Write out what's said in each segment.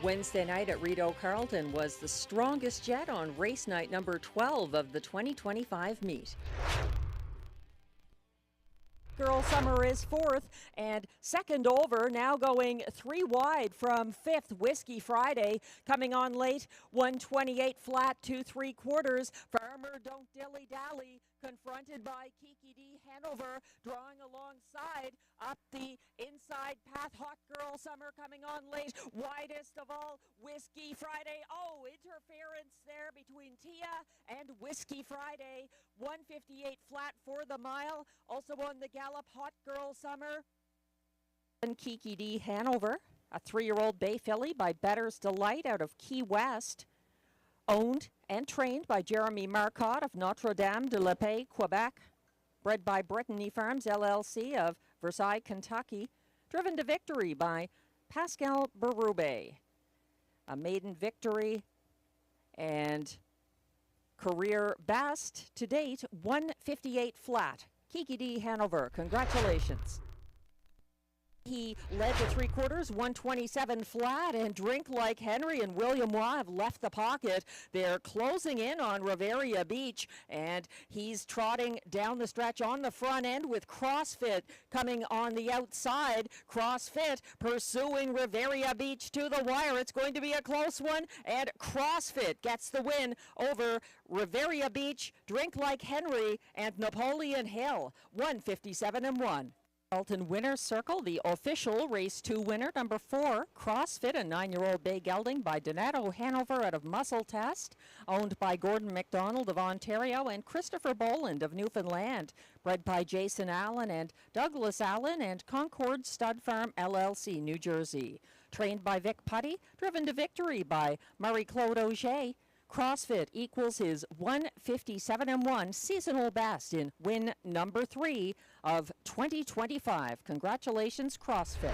Wednesday night at Rideau Carleton was the strongest yet on race night number 12 of the 2025 meet. Girl Summer is fourth and second over, now going 3 wide from fifth. Whiskey Friday coming on late, 128 flat, 2 3/4. Farmer Don't Dilly Dally confronted by Kiki D. Hanover, drawing alongside up the inside path. Hot Girl Summer coming on late, widest of all, Whiskey Friday. Oh, interference there between Tia and Whiskey Friday. 158 flat for the mile. Also on the gallop, Hot Girl Summer. And Kiki D. Hanover, a 3-year-old bay filly by Better's Delight out of Key West. Owned and trained by Jeremy Marcotte of Notre Dame de la Paix, Quebec. Bred by Brittany Farms, LLC of Versailles, Kentucky. Driven to victory by Pascal Berube. A maiden victory and career best to date, 158 flat. Kiki D. Hanover, congratulations. He led to 3/4, 127 flat, and Drink Like Henry and William Waugh have left the pocket. They're closing in on Riviera Beach, and he's trotting down the stretch on the front end with CrossFit coming on the outside. CrossFit pursuing Riviera Beach to the wire. It's going to be a close one, and CrossFit gets the win over Riviera Beach, Drink Like Henry, and Napoleon Hill, 157-1. Carleton Winner's Circle, the official race 2 winner, number 4, CrossFit, a 9-year-old bay gelding by Donato Hanover out of Muscle Test, owned by Gordon McDonald of Ontario and Christopher Boland of Newfoundland, bred by Jason Allen and Douglas Allen and Concord Stud Farm LLC, New Jersey. Trained by Vic Putty, driven to victory by Marie-Claude Auger. CrossFit equals his 157-1 seasonal best in win number 3 of 2025. Congratulations, CrossFit.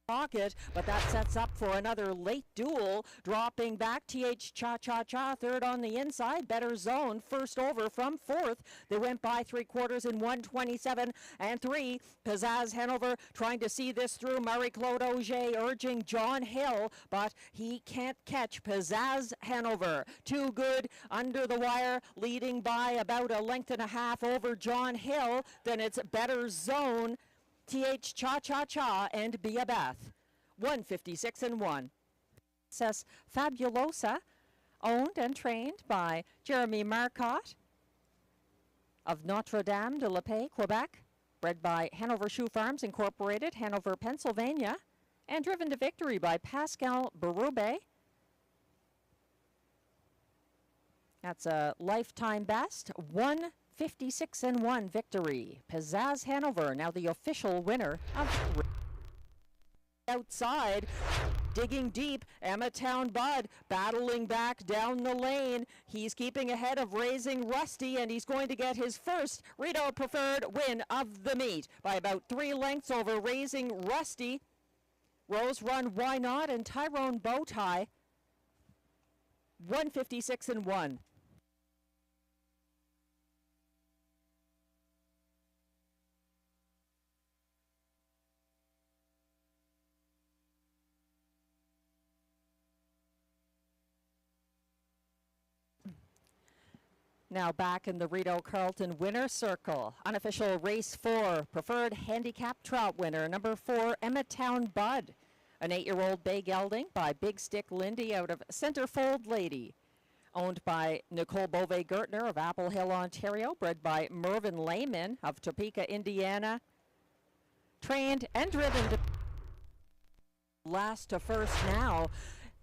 Pocket, but that sets up for another late duel. Dropping back, TH Cha-Cha-Cha, third on the inside. Better Zone, first over from fourth. They went by 3/4 in 127-3. Pizzazz Hanover trying to see this through. Marie-Claude Auger urging John Hill, but he can't catch Pizzazz Hanover. Too good under the wire, leading by about 1.5 lengths over John Hill. Then it's Better Zone, TH Cha-Cha-Cha, and Be a Beth, 156-1. Princess Fabulosa, owned and trained by Jeremy Marcotte of Notre Dame de la Paix, Quebec, bred by Hanover Shoe Farms Incorporated, Hanover, Pennsylvania, and driven to victory by Pascal Berube. That's a lifetime best, 156-1 victory. Pizzazz Hanover, now the official winner of outside. Digging deep, Emmetown Bud battling back down the lane. He's keeping ahead of Raising Rusty, and he's going to get his first Rideau Preferred win of the meet by about 3 lengths over Raising Rusty. Rose Run Why Not and Tyrone Bowtie, 156-1. Now back in the Rideau Carleton Winner's Circle. Unofficial race 4, preferred handicap trout winner, number 4, Emmetown Bud. An 8-year-old bay gelding by Big Stick Lindy out of Centerfold Lady. Owned by Nicole Beauvais-Gertner of Apple Hill, Ontario. Bred by Mervyn Lehman of Topeka, Indiana. Trained and driven to last to first now.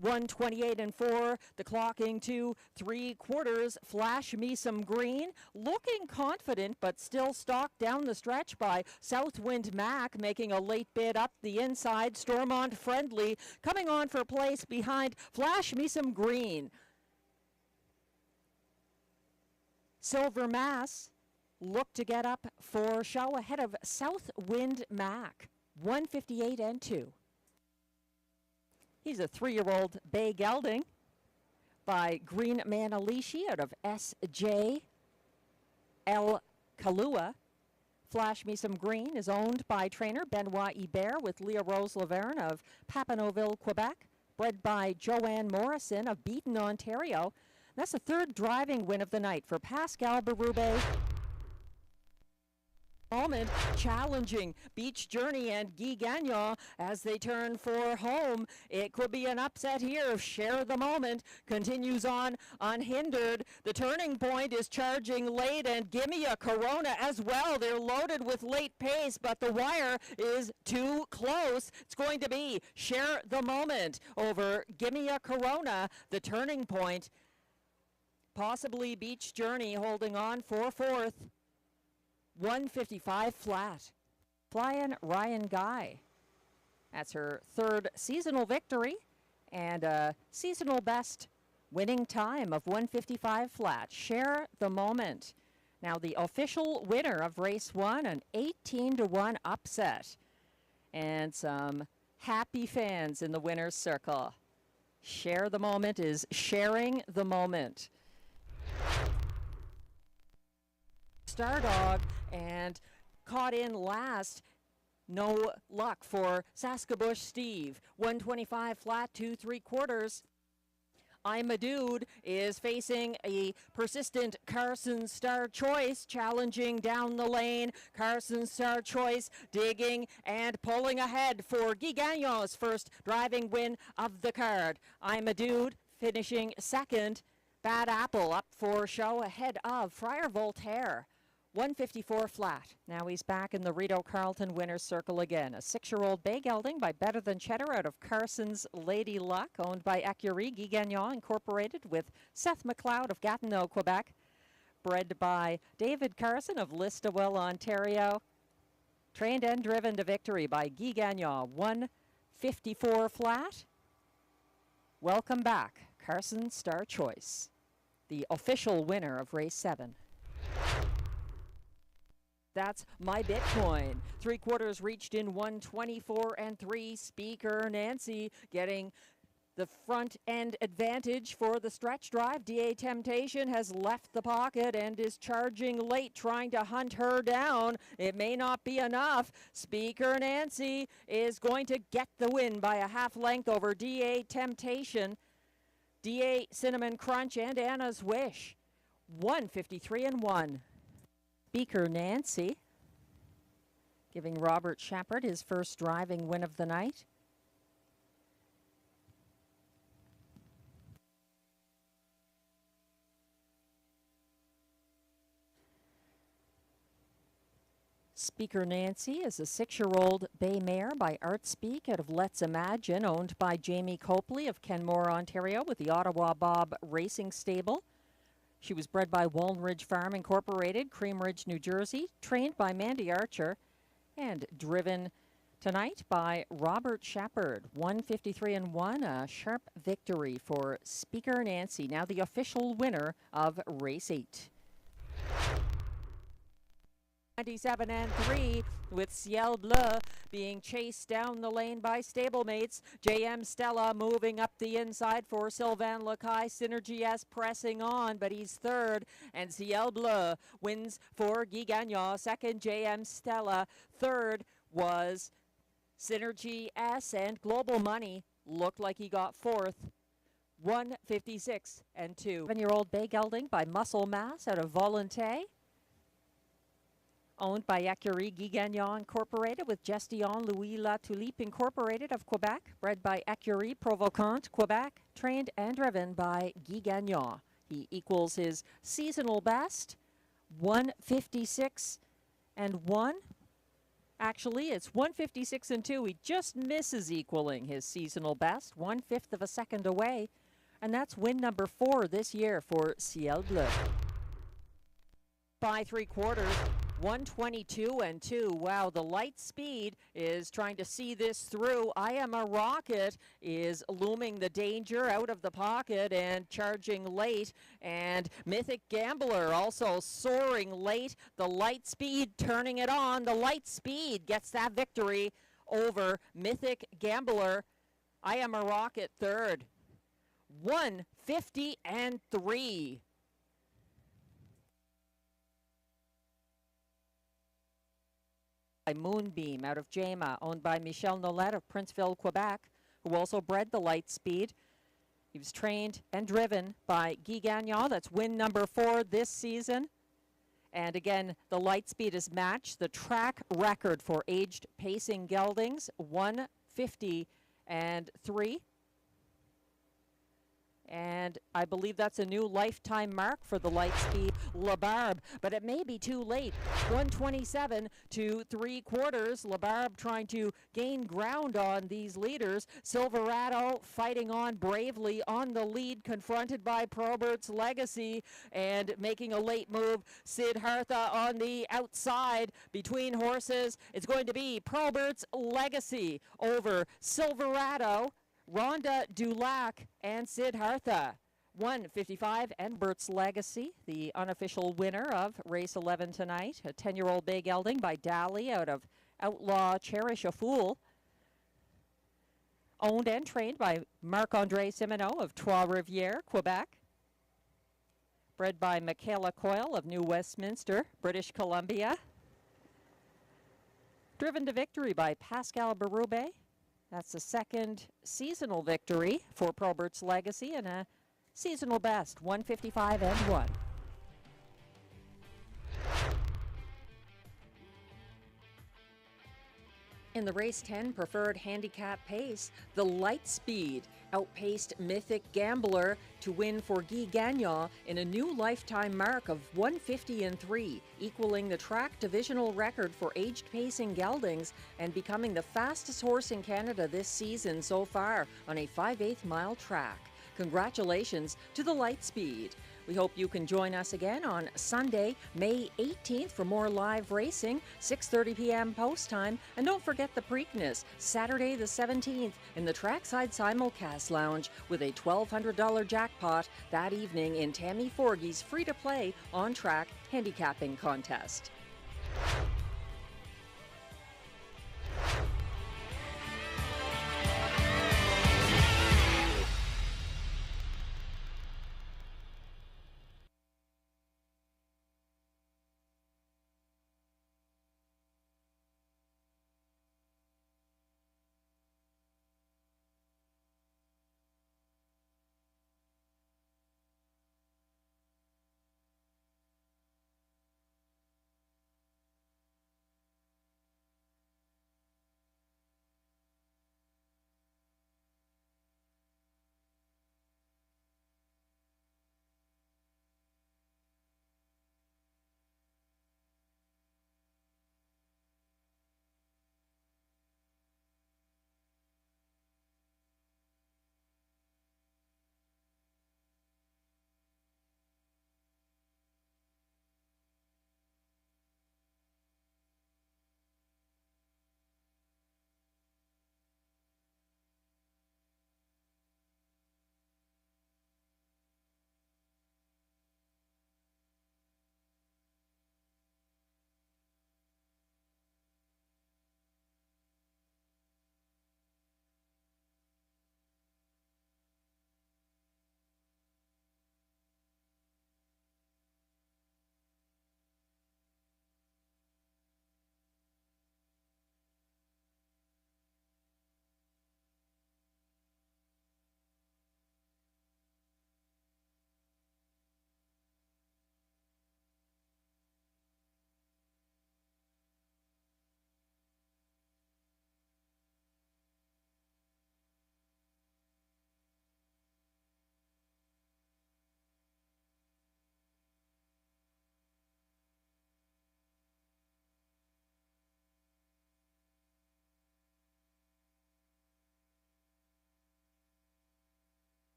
128-4, the clocking to 3/4. Flash Me Some Green, looking confident, but still stalked down the stretch by Southwind Mac, making a late bid up the inside. Stormont Friendly coming on for place behind Flash Me Some Green. Silver Mass looked to get up for show ahead of Southwind Mac, 158-2. He's a 3-year-old bay gelding by Green Manalishi out of S.J. L. Kalua. Flash Me Some Green is owned by trainer Benoit Hebert with Leah Rose Laverne of Papineauville, Quebec. Bred by Joanne Morrison of Beaton, Ontario. That's the third driving win of the night for Pascal Berube. Moment challenging Beach Journey and Guy Gagnon as they turn for home. It could be an upset here. Share the Moment continues on unhindered. The turning point is charging late, and Gimme a Corona as well. They're loaded with late pace, but the wire is too close. It's going to be Share the Moment over Gimme a Corona. The turning point, possibly Beach Journey holding on for fourth. 155 flat. Flying Ryan Guy. That's her third seasonal victory and a seasonal best winning time of 155 flat. Share the Moment. Now the official winner of race 1, an 18-1 upset. And some happy fans in the winner's circle. Share the Moment is sharing the moment. Stardog and caught in last. No luck for Saskabush Steve. 125 flat, 2 3/4. I'm a Dude is facing a persistent Carson Star Choice, challenging down the lane. Carson Star Choice digging and pulling ahead for Guy Gagnon's first driving win of the card. I'm a Dude finishing second. Bad Apple up for show ahead of Friar Voltaire. 154 flat. Now he's back in the Rideau Carleton winner's circle again. A 6-year-old bay gelding by Better Than Cheddar out of Carson's Lady Luck, owned by Écurie Guy Gagnon Incorporated with Seth McLeod of Gatineau, Quebec. Bred by David Carson of Listowel, Ontario. Trained and driven to victory by Guy Gagnon. 154 flat. Welcome back, Carson Star Choice, the official winner of race 7. That's my Bitcoin. 3/4 reached in 124 and 3. Speaker Nancy getting the front end advantage for the stretch drive. DA Temptation has left the pocket and is charging late, trying to hunt her down. It may not be enough. Speaker Nancy is going to get the win by a half length over DA Temptation. DA Cinnamon Crunch and Anna's Wish. 153-1. Speaker Nancy giving Robert Shepard his first driving win of the night. Speaker Nancy is a 6-year-old bay mare by Art Speak out of Let's Imagine, owned by Jamie Copley of Kenmore, Ontario, with the Ottawa Bob Racing Stable. She was bred by Wallen Ridge Farm Incorporated, Cream Ridge, New Jersey, trained by Mandy Archer, and driven tonight by Robert Shepard. 153-1, a sharp victory for Speaker Nancy, now the official winner of race 8. 27-3 with Ciel Bleu being chased down the lane by stablemates. JM Stella moving up the inside for Sylvain Lacaille. Synergy S pressing on, but he's third. And Ciel Bleu wins for Guy Gagnon. Second, JM Stella. Third was Synergy S, and Global Money looked like he got fourth. 156-2. 7-year-old bay gelding by Muscle Mass out of Volonté, owned by Écurie Guy Gagnon Incorporated with Gestion Louis La Tulipe Incorporated of Quebec, bred by Écurie Provocante, Quebec, trained and driven by Guy Gagnon. He equals his seasonal best, 156-1. Actually, it's 156-2. He just misses equaling his seasonal best, 1/5 of a second away. And that's win number 4 this year for Ciel Bleu. By 3/4. 122-2. Wow, the light speed is trying to see this through. I Am a Rocket is looming the danger out of the pocket and charging late. And Mythic Gambler also soaring late. The light speed turning it on. The light speed gets that victory over Mythic Gambler. I Am a Rocket third. 150-3. by Moonbeam out of Jama, owned by Michel Nolette of Princeville, Quebec, who also bred the Lightspeed. He was trained and driven by Guy Gagnon. That's win number 4 this season. And again, the Lightspeed is matched the track record for aged pacing geldings, 1:50:3. And I believe that's a new lifetime mark for the Lightspeed LaBarbe, but it may be too late. 1:27:3. LaBarbe trying to gain ground on these leaders. Silverado fighting on bravely on the lead, confronted by Probert's Legacy, and making a late move. Siddhartha on the outside between horses. It's going to be Probert's Legacy over Silverado, Rhonda Dulac, and Siddhartha. 1:55 and Bert's Legacy, the unofficial winner of race 11 tonight. A 10-year-old bay gelding by Dally out of Outlaw Cherish a Fool. Owned and trained by Marc-André Simoneau of Trois-Rivières, Quebec. Bred by Michaela Coyle of New Westminster, British Columbia. Driven to victory by Pascal Berube. That's the second seasonal victory for Probert's Legacy and a seasonal best, 1:55:1. In the race 10 preferred handicap pace, the Lightspeed outpaced Mythic Gambler to win for Guy Gagnon in a new lifetime mark of 1:50:3, equaling the track divisional record for aged pacing geldings and becoming the fastest horse in Canada this season so far on a 5/8 mile track. Congratulations to the Lightspeed. We hope you can join us again on Sunday, May 18th for more live racing, 6:30 p.m. post time. And don't forget the Preakness, Saturday the 17th in the Trackside Simulcast Lounge with a $1,200 jackpot that evening in Tammy Forgey's free-to-play on-track handicapping contest.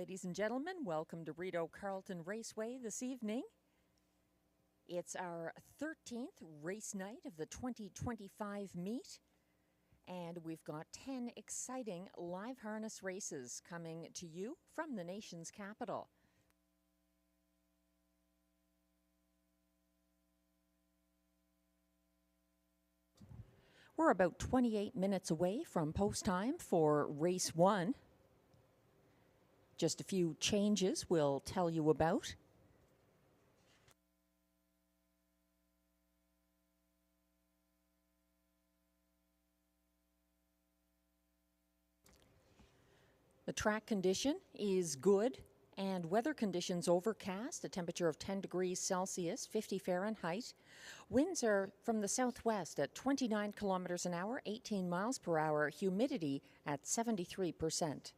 ladies and gentlemen. Welcome to Rideau Carleton Raceway this evening. It's our 13th race night of the 2025 meet, and we've got 10 exciting live harness races coming to you from the nation's capital. We're about 28 minutes away from post time for race 1. Just a few changes we'll tell you about. The track condition is good and weather conditions overcast, a temperature of 10 degrees Celsius, 50 Fahrenheit. Winds are from the southwest at 29 kilometers an hour, 18 miles per hour, humidity at 73%.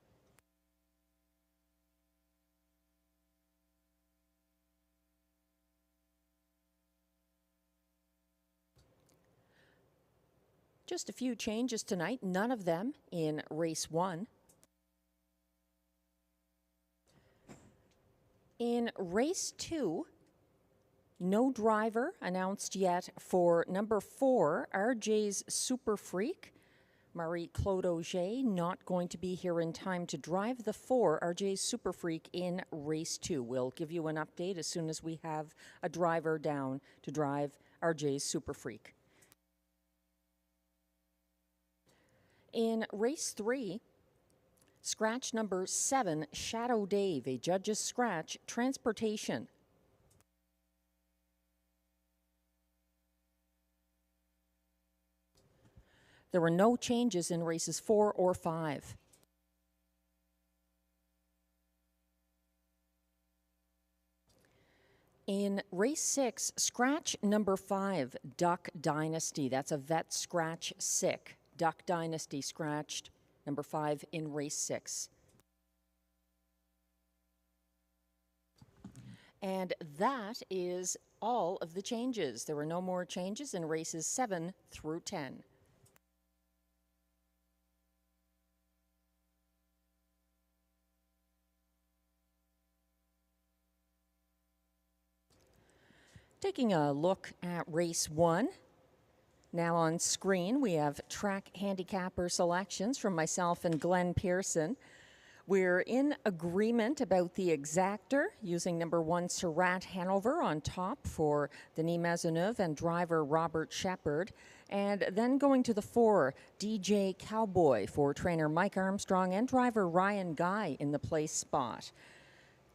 Just a few changes tonight, none of them in race 1. In race 2, no driver announced yet for number 4, RJ's Super Freak. Marie-Claude Auger not going to be here in time to drive the 4, RJ's Super Freak, in race 2. We'll give you an update as soon as we have a driver down to drive RJ's Super Freak. In race 3, scratch number 7, Shadow Dave, a judge's scratch, transportation. There were no changes in races 4 or 5. In race 6, scratch number 5, Duck Dynasty. That's a vet scratch sick. Duck Dynasty scratched number 5 in race 6. And that is all of the changes. There were no more changes in races 7 through 10. Taking a look at race 1. Now on screen, we have track handicapper selections from myself and Glenn Pearson. We're in agreement about the exactor, using number 1, Surratt Hanover on top for Denis Maisonneuve and driver Robert Shepard. And then going to the 4, DJ Cowboy for trainer Mike Armstrong and driver Ryan Guy in the place spot.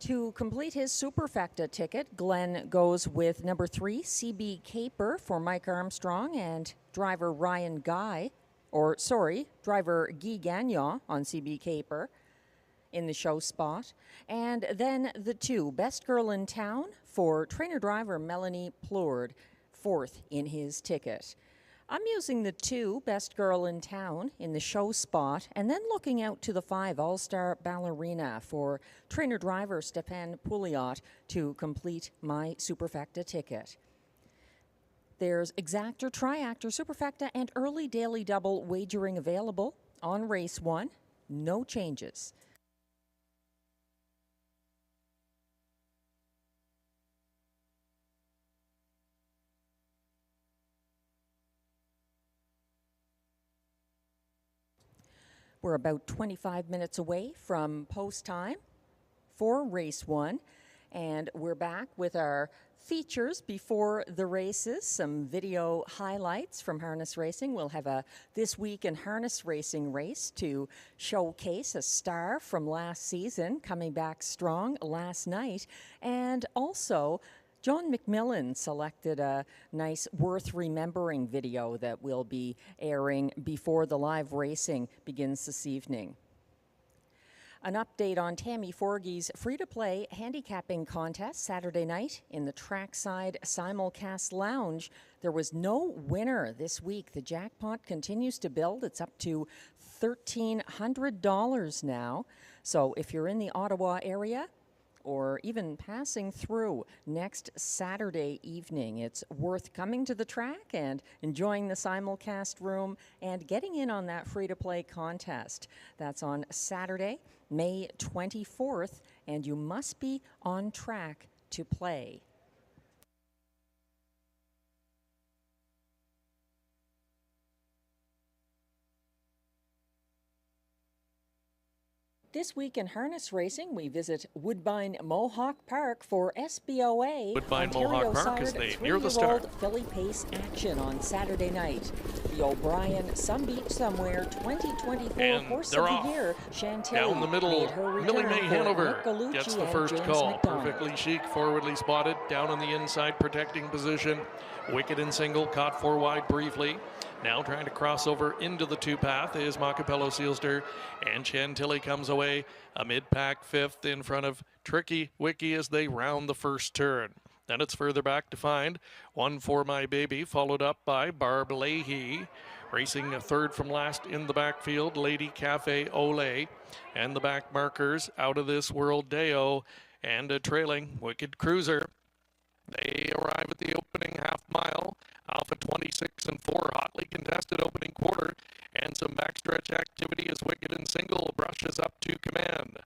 To complete his Superfecta ticket, Glenn goes with number 3, CB Caper for Mike Armstrong and driver Ryan Guy, driver Guy Gagnon on CB Caper in the show spot. And then the 2, Best Girl in Town for trainer driver Melanie Plourde, 4th in his ticket. I'm using the 2, Best Girl in Town, in the show spot, and then looking out to the 5, All-Star Ballerina for trainer-driver Stepan Pouliot to complete my Superfecta ticket. There's exactor, triactor, Superfecta, and early daily double wagering available on race 1. No changes. We're about 25 minutes away from post time for race 1, and we're back with our features before the races, some video highlights from harness racing. We'll have a This Week in Harness Racing race to showcase a star from last season coming back strong last night, and also John McMillan selected a nice worth remembering video that will be airing before the live racing begins this evening. An update on Tammy Forgey's free-to-play handicapping contest Saturday night in the Trackside Simulcast Lounge. There was no winner this week. The jackpot continues to build. It's up to $1,300 now. So if you're in the Ottawa area, or even passing through next Saturday evening. It's worth coming to the track and enjoying the simulcast room and getting in on that free-to-play contest. That's on Saturday, May 24th, and you must be on track to play. This week in harness racing, we visit Woodbine Mohawk Park for SBOA Woodbine Ontario Mohawk Park as they near the start. Filly Pace action on Saturday night. The O'Brien Some Beach Somewhere 2024 and Horse they're of off. the Year, Chantilly, Down the middle, made her Millie return Mae for Hanover Nick Gallucci gets the and first James call. McDonald. Perfectly Chic, forwardly spotted, down on the inside, protecting position. Wicked and Single, caught 4 wide briefly. Now trying to cross over into the 2-path is Macapello Seelster, and Chantilly comes away a mid-pack 5th in front of Tricky Wiki as they round the first turn. Then it's further back to find One for My Baby, followed up by Barb Leahy. Racing a third from last in the backfield, Lady Cafe Olay. And the back markers, Out of This World Deo, and trailing Wicked Cruiser. They arrive at the opening half mile. Alpha 26 and 4, hotly contested opening quarter, and some backstretch activity as Wicked and Single brushes up to command.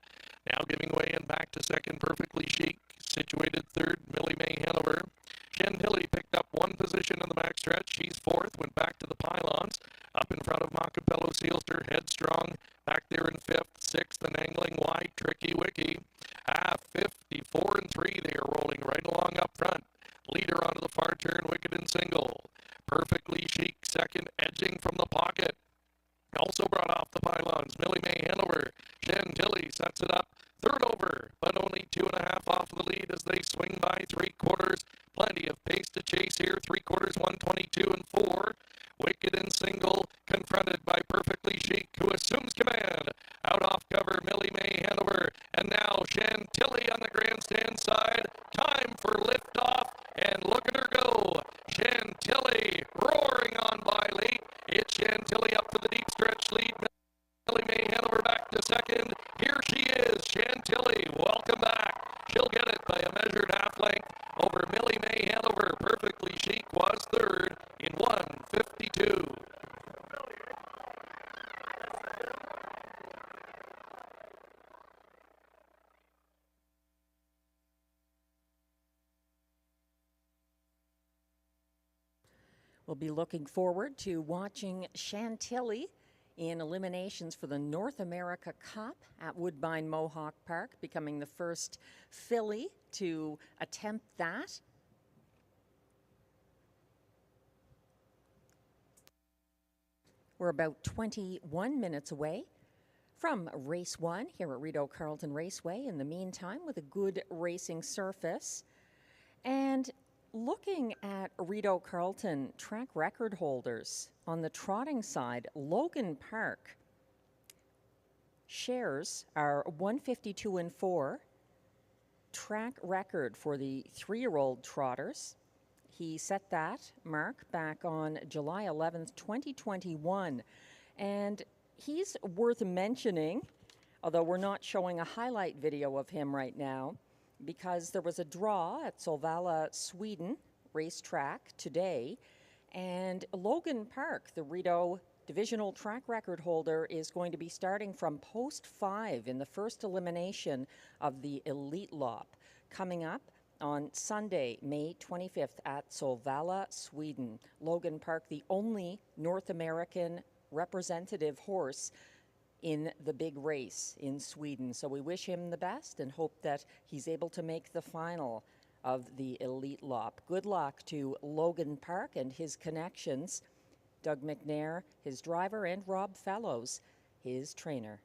Now giving way and back to second, Perfectly Chic. Situated third, Millie Mae Hanover. Chantilly picked up 1 position in the backstretch. She's 4th, went back to the pylons. Up in front of Macapello Seelster, Headstrong. Back there in 5th, 6th, and angling wide, Tricky Wiki. 54 and 3, they are rolling right along up front. Leader onto the far turn, Wicked and Single. Perfectly Chic, second, edging from the pocket. Also brought off the pylons, Millie Mae Hanover. Chantilly sets it up, third over, but only 2.5 off the lead as they swing by 3/4. Plenty of pace to chase here, 3/4, 122 and 4. Wicked and Single, confronted by Perfectly Chic, who assumes command. Out off cover, Millie Mae Hanover, and now Chantilly on the grandstand side. Time for liftoff, and look at her go. Chantilly roaring on by late. It's Chantilly up for the deep stretch lead. Millie Mae Hanover back to second. Here she is, Chantilly. Welcome back. She'll get it by a measured half length over Millie Mae Hanover. Perfectly Chic was third in 1:52. We'll be looking forward to watching Chantilly in eliminations for the North America Cup at Woodbine Mohawk Park, becoming the first filly to attempt that. We're about 21 minutes away from race 1 here at Rideau Carleton Raceway. In the meantime, with a good racing surface. And looking at Rideau Carleton track record holders, on the trotting side, Logan Park shares our 152 and 4 track record for the 3-year-old trotters. He set that mark back on July 11th, 2021. And he's worth mentioning, although we're not showing a highlight video of him right now, because there was a draw at Solvalla, Sweden racetrack today, and Logan Park, the Rideau divisional track record holder, is going to be starting from post 5 in the first elimination of the Elite Lop, coming up on Sunday, May 25th at Solvalla, Sweden. Logan Park, the only North American representative horse in the big race in Sweden. So we wish him the best and hope that he's able to make the final of the Elite Lop. Good luck to Logan Park and his connections, Doug McNair, his driver, and Rob Fellows, his trainer.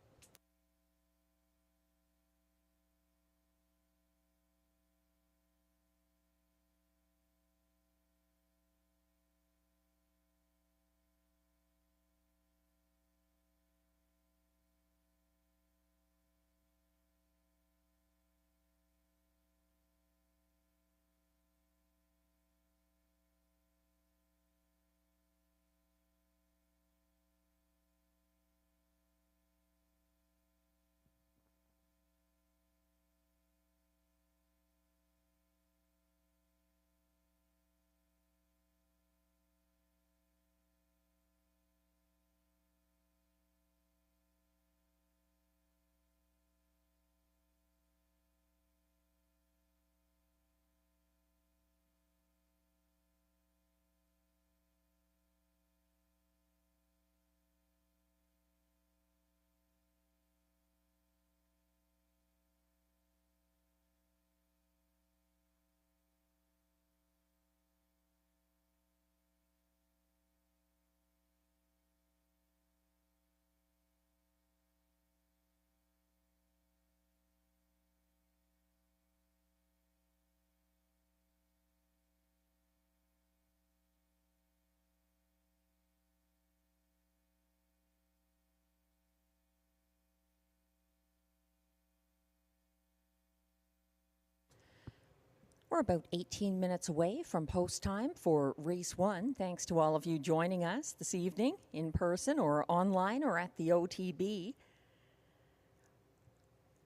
We're about 18 minutes away from post time for race 1. Thanks to all of you joining us this evening in person or online or at the OTB.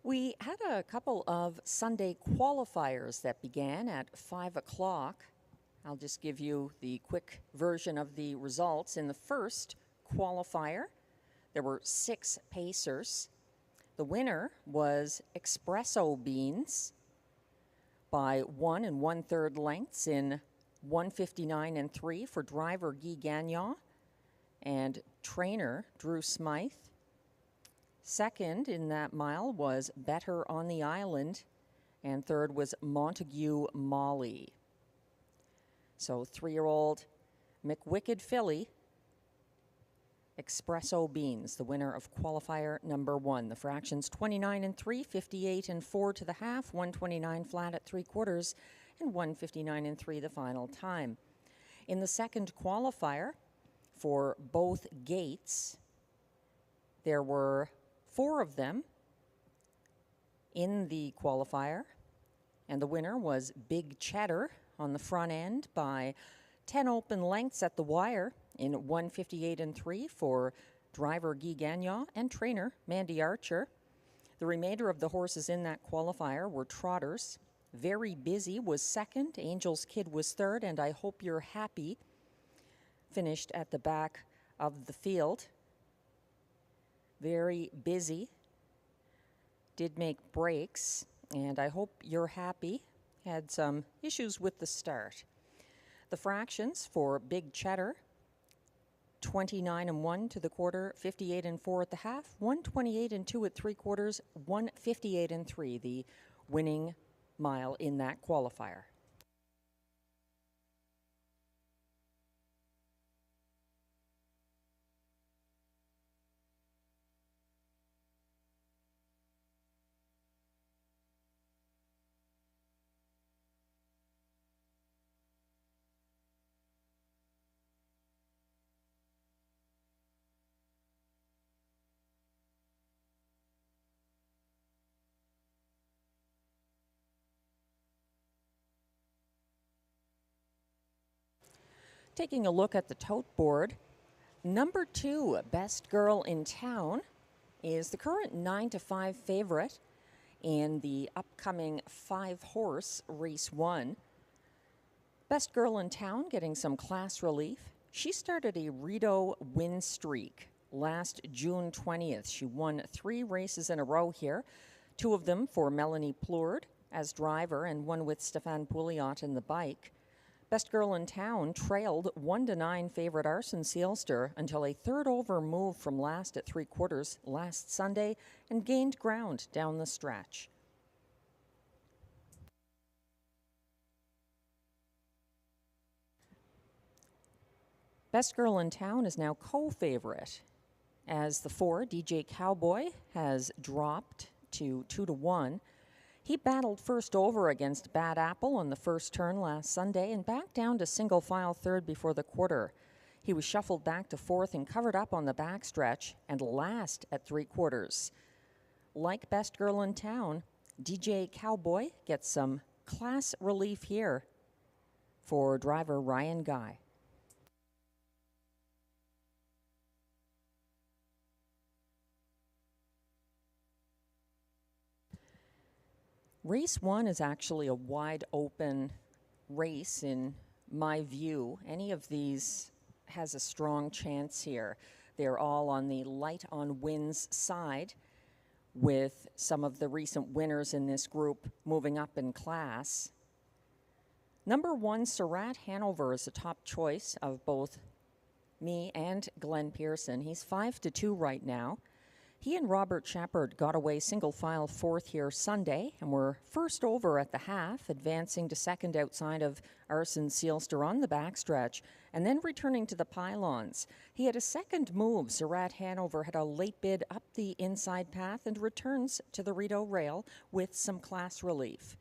We had a couple of Sunday qualifiers that began at 5 o'clock. I'll just give you the quick version of the results. In the first qualifier, there were 6 pacers. The winner was Espresso Beans by 1 1/3 lengths in 1:59 3 for driver Guy Gagnon and trainer Drew Smythe. Second in that mile was Better on the Island, and third was Montague Molly. So 3-year-old McWicked Filly, Espresso Beans, the winner of qualifier number 1. The fractions 29 3, 58 4 to the half, 129 flat at 3/4, and 159 3 the final time. In the second qualifier for both gates, there were 4 of them in the qualifier, and the winner was Big Cheddar on the front end by 10 open lengths at the wire in 1:58 3 for driver Guy Gagnon and trainer Mandy Archer. The remainder of the horses in that qualifier were trotters. Very Busy was second, Angel's Kid was third, and I Hope You're Happy finished at the back of the field. Very Busy did make breaks, and I Hope You're Happy had some issues with the start. The fractions for Big Cheddar, 29 1 to the quarter, 58 4 at the half, 128 2 at 3/4, 158 3, the winning mile in that qualifier. Taking a look at the tote board, number 2, Best Girl in Town, is the current 9-5 favorite in the upcoming 5-horse race 1. Best Girl in Town getting some class relief. She started a Rideau win streak last June 20th. She won 3 races in a row here, 2 of them for Melanie Plourde as driver and 1 with Stéphane Pouliot in the bike. Best Girl in Town trailed 1-9 favorite Arson Seelster until a third over move from last at 3/4 last Sunday and gained ground down the stretch. Best Girl in Town is now co-favorite as the 4, DJ Cowboy, has dropped to 2-1. He battled first over against Bad Apple on the first turn last Sunday and backed down to single file third before the quarter. He was shuffled back to 4th and covered up on the backstretch and last at 3/4. Like Best Girl in Town, DJ Cowboy gets some class relief here for driver Ryan Guy. Race 1 is actually a wide open race in my view. Any of these has a strong chance here. They're all on the light on wins side, with some of the recent winners in this group moving up in class. Number 1, Surratt Hanover, is the top choice of both me and Glenn Pearson. He's 5-2 right now. He and Robert Shepard got away single file 4th here Sunday and were first over at the half, advancing to second outside of Arson Seelster on the backstretch, and then returning to the pylons. He had a second move. Surratt Hanover had a late bid up the inside path and returns to the Rideau rail with some class relief.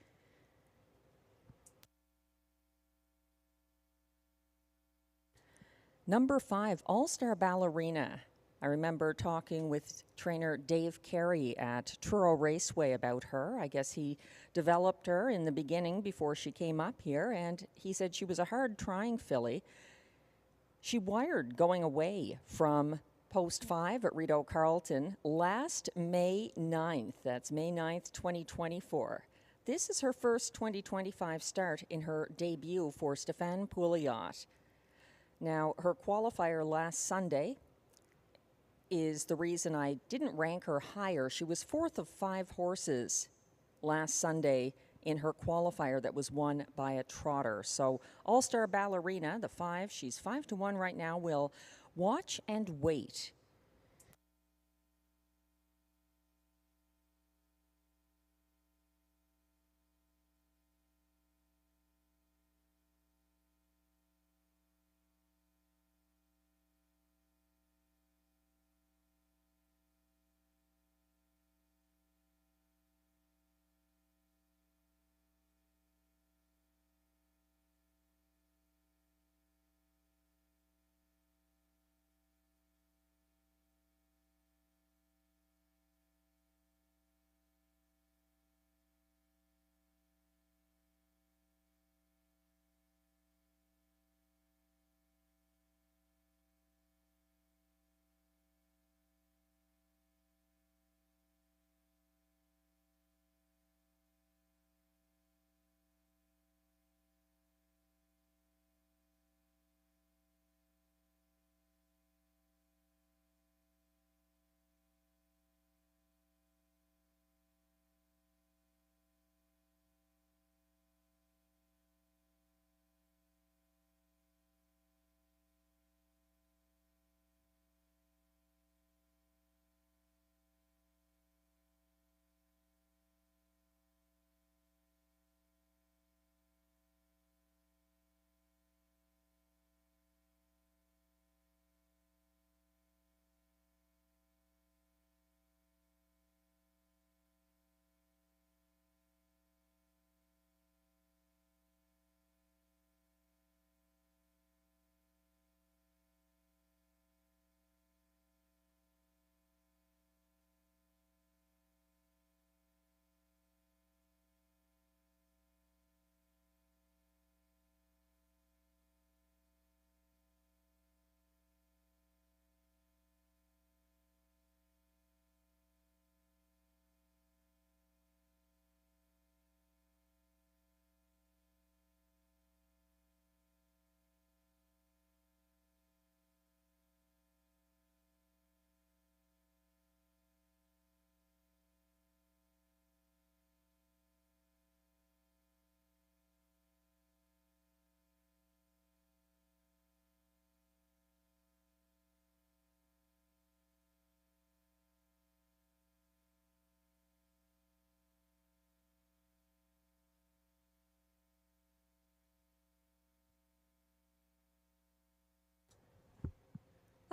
Number 5, All-Star Ballerina, I remember talking with trainer Dave Carey at Truro Raceway about her. I guess he developed her in the beginning before she came up here, and he said she was a hard-trying filly. She wired going away from Post 5 at Rideau Carleton last May 9th. That's May 9th, 2024. This is her first 2025 start in her debut for Stéphane Pouliot. Now, her qualifier last Sunday is the reason I didn't rank her higher. She was 4th of 5 horses last Sunday in her qualifier that was won by a trotter. So All-Star Ballerina, the 5, she's 5-1 right now. We'll watch and wait.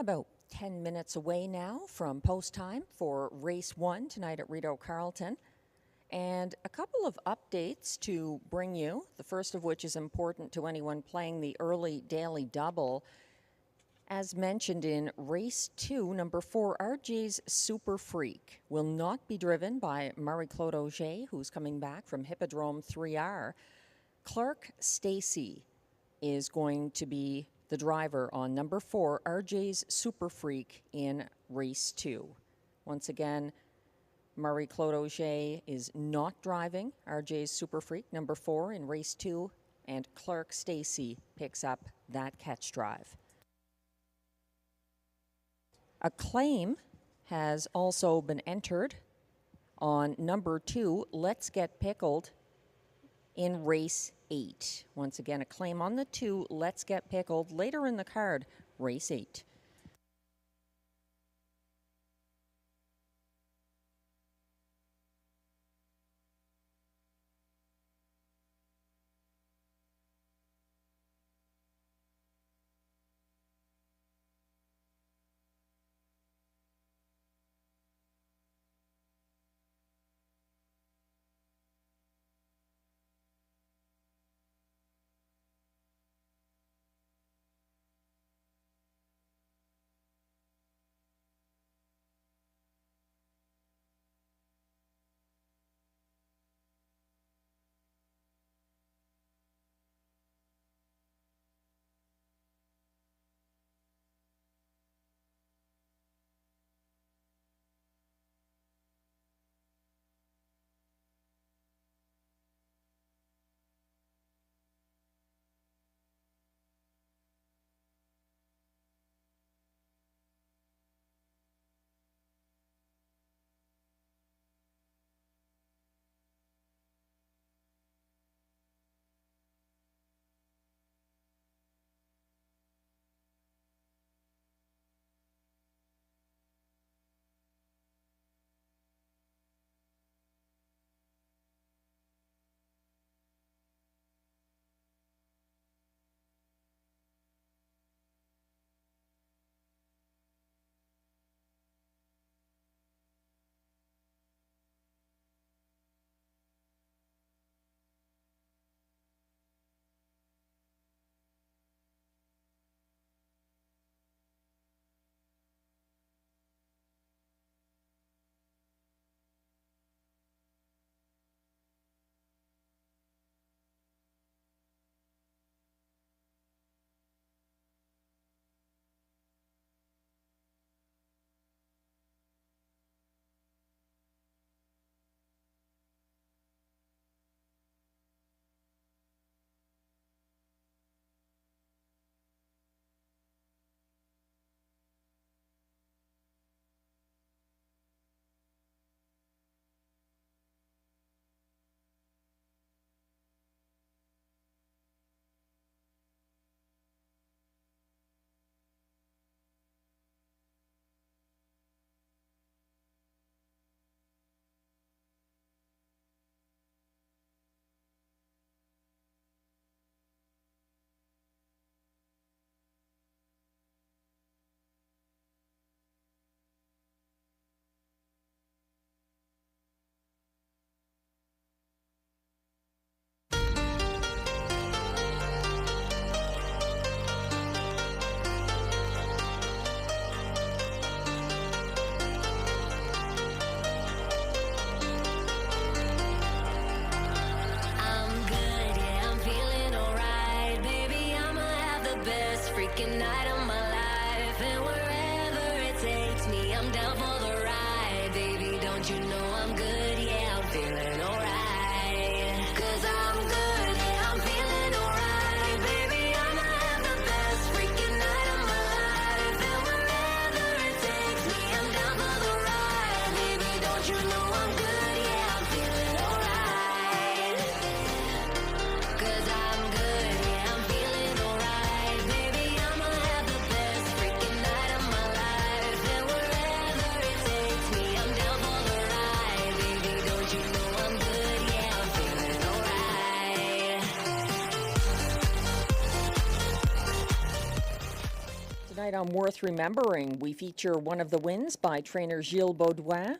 About 10 minutes away now from post time for race 1 tonight at Rideau Carleton. And a couple of updates to bring you, the first of which is important to anyone playing the early daily double. As mentioned in race 2, number 4, RJ's Super Freak will not be driven by Marie-Claude Auger, who's coming back from Hippodrome 3R. Clark Stacy is going to be the driver on number 4, RJ's Super Freak, in race 2. Once again, Marie-Claude Auger is not driving RJ's Super Freak, number 4, in race 2, and Clark Stacy picks up that catch drive. A claim has also been entered on number 2, Let's Get Pickled, in race 8. Once again, a claim on the 2, Let's Get Pickled, later in the card, race 8. freaking night of my life, and wherever it takes me, I'm down for the ride. Baby, don't you know I'm good? Yeah, I'm feeling alright. 'Cause I'm good, yeah, I'm feeling alright. Baby, I'ma have the best freaking night of my life, and wherever it takes me, I'm down for the ride. Baby, don't you know I'm good? Yeah, I'm feeling alright. 'Cause I'm good, yeah, I'm feeling alright. Baby, I'ma have the best freaking night of my life, and wherever it takes me, I'm down for the ride. Baby, don't you know I'm good? Yeah, I'm feeling alright. Tonight on Worth Remembering, we feature one of the wins by trainer Gilles Baudouin.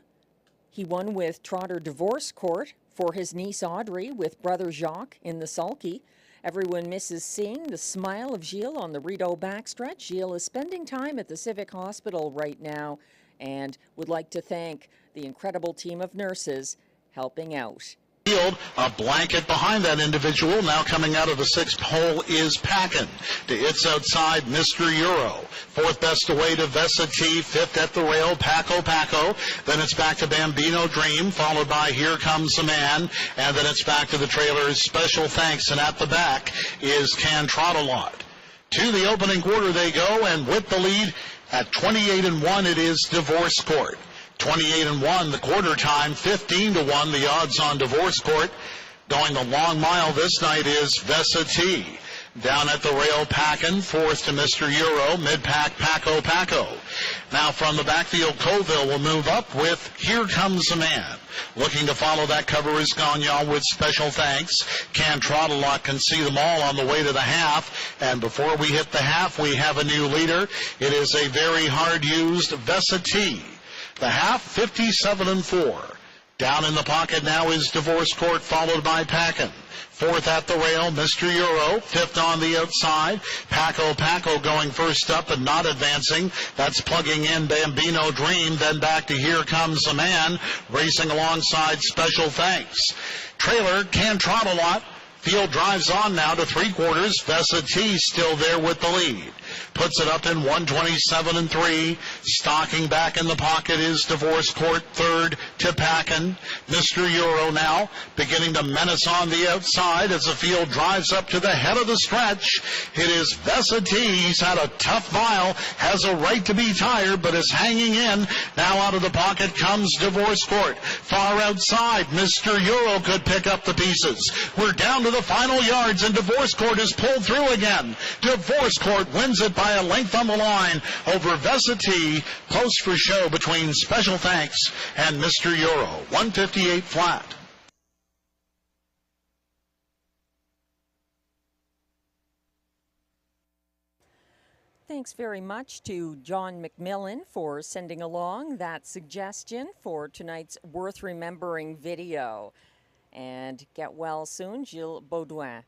He won with Trotter Divorce Court for his niece Audrey with brother Jacques in the sulky. Everyone misses seeing the smile of Gilles on the Rideau backstretch. Gilles is spending time at the Civic Hospital right now and would like to thank the incredible team of nurses helping out. Field, a blanket behind that individual. Now coming out of the sixth hole is Packin. To its outside, Mr. Euro. Fourth best away to Vesati. Fifth at the rail, Paco. Then it's back to Bambino Dream, followed by Here Comes the Man. And then it's back to the trailers. Special thanks. And at the back is Can Trot-A-Lot. To the opening quarter they go, and with the lead at 28-1, it is Divorce Court. 28-1 the quarter time, 15-1 the odds on Divorce Court. Going the long mile this night is Vesati. Down at the rail, Packin, fourth to Mr. Euro, mid-pack, Paco. Now from the backfield, Colville will move up with Here Comes the Man. Looking to follow that cover is Gagnon with special thanks. Can Trot-A-Lot can see them all on the way to the half. And before we hit the half, we have a new leader. It is a very hard-used Vesati. The half, 57-4. Down in the pocket now is Divorce Court, followed by Packin. Fourth at the rail, Mr. Euro. Fifth on the outside. Paco going first up and not advancing. That's plugging in Bambino Dream. Then back to Here Comes the Man. Racing alongside Special Thanks. Trailer, Can Trot-A-Lot. Field drives on now to three quarters. Vesati still there with the lead. Puts it up in 127-3. Stalking back in the pocket is Divorce Court, third to Packin. Mr. Euro now beginning to menace on the outside as the field drives up to the head of the stretch. It is Vesati. He's had a tough mile, has a right to be tired, but is hanging in. Now out of the pocket comes Divorce Court. Far outside, Mr. Euro could pick up the pieces. We're down to the final yards, and Divorce Court is pulled through again. Divorce Court wins it by a length on the line over Vesati. Post for show between Special Thanks and Mr. Euro. 158 flat. Thanks very much to John McMillan for sending along that suggestion for tonight's Worth Remembering video. And get well soon, Gilles Baudouin.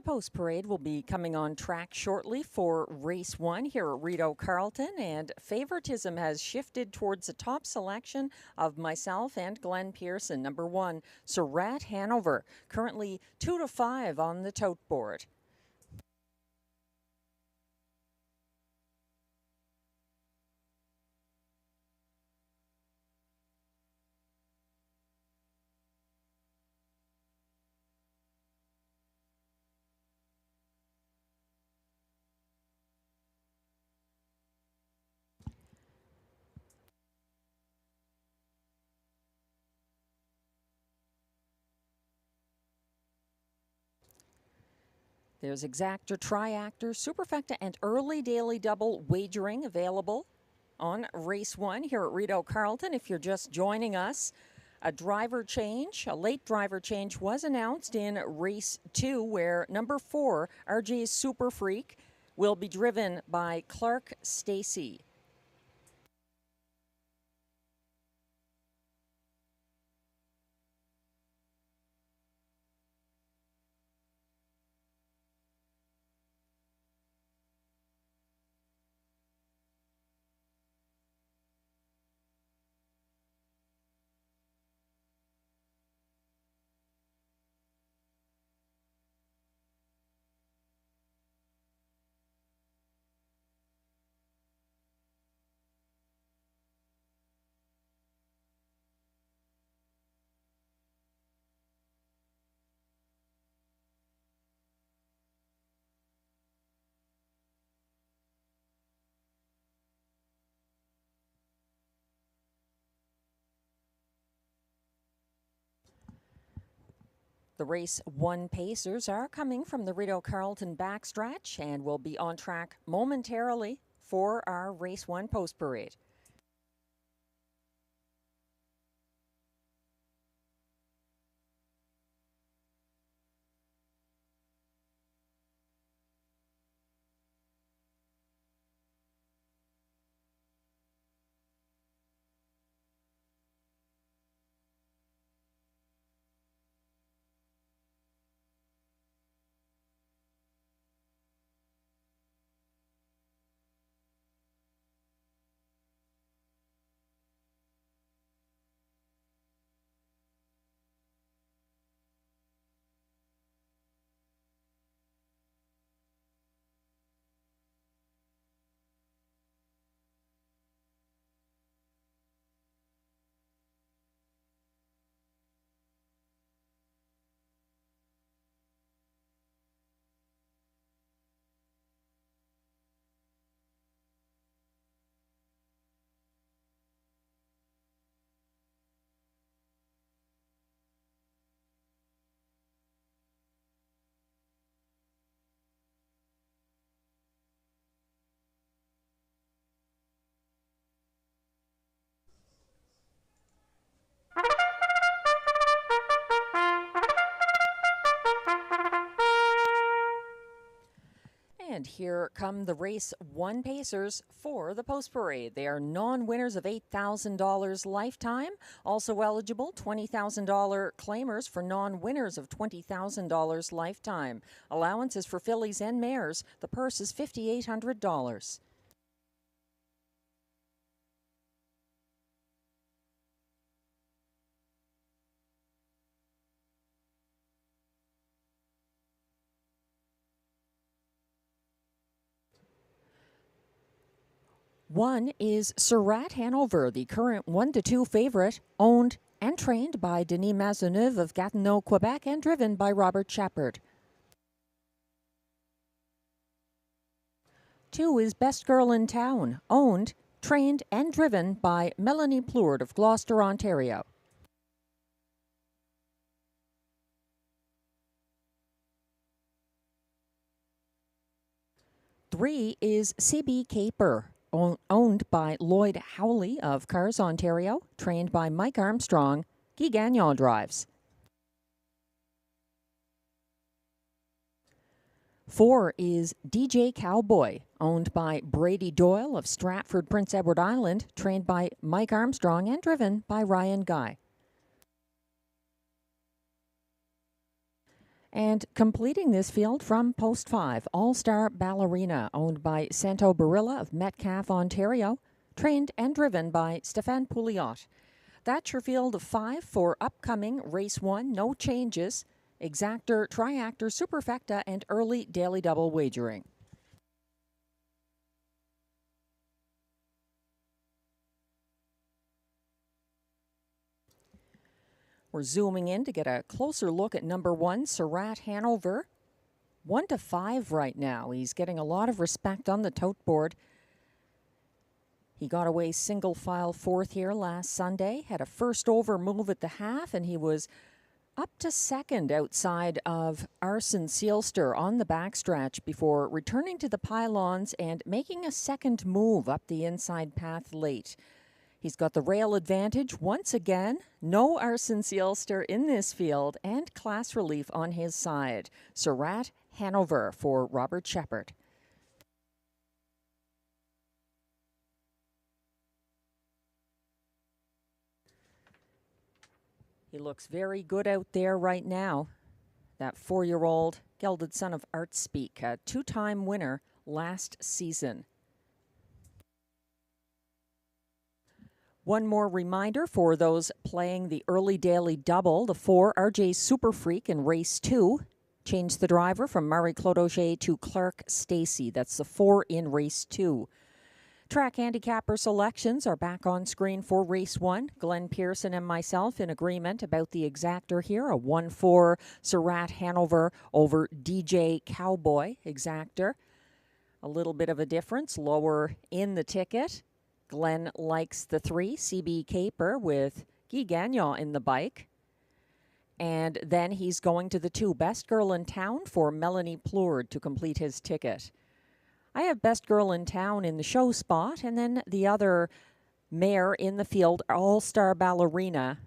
post parade will be coming on track shortly for race 1 here at Rideau Carleton, and favoritism has shifted towards the top selection of myself and Glenn Pearson. Number 1, Surratt Hanover, currently 2-5 on the tote board. There's exactor, triactor, superfecta, and early daily double wagering available on race 1 here at Rideau Carleton. If you're just joining us, a late driver change was announced in race 2, where number 4, RJ's Super Freak, will be driven by Clark Stacey. The race 1 pacers are coming from the Rideau Carleton backstretch and will be on track momentarily for our race 1 post parade. And here come the race 1 pacers for the post parade. They are non-winners of $8,000 lifetime. Also eligible, $20,000 claimers for non-winners of $20,000 lifetime. Allowances for fillies and mares. The purse is $5,800. One is Surratt Hanover, the current 1-2 favorite, owned and trained by Denis Maisonneuve of Gatineau, Quebec, and driven by Robert Shepard. 2 is Best Girl in Town, owned, trained, and driven by Melanie Plourde of Gloucester, Ontario. 3 is CB Caper, owned by Lloyd Howley of Carson, Ontario, trained by Mike Armstrong. Guy Gagnon drives. 4 is DJ Cowboy, owned by Brady Doyle of Stratford, Prince Edward Island, trained by Mike Armstrong and driven by Ryan Guy. And completing this field from post 5, All-Star Ballerina, owned by Santo Barilla of Metcalfe, Ontario, trained and driven by Stéphane Pouliot. That's your field of 5 for upcoming Race 1, no changes, Exactor, Triactor, Superfecta, and early daily double wagering. We're zooming in to get a closer look at number 1, Surratt Hanover. 1 to 5 right now. He's getting a lot of respect on the tote board. He got away single file 4th here last Sunday, had a first over move at the half, and he was up to 2nd outside of Arson Seelster on the backstretch before returning to the pylons and making a second move up the inside path late. He's got the rail advantage once again. No Arson Seelster in this field and class relief on his side. Surratt Hanover for Robert Shepard. He looks very good out there right now. That 4-year-old gelded son of Artspeak, a 2-time winner last season. One more reminder for those playing the early daily double. The 4 RJ Super Freak in race 2 changed the driver from Murray Clodoche to Clark Stacy. That's the 4 in race 2. Track handicapper selections are back on screen for race 1. Glenn Pearson and myself in agreement about the exactor here. A 1-4 Surratt Hanover over DJ Cowboy exactor. A little bit of a difference lower in the ticket. Glenn likes the 3 CB Caper with Guy Gagnon in the bike. And then he's going to the 2 Best Girl in Town for Melanie Plourde to complete his ticket. I have Best Girl in Town in the show spot, and then the other mare in the field, All-Star Ballerina,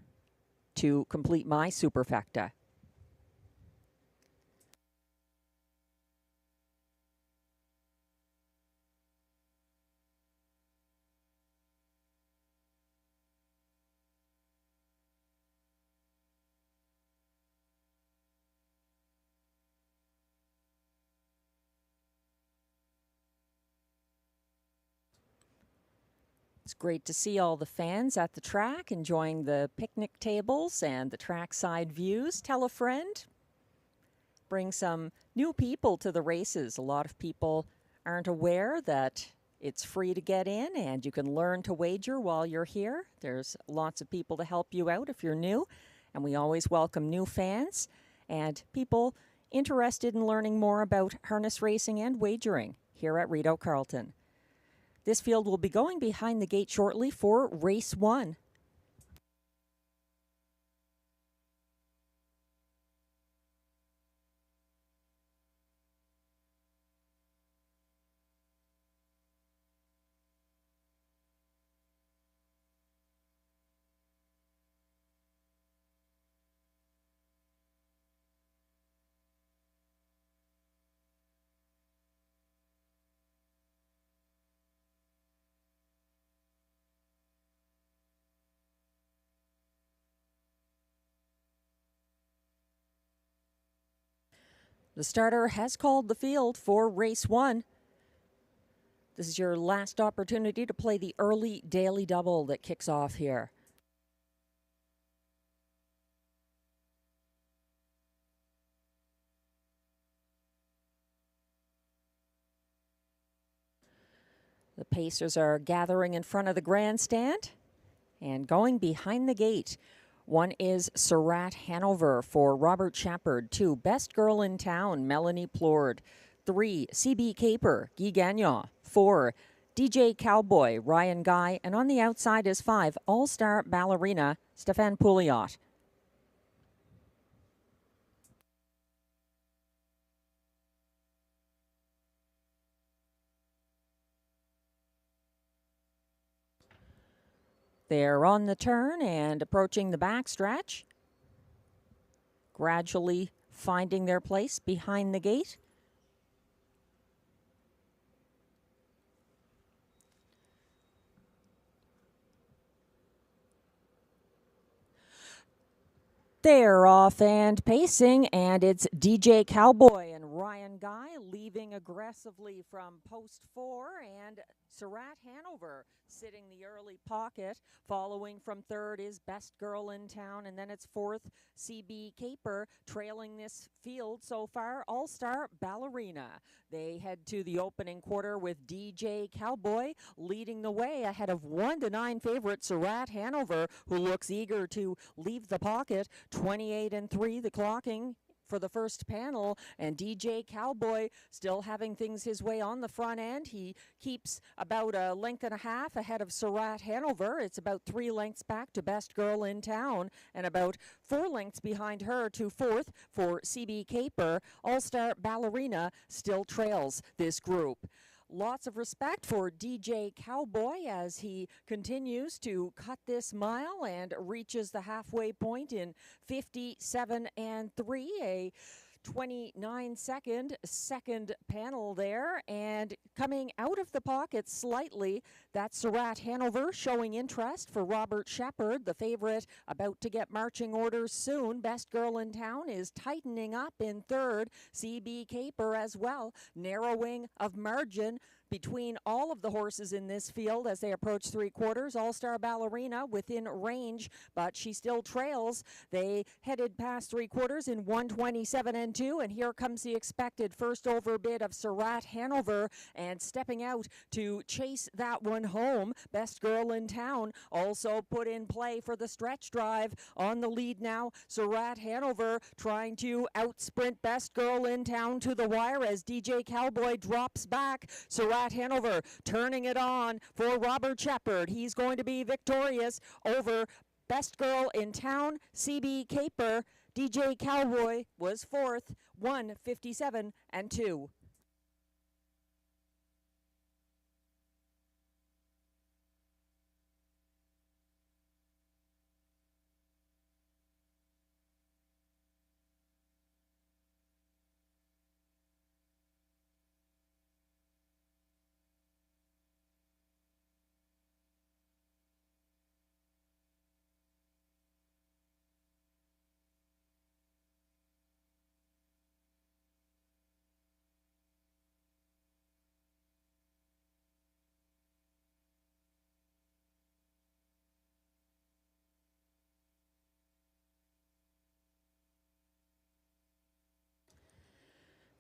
to complete my superfecta. It's great to see all the fans at the track enjoying the picnic tables and the trackside views. Tell a friend. Bring some new people to the races. A lot of people aren't aware that it's free to get in and you can learn to wager while you're here. There's lots of people to help you out if you're new, and we always welcome new fans and people interested in learning more about harness racing and wagering here at Rideau Carleton. This field will be going behind the gate shortly for race 1. The starter has called the field for race 1. This is your last opportunity to play the early daily double that kicks off here. The pacers are gathering in front of the grandstand and going behind the gate. 1 is Surratt Hanover for Robert Shepard. 2, Best Girl in Town, Melanie Plourde. 3, CB Caper, Guy Gagnon. 4, DJ Cowboy, Ryan Guy. And on the outside is 5, All-Star Ballerina, Stéphane Pouliot. They're on the turn and approaching the backstretch, gradually finding their place behind the gate. They're off and pacing, and it's DJ Cowboy and Ryan Guy leaving aggressively from post 4, and Surratt Hanover sitting the early pocket. Following from third is Best Girl in Town, and then it's fourth, CB Caper. Trailing this field so far, All-Star Ballerina. They head to the opening quarter with DJ Cowboy leading the way ahead of 1-9 favorite Surratt Hanover, who looks eager to leave the pocket. 28-3 the clocking for the first panel, and DJ Cowboy still having things his way on the front end. He keeps about a length and a half ahead of Surratt Hanover. It's about 3 lengths back to Best Girl in Town, and about 4 lengths behind her to fourth for CB Caper. All-Star Ballerina still trails this group. Lots of respect for DJ Cowboy as he continues to cut this mile and reaches the halfway point in 57-3, a 29-second second panel there. And coming out of the pocket slightly, that's Surratt Hanover showing interest for Probert Shepherd, the favorite, about to get marching orders soon. Best Girl in Town is tightening up in third. CB Caper as well, narrowing of margin between all of the horses in this field as they approach 3/4. All-Star Ballerina within range, but she still trails. They headed past 3/4 in 1:27-2, and here comes the expected first overbid of Surratt Hanover, and stepping out to chase that one home, Best Girl in Town also put in play for the stretch drive. On the lead now, Surratt Hanover trying to outsprint Best Girl in Town to the wire as DJ Cowboy drops back. Surratt Hanover turning it on for Probert Shepherd. He's going to be victorious over Best Girl in Town. CB Caper. DJ Cowboy was fourth, 1:57-2.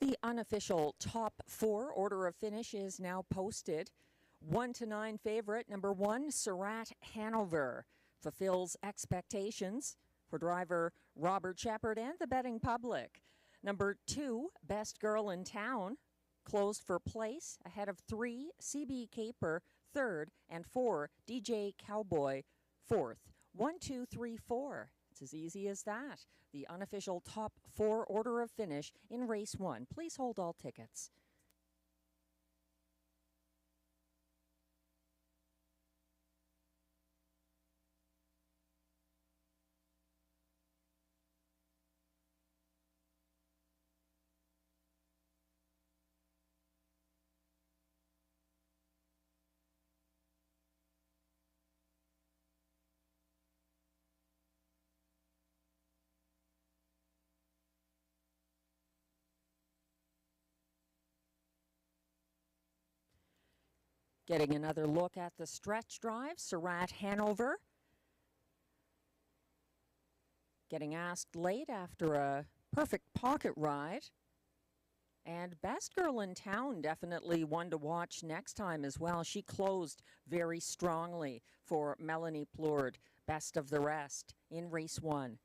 The unofficial top 4 order of finish is now posted. 1-9 favorite, number 1, Surratt Hanover, fulfills expectations for driver Probert Shepherd and the betting public. Number 2, Best Girl in Town, closed for place ahead of 3, CB Caper, third, and 4, DJ Cowboy, fourth. 1, 2, 3, 4. It's as easy as that. The unofficial top 4 order of finish in race 1. Please hold all tickets. Getting another look at the stretch drive, Surratt Hanover. Getting asked late after a perfect pocket ride. And Best Girl in Town, definitely one to watch next time as well. She closed very strongly for Melanie Plourde, best of the rest in race 1.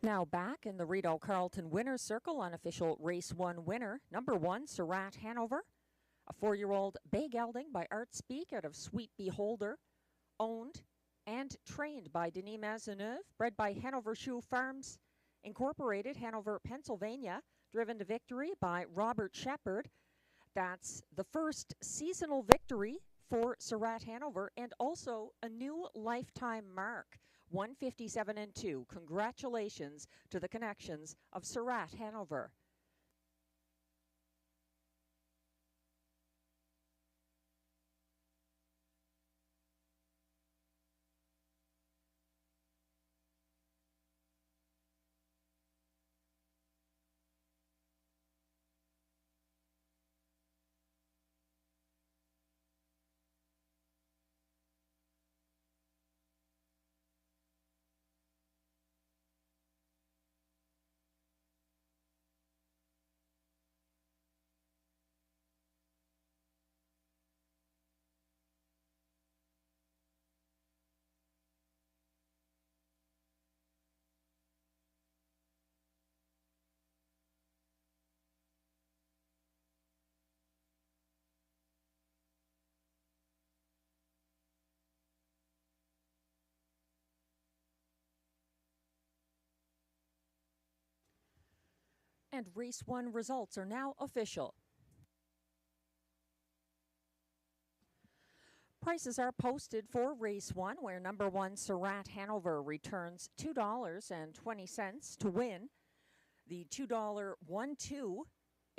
Now back in the Rideau Carleton winner's circle, unofficial race 1 winner, number 1, Surratt Hanover, a 4-year-old bay gelding by Art Speak out of Sweet Beholder, owned and trained by Denis Maisonneuve, bred by Hanover Shoe Farms Incorporated, Hanover, Pennsylvania, driven to victory by Probert Shepherd. That's the first seasonal victory for Surratt Hanover, and also a new lifetime mark, 157 and 2. Congratulations to the connections of Surratt Hanover. And race 1 results are now official. Prices are posted for race 1, where number 1 Surratt Hanover returns $2.20 to win. The $2 1-2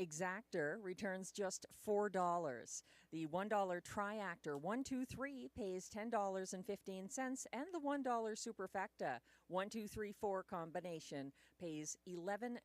exactor returns just $4. The $1 triactor 1-2-3 pays $10.15, and the $1 superfecta 1-2-3-4 combination pays $11.95.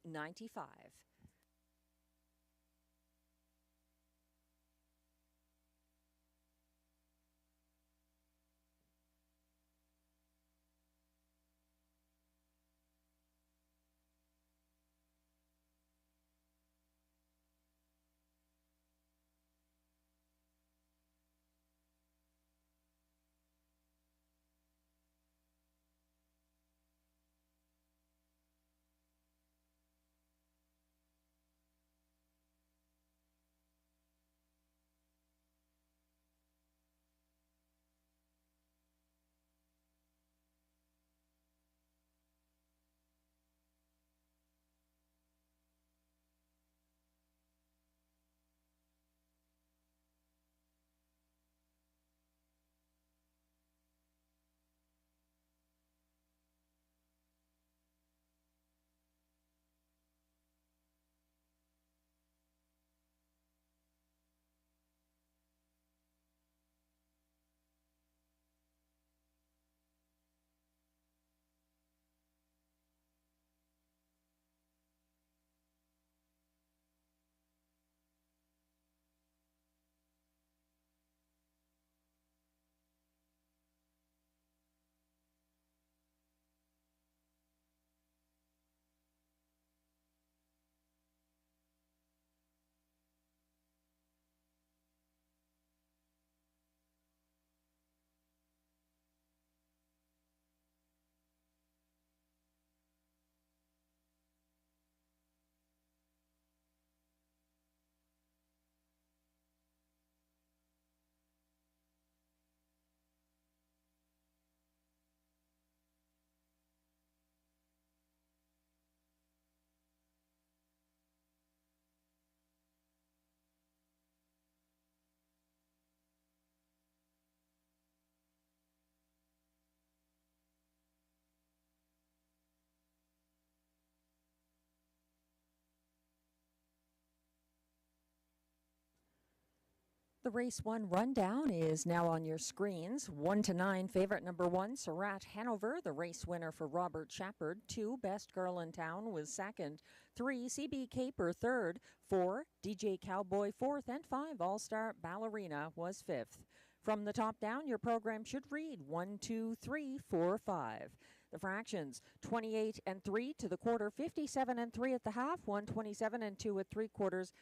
The race 1 rundown is now on your screens. 1-9, favorite number 1, Surratt Hanover, the race winner for Robert Shepard. 2, Best Girl in Town was second. 3, CB Caper third. 4, DJ Cowboy fourth. And 5, All-Star Ballerina was fifth. From the top down, your program should read 1, 2, 3, 4, 5. The fractions, 28 and 3 to the quarter, 57 and 3 at the half, 127 and 2 at 3/4,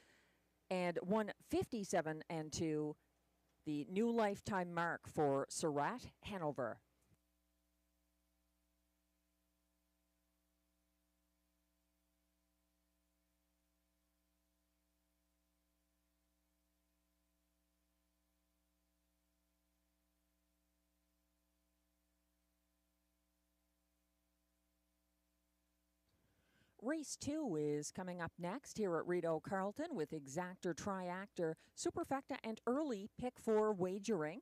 and 157 and 2, the new lifetime mark for Surratt Hanover. Race 2 is coming up next here at Rideau Carleton with exactor, triactor, superfecta, and early pick 4 wagering.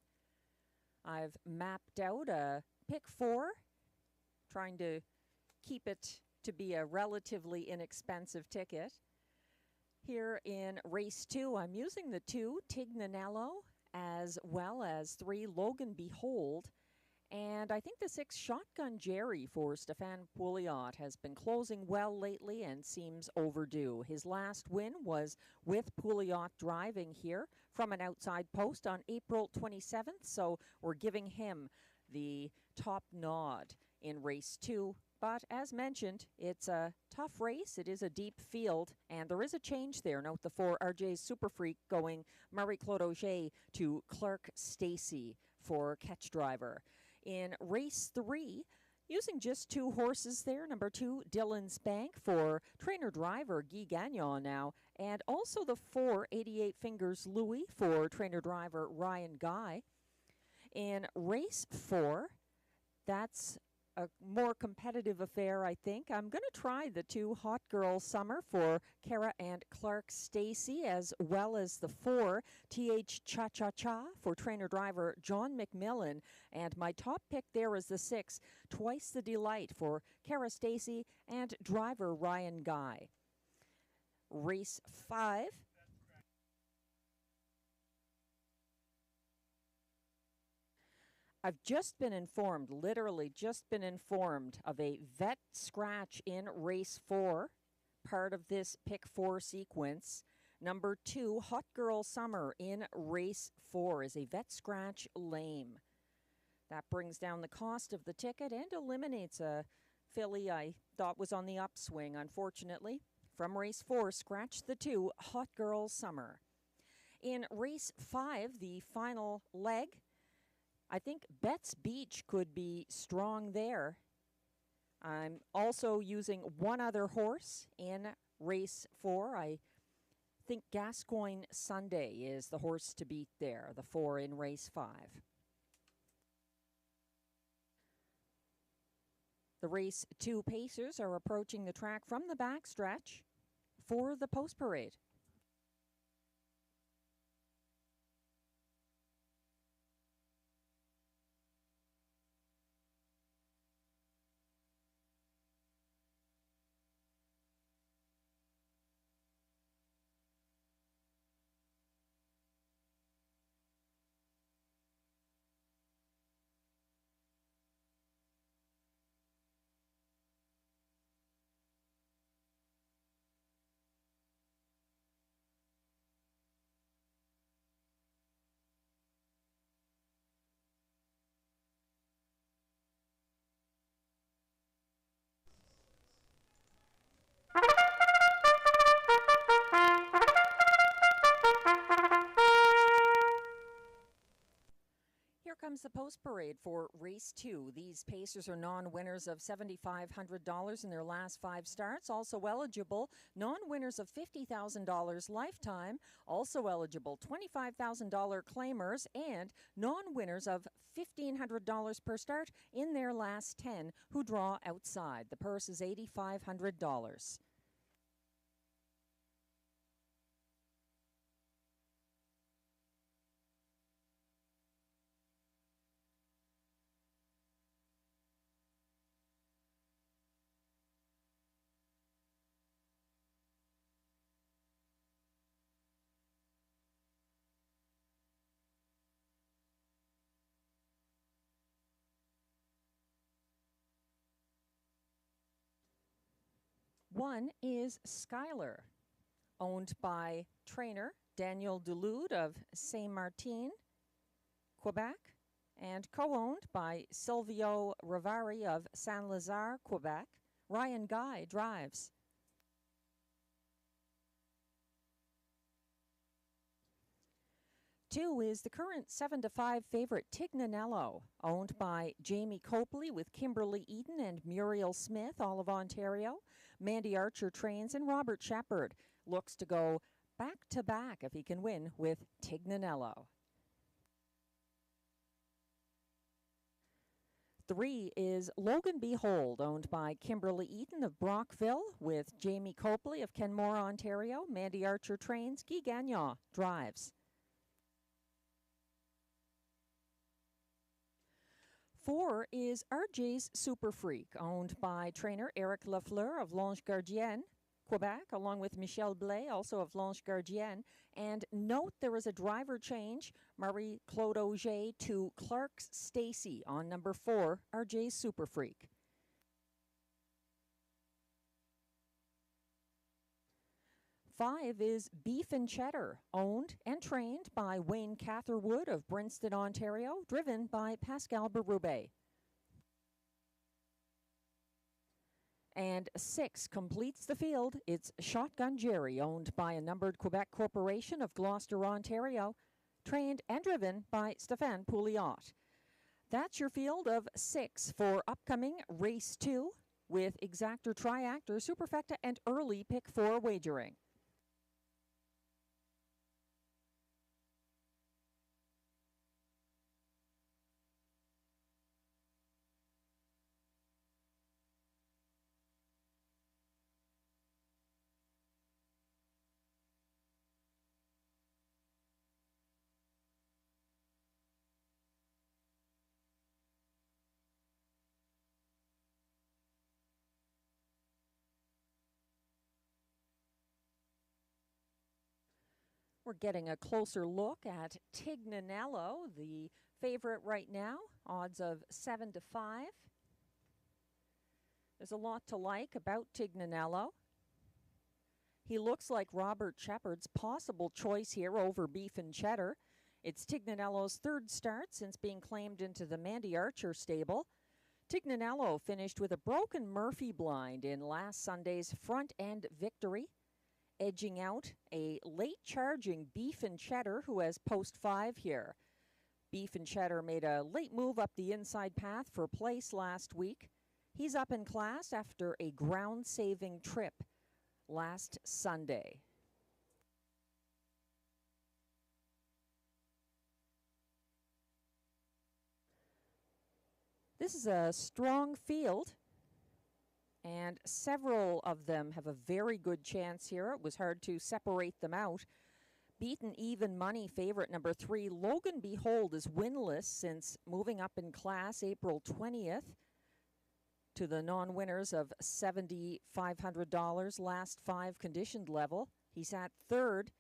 I've mapped out a pick 4, trying to keep it to be a relatively inexpensive ticket. Here in Race 2, I'm using the 2 Tignanello as well as 3 Logan Behold. And I think the 6 Shotgun Jerry for Stefan Pouliot has been closing well lately and seems overdue. His last win was with Pouliot driving here from an outside post on April 27th, so we're giving him the top nod in Race 2. But as mentioned, it's a tough race. It is a deep field, and there is a change there. Note the 4 RJ Super Freak going Marie-Claude Auger to Clark Stacy for catch driver. In Race 3, using just 2 horses there, number 2, Dylan's Bank for trainer-driver Guy Gagnon now, and also the 4, 88 Fingers Louis for trainer-driver Ryan Guy. In Race 4, that's a more competitive affair, I think. I'm going to try the 2 Hot Girl Summer for Kara and Clark Stacy, as well as the 4 TH Cha Cha Cha for trainer-driver John McMillan. And my top pick there is the 6 Twice the Delight for Kara Stacy and driver Ryan Guy. Race 5. I've just been informed, literally just been informed, of a vet scratch in Race 4, part of this Pick 4 sequence. Number 2, Hot Girl Summer in Race 4 is a vet scratch lame. That brings down the cost of the ticket and eliminates a filly I thought was on the upswing, unfortunately. From Race 4, scratch the 2, Hot Girl Summer. In Race 5, the final leg, I think Betts Beach could be strong there. I'm also using one other horse in Race 4. I think Gascoigne Sunday is the horse to beat there, the 4 in Race 5. The Race 2 Pacers are approaching the track from the backstretch for the post parade. Comes the post parade for Race 2. These Pacers are non-winners of $7,500 in their last 5 starts. Also eligible, non-winners of $50,000 lifetime. Also eligible, $25,000 claimers, and non-winners of $1,500 per start in their last 10 who draw outside. The purse is $8,500. One is Skylar, owned by trainer Daniel Dulude of Saint-Martin, Quebec, and co-owned by Silvio Rivari of Saint-Lazare, Quebec. Ryan Guy drives. Two is the current 7-5 favorite Tignanello, owned by Jamie Copley with Kimberly Eden and Muriel Smith, all of Ontario. Mandy Archer trains, and Robert Shepard looks to go back-to-back if he can win with Tignanello. 3 is Logan Behold, owned by Kimberly Eaton of Brockville, with Jamie Copley of Kenmore, Ontario. Mandy Archer trains, Guy Gagnon drives. 4 is RJ's Super Freak, owned by trainer Eric Lafleur of Lange Gardienne, Quebec, along with Michel Blais, also of Lange Gardienne. And note there is a driver change, Marie-Claude Auger to Clark's Stacy on number 4, RJ's Super Freak. 5 is Beef and Cheddar, owned and trained by Wayne Catherwood of Brinston, Ontario, driven by Pascal Berube. And 6 completes the field. It's Shotgun Jerry, owned by a numbered Quebec corporation of Gloucester, Ontario, trained and driven by Stéphane Pouliot. That's your field of 6 for upcoming Race 2 with Exactor, Triactor, Superfecta, and early Pick 4 wagering. We're getting a closer look at Tignanello, the favorite right now, odds of 7 to 5. There's a lot to like about Tignanello. He looks like Robert Shepard's possible choice here over Beef and Cheddar. It's Tignanello's third start since being claimed into the Mandy Archer stable. Tignanello finished with a broken Murphy blind in last Sunday's front-end victory, edging out a late-charging Beef and Cheddar, who has post 5 here. Beef and Cheddar made a late move up the inside path for place last week. He's up in class after a ground-saving trip last Sunday. This is a strong field, and several of them have a very good chance here. It was hard to separate them out. Beaten even money favorite number 3, Logan Behold, is winless since moving up in class April 20th to the non-winners of $7,500 last 5 conditioned level. He sat third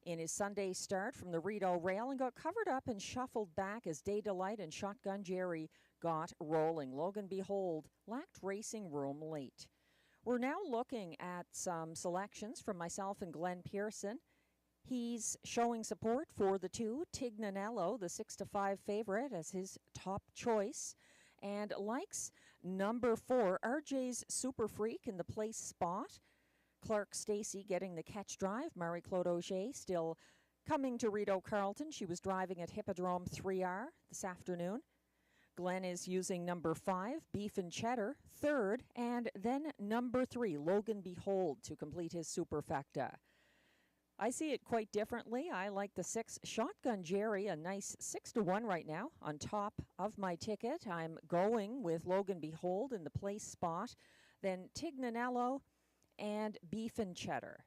in his Sunday start from the Rideau rail and got covered up and shuffled back as Day Delight and Shotgun Jerry got rolling. Logan Behold lacked racing room late. We're now looking at some selections from myself and Glenn Pearson. He's showing support for the 2, Tignanello, the 6 to 5 favorite, as his top choice, and likes number 4, RJ's Super Freak, in the place spot. Clark Stacy getting the catch drive. Marie-Claude Auger still coming to Rideau Carleton. She was driving at Hippodrome 3R this afternoon. Glenn is using number 5, Beef and Cheddar, third, and then number 3, Logan Behold, to complete his superfecta. I see it quite differently. I like the 6, Shotgun Jerry, a nice 6 to 1 right now on top of my ticket. I'm going with Logan Behold in the place spot, then Tignanello and Beef and Cheddar.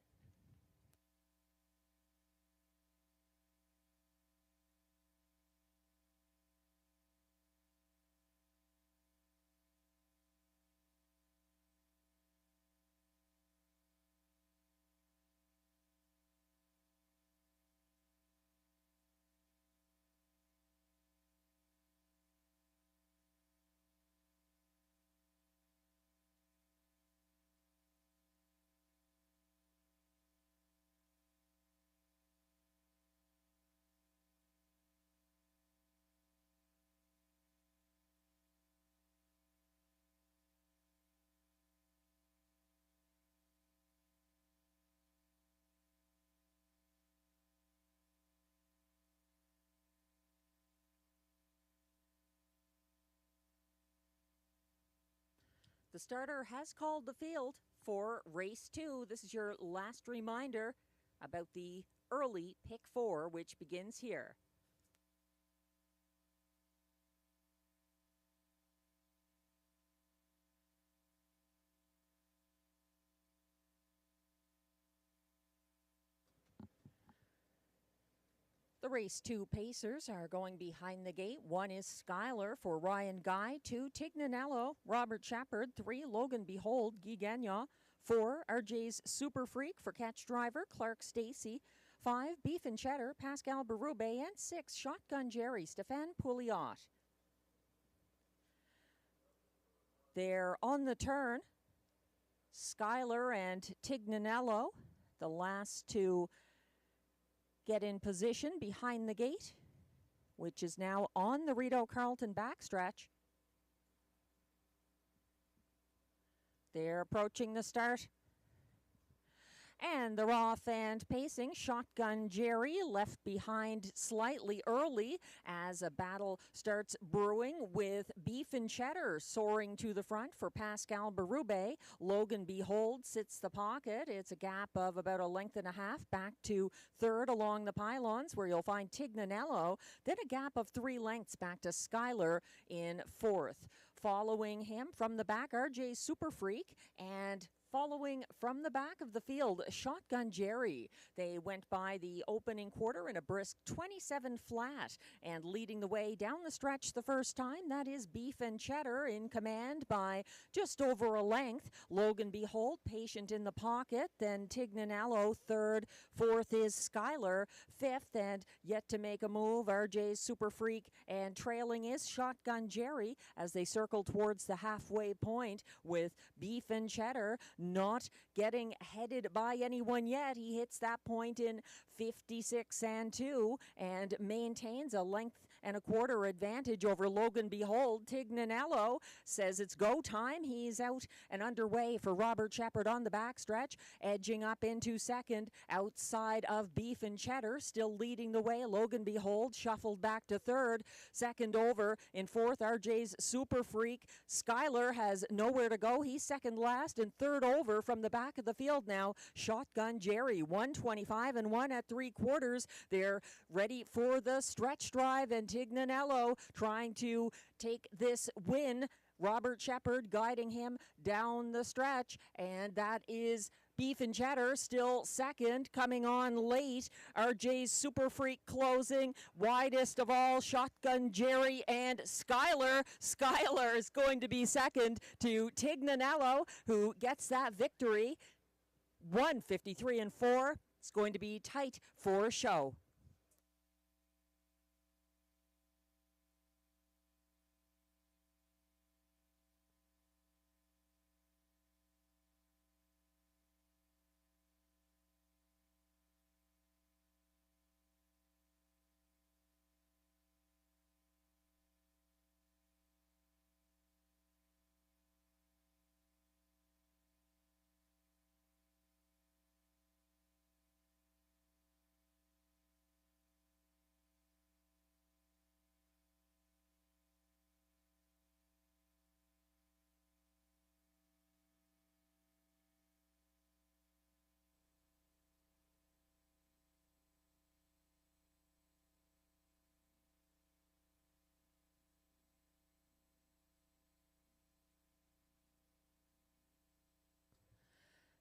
The starter has called the field for race 2. This is your last reminder about the early pick 4, which begins here. race 2 pacers are going behind the gate. 1 is Skylar for Ryan Guy. 2, Tignanello, Robert Shepard. 3, Logan Behold, Guy Gagnon. 4, RJ's Super Freak for catch driver, Clark Stacy. 5, Beef and Cheddar, Pascal Berube. And 6, Shotgun Jerry, Stefan Pouliot. They're on the turn. Skylar and Tignanello, the last to get in position behind the gate, which is now on the Rideau Carleton backstretch. They're approaching the start. And they're off and pacing. Shotgun Jerry left behind slightly early as a battle starts brewing with Beef and Cheddar soaring to the front for Pascal Berube. Logan Behold sits the pocket. It's a gap of about a length and a half back to third along the pylons where you'll find Tignanello. Then a gap of 3 lengths back to Skylar in fourth. Following him from the back, RJ Super Freak, and following from the back of the field, Shotgun Jerry. They went by the opening quarter in a brisk 27 flat, and leading the way down the stretch the first time, that is Beef and Cheddar in command by just over a length. Logan Behold patient in the pocket, then Tignanello third, fourth is Skylar, fifth, and yet to make a move, RJ's Super Freak, and trailing is Shotgun Jerry as they circle towards the halfway point with Beef and Cheddar not getting headed by anyone yet. He hits that point in 56 and 2 and maintains a length and a quarter advantage over Logan Behold. Tignanello says it's go time. He's out and underway for Robert Shepard on the backstretch, edging up into second outside of Beef and Cheddar, still leading the way. Logan Behold shuffled back to third, second over in fourth, RJ's Super Freak. Skylar has nowhere to go. He's second last, and third over from the back of the field now, Shotgun Jerry, 125 and 1 at 3/4. They're ready for the stretch drive, and Tignanello trying to take this win. Robert Shepard guiding him down the stretch, and that is Beef and Cheddar still second, coming on late. RJ's Super Freak closing. Widest of all, Shotgun Jerry and Skylar. Skylar is going to be second to Tignanello, who gets that victory. 1:53 and 4. It's going to be tight for show.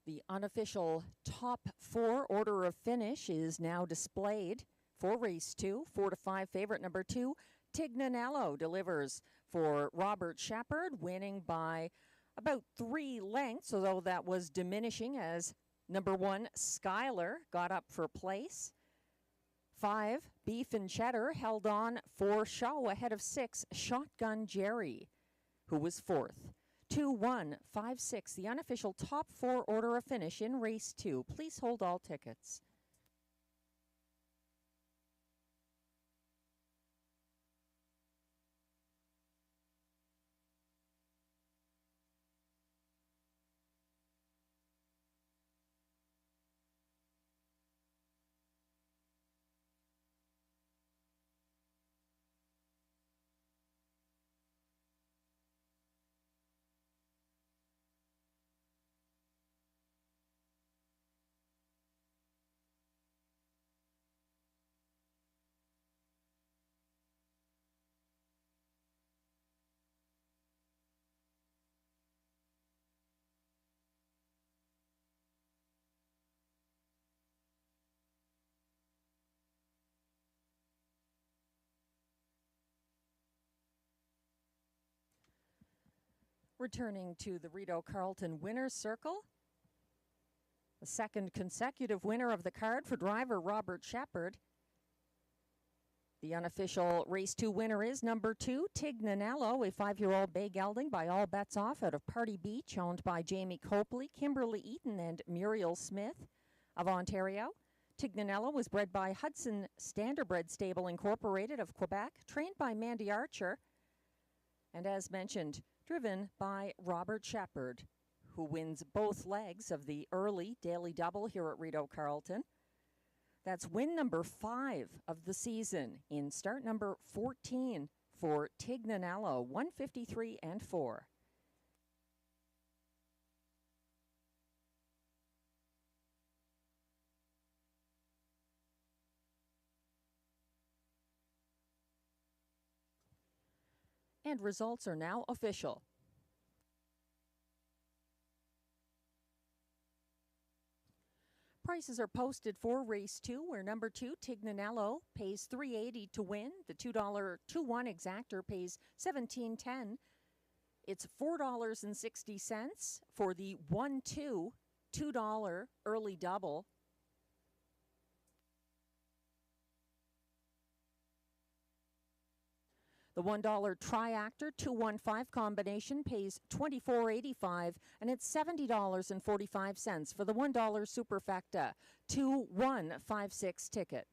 The unofficial top 4 order of finish is now displayed for race 2. 4 to 5 favorite number 2, Tignanello, delivers for Robert Shepard, winning by about 3 lengths, although that was diminishing as number 1, Skylar, got up for place. 5, Beef and Cheddar held on for show ahead of 6, Shotgun Jerry, who was 4th. 2, 1, 5, 6, the unofficial top 4 order of finish in race 2. Please hold all tickets. Returning to the Rideau Carleton winner's circle. The second consecutive winner of the card for driver Probert Shepherd. The unofficial race 2 winner is number 2, Tignanello, a 5-year-old bay gelding by All Bets Off out of Party Beach, owned by Jamie Copley, Kimberly Eaton, and Muriel Smith of Ontario. Tignanello was bred by Hudson Standardbred Stable Incorporated of Quebec, trained by Mandy Archer, and as mentioned, driven by Probert Shepherd, who wins both legs of the early daily double here at Rideau Carleton. That's win number 5 of the season in start number 14 for Tignanello, 153 and 4. And results are now official. Prices are posted for race 2, where number 2, Tignanello, pays $3.80 to win. The $2 2-1 exactor pays $17.10. It's $4.60 for the 1-2 $2 early double. The $1 triactor 2-1-5 combination pays $24.85, and it's $70.45 for the $1 superfecta 2-1-5-6 ticket.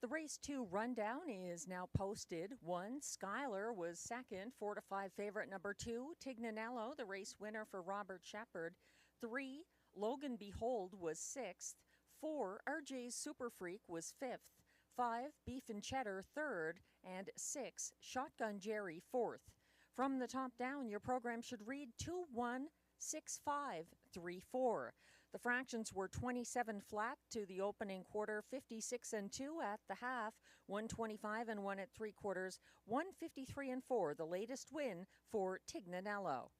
The race 2 rundown is now posted. 1, Skylar was second. 4 to 5 favorite number 2, Tignanello, the race winner for Probert Shepherd. 3, Logan Behold was 6th. 4, RJ's Super Freak was 5th. 5, Beef and Cheddar 3rd. And 6, Shotgun Jerry 4th. From the top down, your program should read 2-1-6-5-3-4. The fractions were 27 flat to the opening quarter, 56 and 2 at the half, 125 and 1 at 3/4, 153 and 4, the latest win for Tignanello.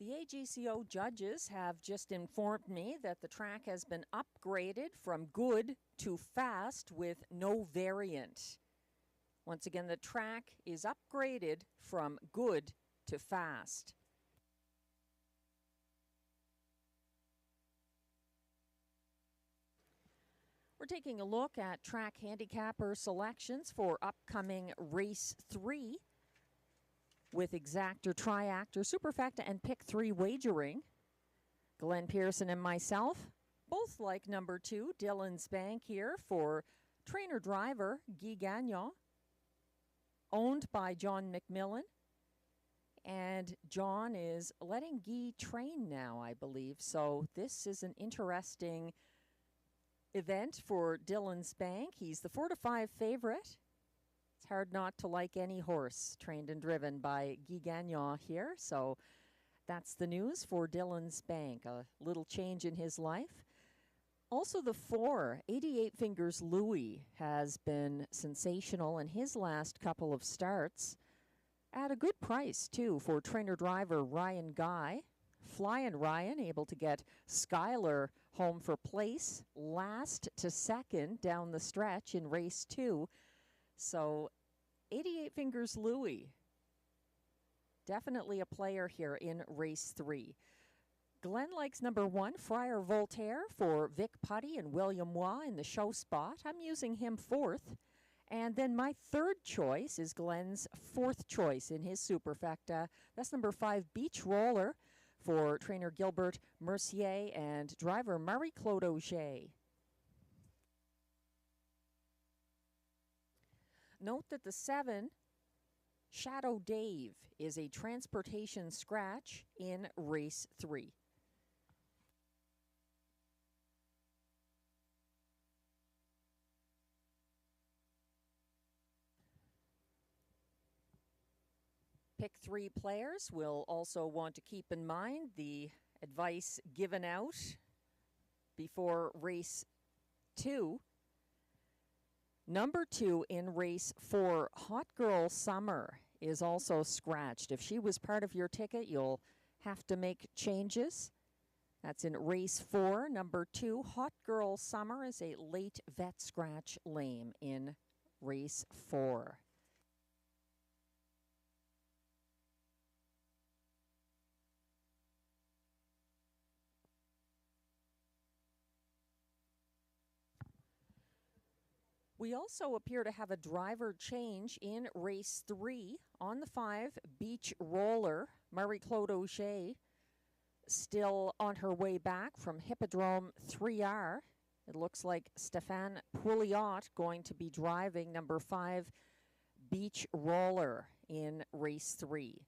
The AGCO judges have just informed me that the track has been upgraded from good to fast with no variant. Once again, the track is upgraded from good to fast. We're taking a look at track handicapper selections for upcoming race 3 with exactor, triactor, superfecta, and pick 3 wagering. Glenn Pearson and myself both like number 2, Dylan's Bank here for trainer-driver Guy Gagnon, owned by John McMillan. And John is letting Guy train now, I believe. So this is an interesting event for Dylan's Bank. He's the 4-5 favorite. It's hard not to like any horse trained and driven by Guy Gagnon here. So that's the news for Dylan's Bank. A little change in his life. Also the 4, 88 Fingers Louis, has been sensational in his last couple of starts. At a good price, too, for trainer-driver Ryan Guy. Flying Ryan, able to get Skylar home for place, last to second down the stretch in race 2. So 88 Fingers Louis, definitely a player here in race 3. Glenn likes number 1, Friar Voltaire, for Vic Putty and William Waugh in the show spot. I'm using him 4th. And then my 3rd choice is Glenn's 4th choice in his superfecta. That's number 5, Beach Roller, for trainer Gilbert Mercier and driver Marie-Claude Auger. Note that the 7, Shadow Dave, is a transportation scratch in race 3. Pick 3 players will also want to keep in mind the advice given out before race 2. Number 2 in race 4, Hot Girl Summer, is also scratched. If she was part of your ticket, you'll have to make changes. That's in race 4. Number 2, Hot Girl Summer, is a late vet scratch lame in race 4. We also appear to have a driver change in race 3 on the 5, Beach Roller. Marie-Claude Auger still on her way back from Hippodrome 3R. It looks like Stéphane Pouliot going to be driving number 5, Beach Roller, in race 3.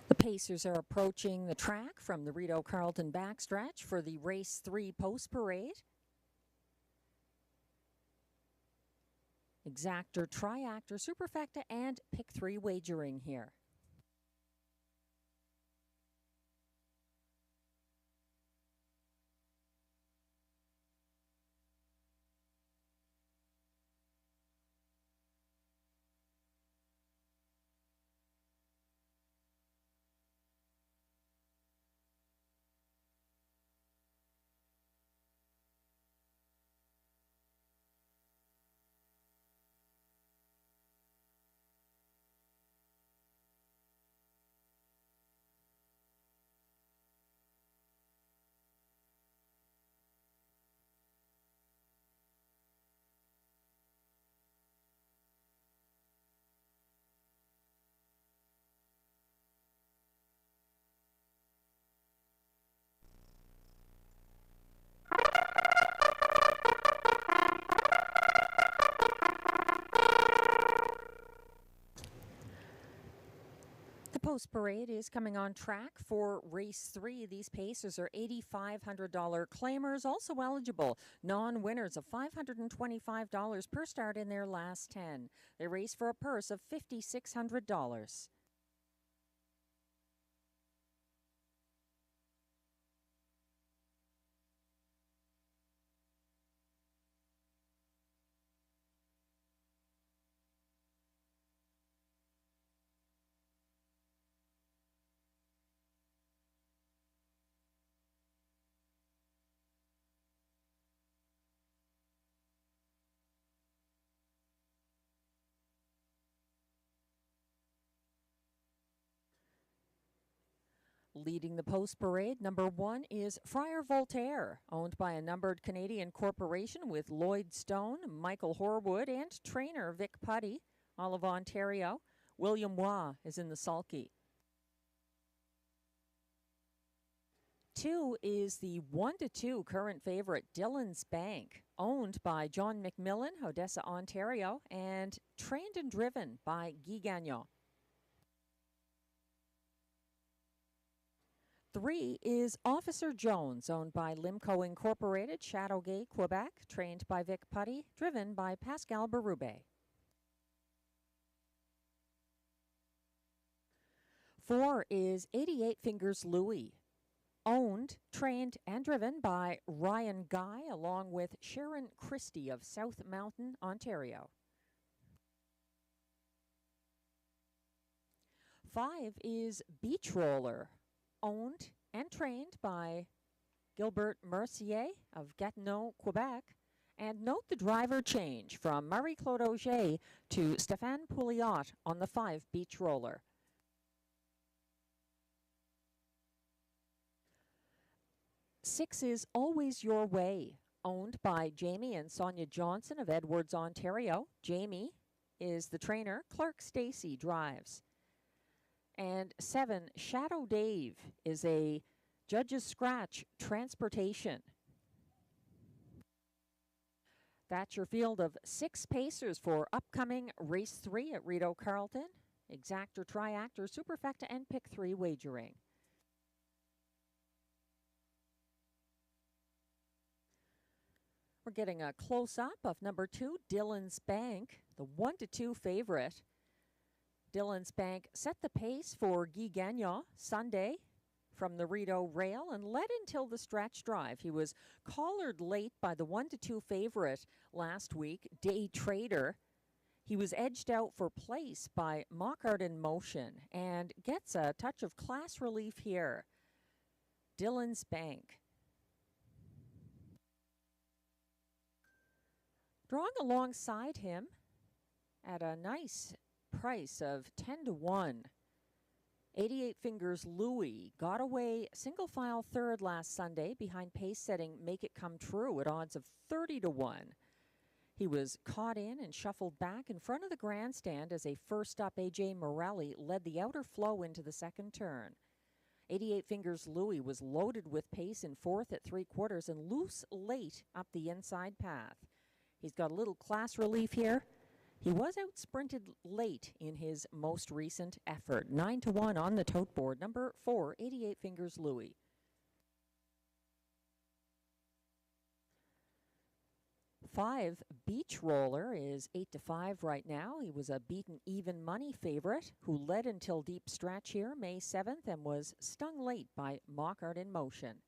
The Pacers are approaching the track from the Rideau Carleton backstretch for the race 3 post parade. Exactor, triactor, superfecta, and pick 3 wagering here. Post Parade is coming on track for race 3. These pacers are $8,500 claimers, also eligible. Non-winners of $525 per start in their last 10. They race for a purse of $5,600. Leading the Post Parade, number 1 is Friar Voltaire, owned by a numbered Canadian corporation with Lloyd Stone, Michael Horwood, and trainer Vic Putty, all of Ontario. William Waugh is in the sulky. 2 is the 1-2 current favorite, Dylan's Bank, owned by John McMillan, Odessa, Ontario, and trained and driven by Guy Gagnon. 3 is Officer Jones, owned by Limco Incorporated, Châteauguay, Quebec, trained by Vic Putty, driven by Pascal Berube. 4 is 88 Fingers Louis, owned, trained, and driven by Ryan Guy, along with Sharon Christie of South Mountain, Ontario. 5 is Beach Roller, owned and trained by Gilbert Mercier of Gatineau, Quebec. And note the driver change from Marie-Claude Auger to Stéphane Pouliot on the 5 Beach Roller. 6 is Always Your Way, owned by Jamie and Sonia Johnson of Edwards, Ontario. Jamie is the trainer. Clark Stacy drives. And 7, Shadow Dave is a Judge's Scratch Transportation. That's your field of 6 pacers for upcoming race 3 at Rideau Carleton. Exactor, Triactor, Superfecta, and Pick 3 wagering. We're getting a close-up of number 2, Dylan's Bank, the 1-2 favorite. Dylan's Bank set the pace for Guy Gagnon Sunday from the Rideau rail and led until the stretch drive. He was collared late by the 1-2 favorite last week, Day Trader. He was edged out for place by Mockart in Motion and gets a touch of class relief here. Dylan's Bank. Drawing alongside him at a nice price of 10-1. 88 Fingers Louis got away single file third last Sunday behind pace setting Make It Come True at odds of 30-1. He was caught in and shuffled back in front of the grandstand as a first up AJ Morelli led the outer flow into the second turn. 88 Fingers Louis was loaded with pace in fourth at 3/4 and loose late up the inside path. He's got a little class relief here. He was out-sprinted late in his most recent effort. 9-1 on the tote board. Number 4, 88 Fingers Louis. 5, Beach Roller is 8-5 right now. He was a beaten even money favorite who led until deep stretch here May 7th and was stung late by Mockart in Motion.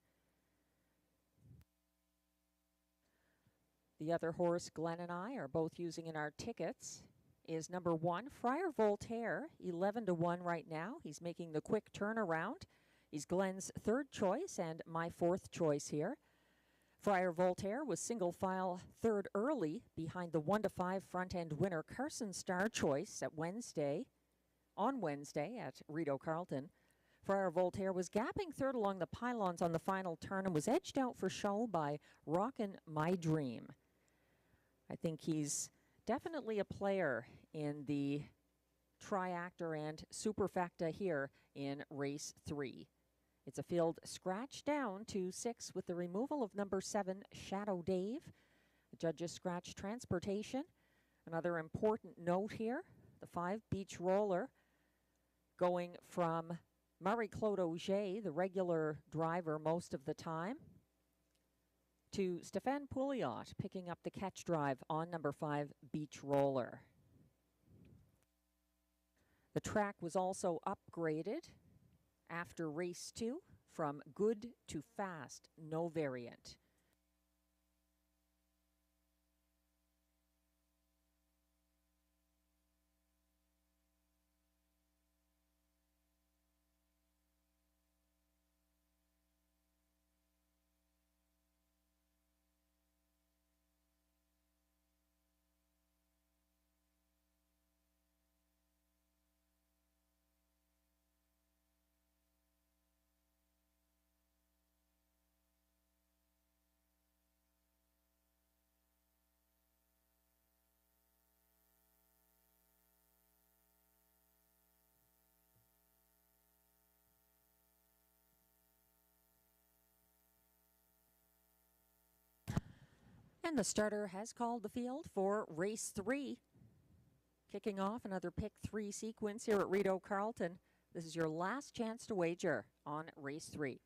The other horse Glenn and I are both using in our tickets is number 1, Friar Voltaire, 11-1 right now. He's making the quick turnaround. He's Glenn's 3rd choice and my 4th choice here. Friar Voltaire was single file 3rd early behind the 1-5 front end winner Carson Star Choice on Wednesday at Rideau Carleton. Friar Voltaire was gapping 3rd along the pylons on the final turn and was edged out for show by Rockin' My Dream. I think he's definitely a player in the Triactor and Superfecta here in race 3. It's a field scratched down to 6 with the removal of number 7, Shadow Dave. The Judge's Scratch Transportation. Another important note here, the 5, Beach Roller, going from Marie-Claude Auger, the regular driver most of the time, to Stéphane Pouliot picking up the catch drive on number 5, Beach Roller. The track was also upgraded after race 2 from good to fast, no variant. And the starter has called the field for race 3. Kicking off another pick 3 sequence here at Rideau Carleton. This is your last chance to wager on race 3.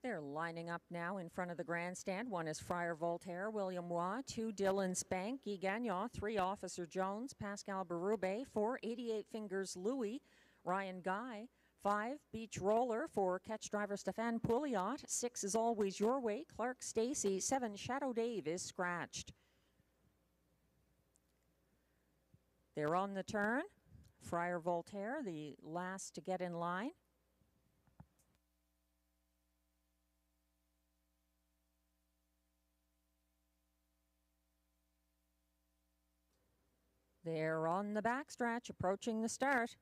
They're lining up now in front of the grandstand. 1 is Friar Voltaire, William Waugh, 2 Dylan's Bank, Guy Gagnon, 3 Officer Jones, Pascal Berube, 4 88 Fingers Louis, Ryan Guy, 5 Beach Roller for catch driver Stéphane Pouliot, 6 is Always Your Way, Clark Stacy, 7 Shadow Dave is scratched. They're on the turn. Friar Voltaire, the last to get in line. They're on the backstretch, approaching the start.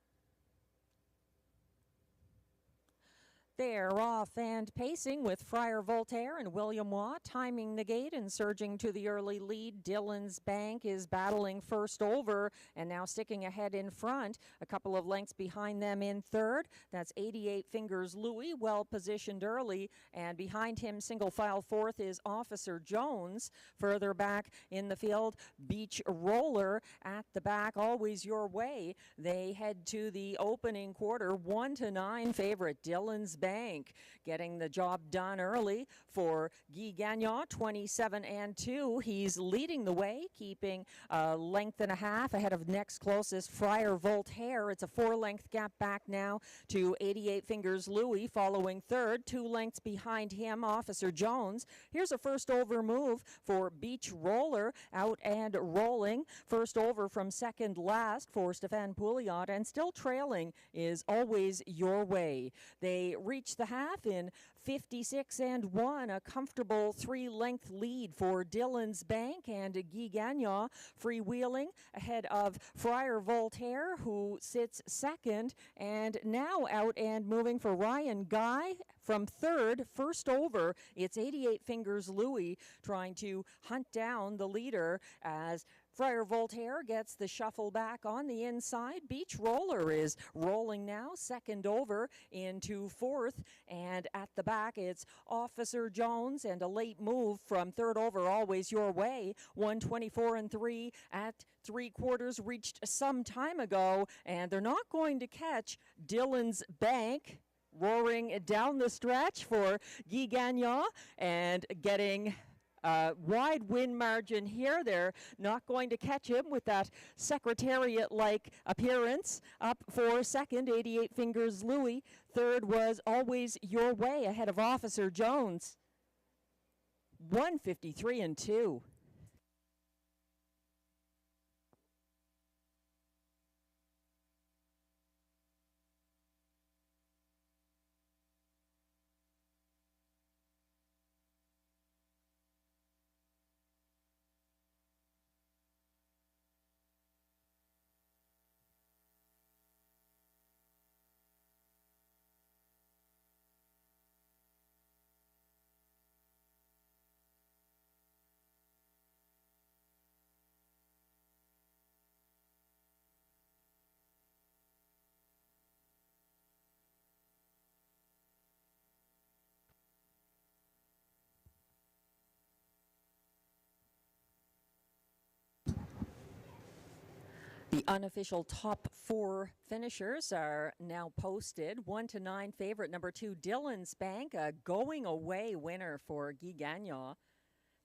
They're off and pacing with Friar Voltaire and William Waugh timing the gate and surging to the early lead. Dylan's Bank is battling first over and now sticking ahead in front. A couple of lengths behind them in third. That's 88 Fingers Louis, well positioned early. And behind him, single file fourth, is Officer Jones. Further back in the field, Beach Roller at the back, Always Your Way. They head to the opening quarter, 1-9 favorite Dylan's Bank, getting the job done early for Guy Gagnon, 27-2. He's leading the way, keeping a length and a half ahead of next closest Friar Voltaire. It's a 4-length gap back now to 88 Fingers Louis, following third. 2 lengths behind him, Officer Jones. Here's a first over move for Beach Roller, out and rolling. First over from second last for Stéphane Pouliot, and still trailing is Always Your Way. They reach the half in 56-1, a comfortable 3-length lead for Dylan's Bank, and Guy Gagnon freewheeling ahead of Friar Voltaire, who sits second, and now out and moving for Ryan Guy from third. First over, it's 88 Fingers Louis trying to hunt down the leader as Friar Voltaire gets the shuffle back on the inside. Beach Roller is rolling now, second over into fourth, and at the back it's Officer Jones, and a late move from third over, Always Your Way. 124-3 at 3/4 reached some time ago, and they're not going to catch Dylan's Bank. Roaring down the stretch for Guy Gagnon and getting wide win margin here. They're not going to catch him with that Secretariat-like appearance. Up for second, 88 Fingers Louis. Third was Always Your Way ahead of Officer Jones. 153-2. The unofficial top 4 finishers are now posted. 1 to 9 favorite, number 2, Dylan's Bank, a going away winner for Guy Gagnon.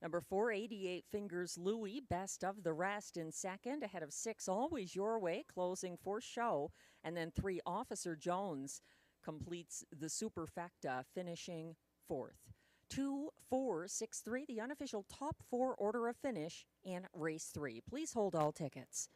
Number 4, 88 Fingers Louie, best of the rest in second, ahead of 6, Always Your Way, closing for show. And then 3, Officer Jones completes the superfecta, finishing 4th. 2, 4, 6, 3, the unofficial top 4 order of finish in race 3. Please hold all tickets.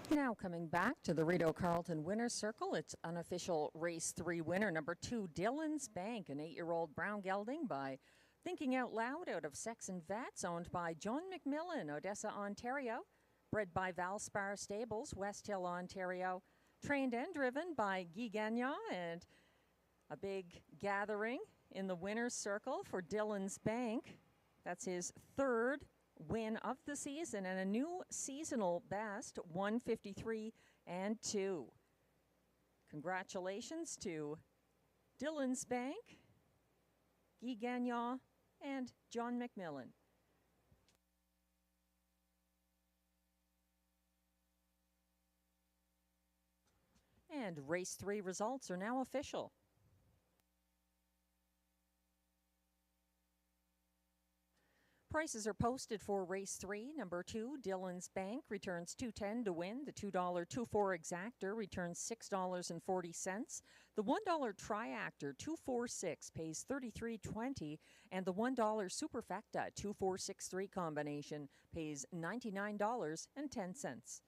Now coming back to the Rideau Carleton Winner's Circle, it's unofficial race 3 winner, number 2, Dylan's Bank, an 8-year-old brown gelding by Thinking Out Loud out of Sex and Vets, owned by John McMillan, Odessa, Ontario, bred by Valspar Stables, West Hill, Ontario, trained and driven by Guy Gagnon, and a big gathering in the Winner's Circle for Dylan's Bank. That's his 3rd win of the season and a new seasonal best, 153 and 2. Congratulations to Dylan's Bank, Guy Gagnon, and John McMillan. And race 3 results are now official. Prices are posted for race 3. Number 2, Dylan's Bank, returns $2.10 to win. The $2 2-4 exactor returns $6.40. The $1 triactor 246 pays $33.20, and the $1 superfecta 2463 combination pays $99.10.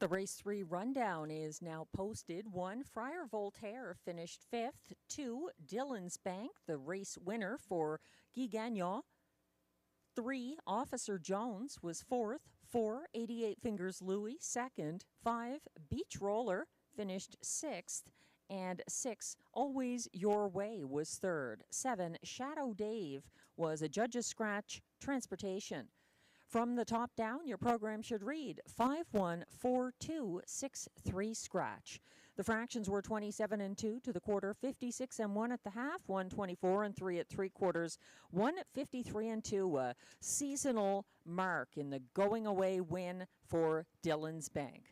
The race 3 rundown is now posted. 1, Friar Voltaire finished 5th. 2, Dillon's Bank, the race winner for Guy Gagnon. 3, Officer Jones was 4th. 4, 88 Fingers Louis, 2nd. 5, Beach Roller finished 6th. And 6, Always Your Way was 3rd. 7, Shadow Dave was a judge's scratch transportation. From the top down, your program should read 514263 scratch. The fractions were 27 and 2 to the quarter, 56 and 1 at the half, 124 and 3 at 3/4, 153 and 2. A seasonal mark in the going away win for Dillon's Bank.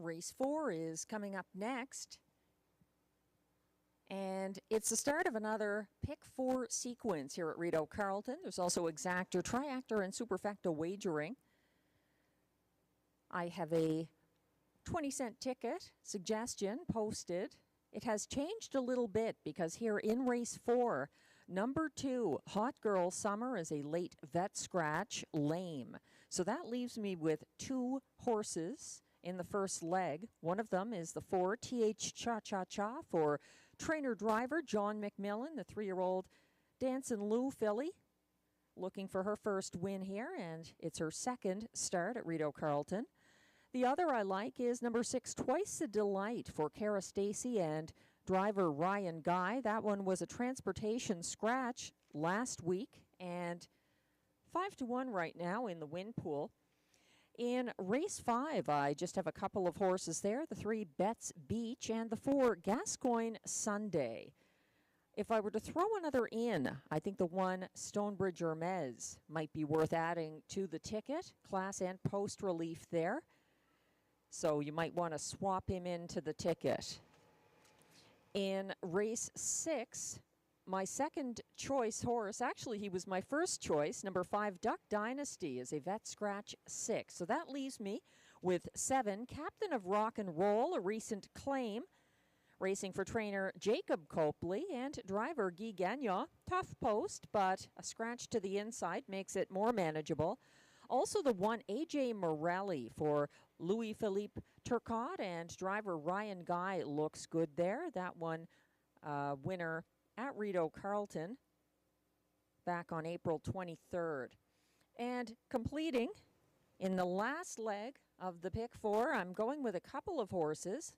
Race 4 is coming up next. And it's the start of another Pick 4 sequence here at Rideau Carleton. There's also exactor, triactor, and superfecta wagering. I have a 20-cent ticket suggestion posted. It has changed a little bit because here in race 4, number 2, Hot Girl Summer, is a late vet scratch, lame. So that leaves me with 2 horses in the first leg. One of them is the 4, TH Cha Cha Cha, for trainer-driver John McMillan, the 3-year-old Dancin' Lou filly, looking for her first win here, and it's her second start at Rideau Carleton. The other I like is number 6, Twice a Delight, for Cara Stacy and driver Ryan Guy. That one was a transportation scratch last week, and 5-1 right now in the win pool. In race 5, I just have a couple of horses there. The 3, Betts Beach, and the 4, Gascoigne Sunday. If I were to throw another in, I think the 1, Stonebridge Hermes, might be worth adding to the ticket. Class and post relief there. So you might want to swap him into the ticket. In race 6, my second choice horse, actually he was my first choice, number 5, Duck Dynasty, is a vet scratch 6. So that leaves me with 7, Captain of Rock and Roll, a recent claim, racing for trainer Jacob Copley and driver Guy Gagnon. Tough post, but a scratch to the inside makes it more manageable. Also the 1, AJ Morelli, for Louis-Philippe Turcotte and driver Ryan Guy looks good there. That one winner at Rideau Carleton back on April 23rd. And completing in the last leg of the Pick 4, I'm going with a couple of horses.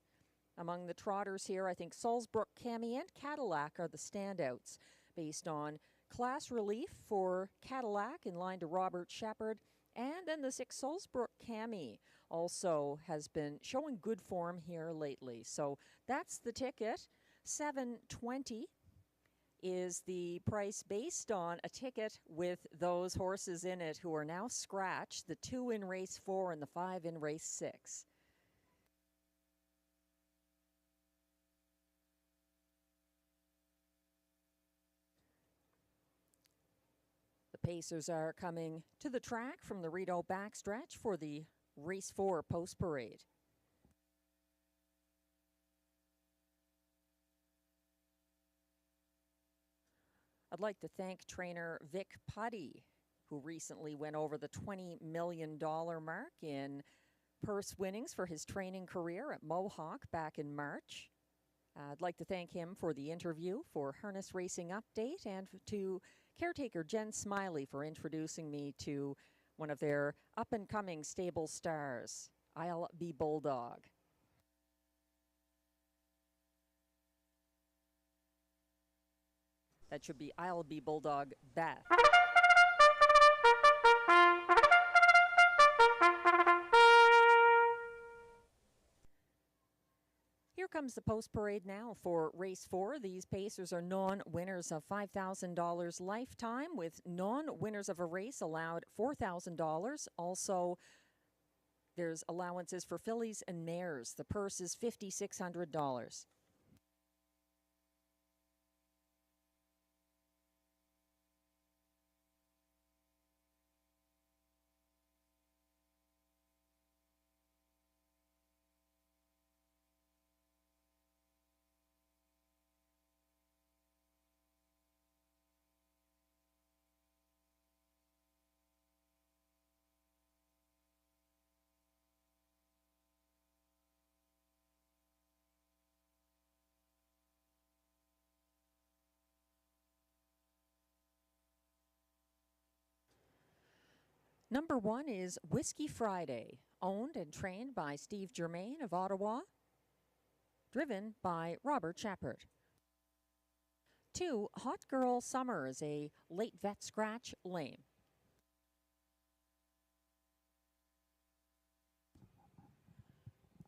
Among the trotters here, I think Salzbrook, Cami, and Cadillac are the standouts, based on class relief for Cadillac in line to Robert Shepard. And then the 6, Salzbrook Cami, also has been showing good form here lately. So that's the ticket. $7.20 is the price based on a ticket with those horses in it who are now scratched, the 2 in race 4 and the 5 in race 6. The Pacers are coming to the track from the Rideau backstretch for the race 4 post parade. I'd like to thank trainer Vic Putty, who recently went over the $20 million mark in purse winnings for his training career at Mohawk back in March. I'd like to thank him for the interview for Harness Racing Update, and to caretaker Jen Smiley for introducing me to one of their up-and-coming stable stars, I'll Be Bulldog. That should be I'll Be Bulldog Beth. Here comes the post parade now for race 4. These Pacers are non-winners of $5,000 lifetime, with non-winners of a race allowed $4,000. Also, There's allowances for fillies and mares. The purse is $5,600. Number 1 is Whiskey Friday, owned and trained by Steve Germain of Ottawa, driven by Robert Shepard. 2, Hot Girl Summer is a late vet scratch lame.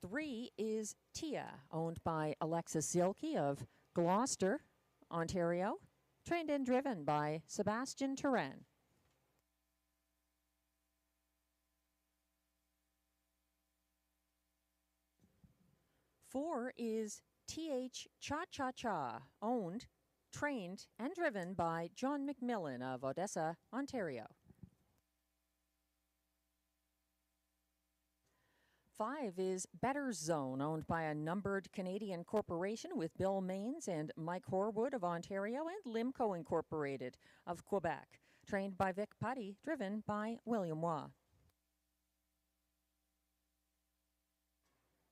3 is Tia, owned by Alexis Zielke of Gloucester, Ontario, trained and driven by Sebastian Turan. 4 is TH Cha Cha Cha, owned, trained, and driven by John McMillan of Odessa, Ontario. 5 is Better Zone, owned by a numbered Canadian corporation with Bill Maines and Mike Horwood of Ontario and Limco Incorporated of Quebec, trained by Vic Putty, driven by William Waugh.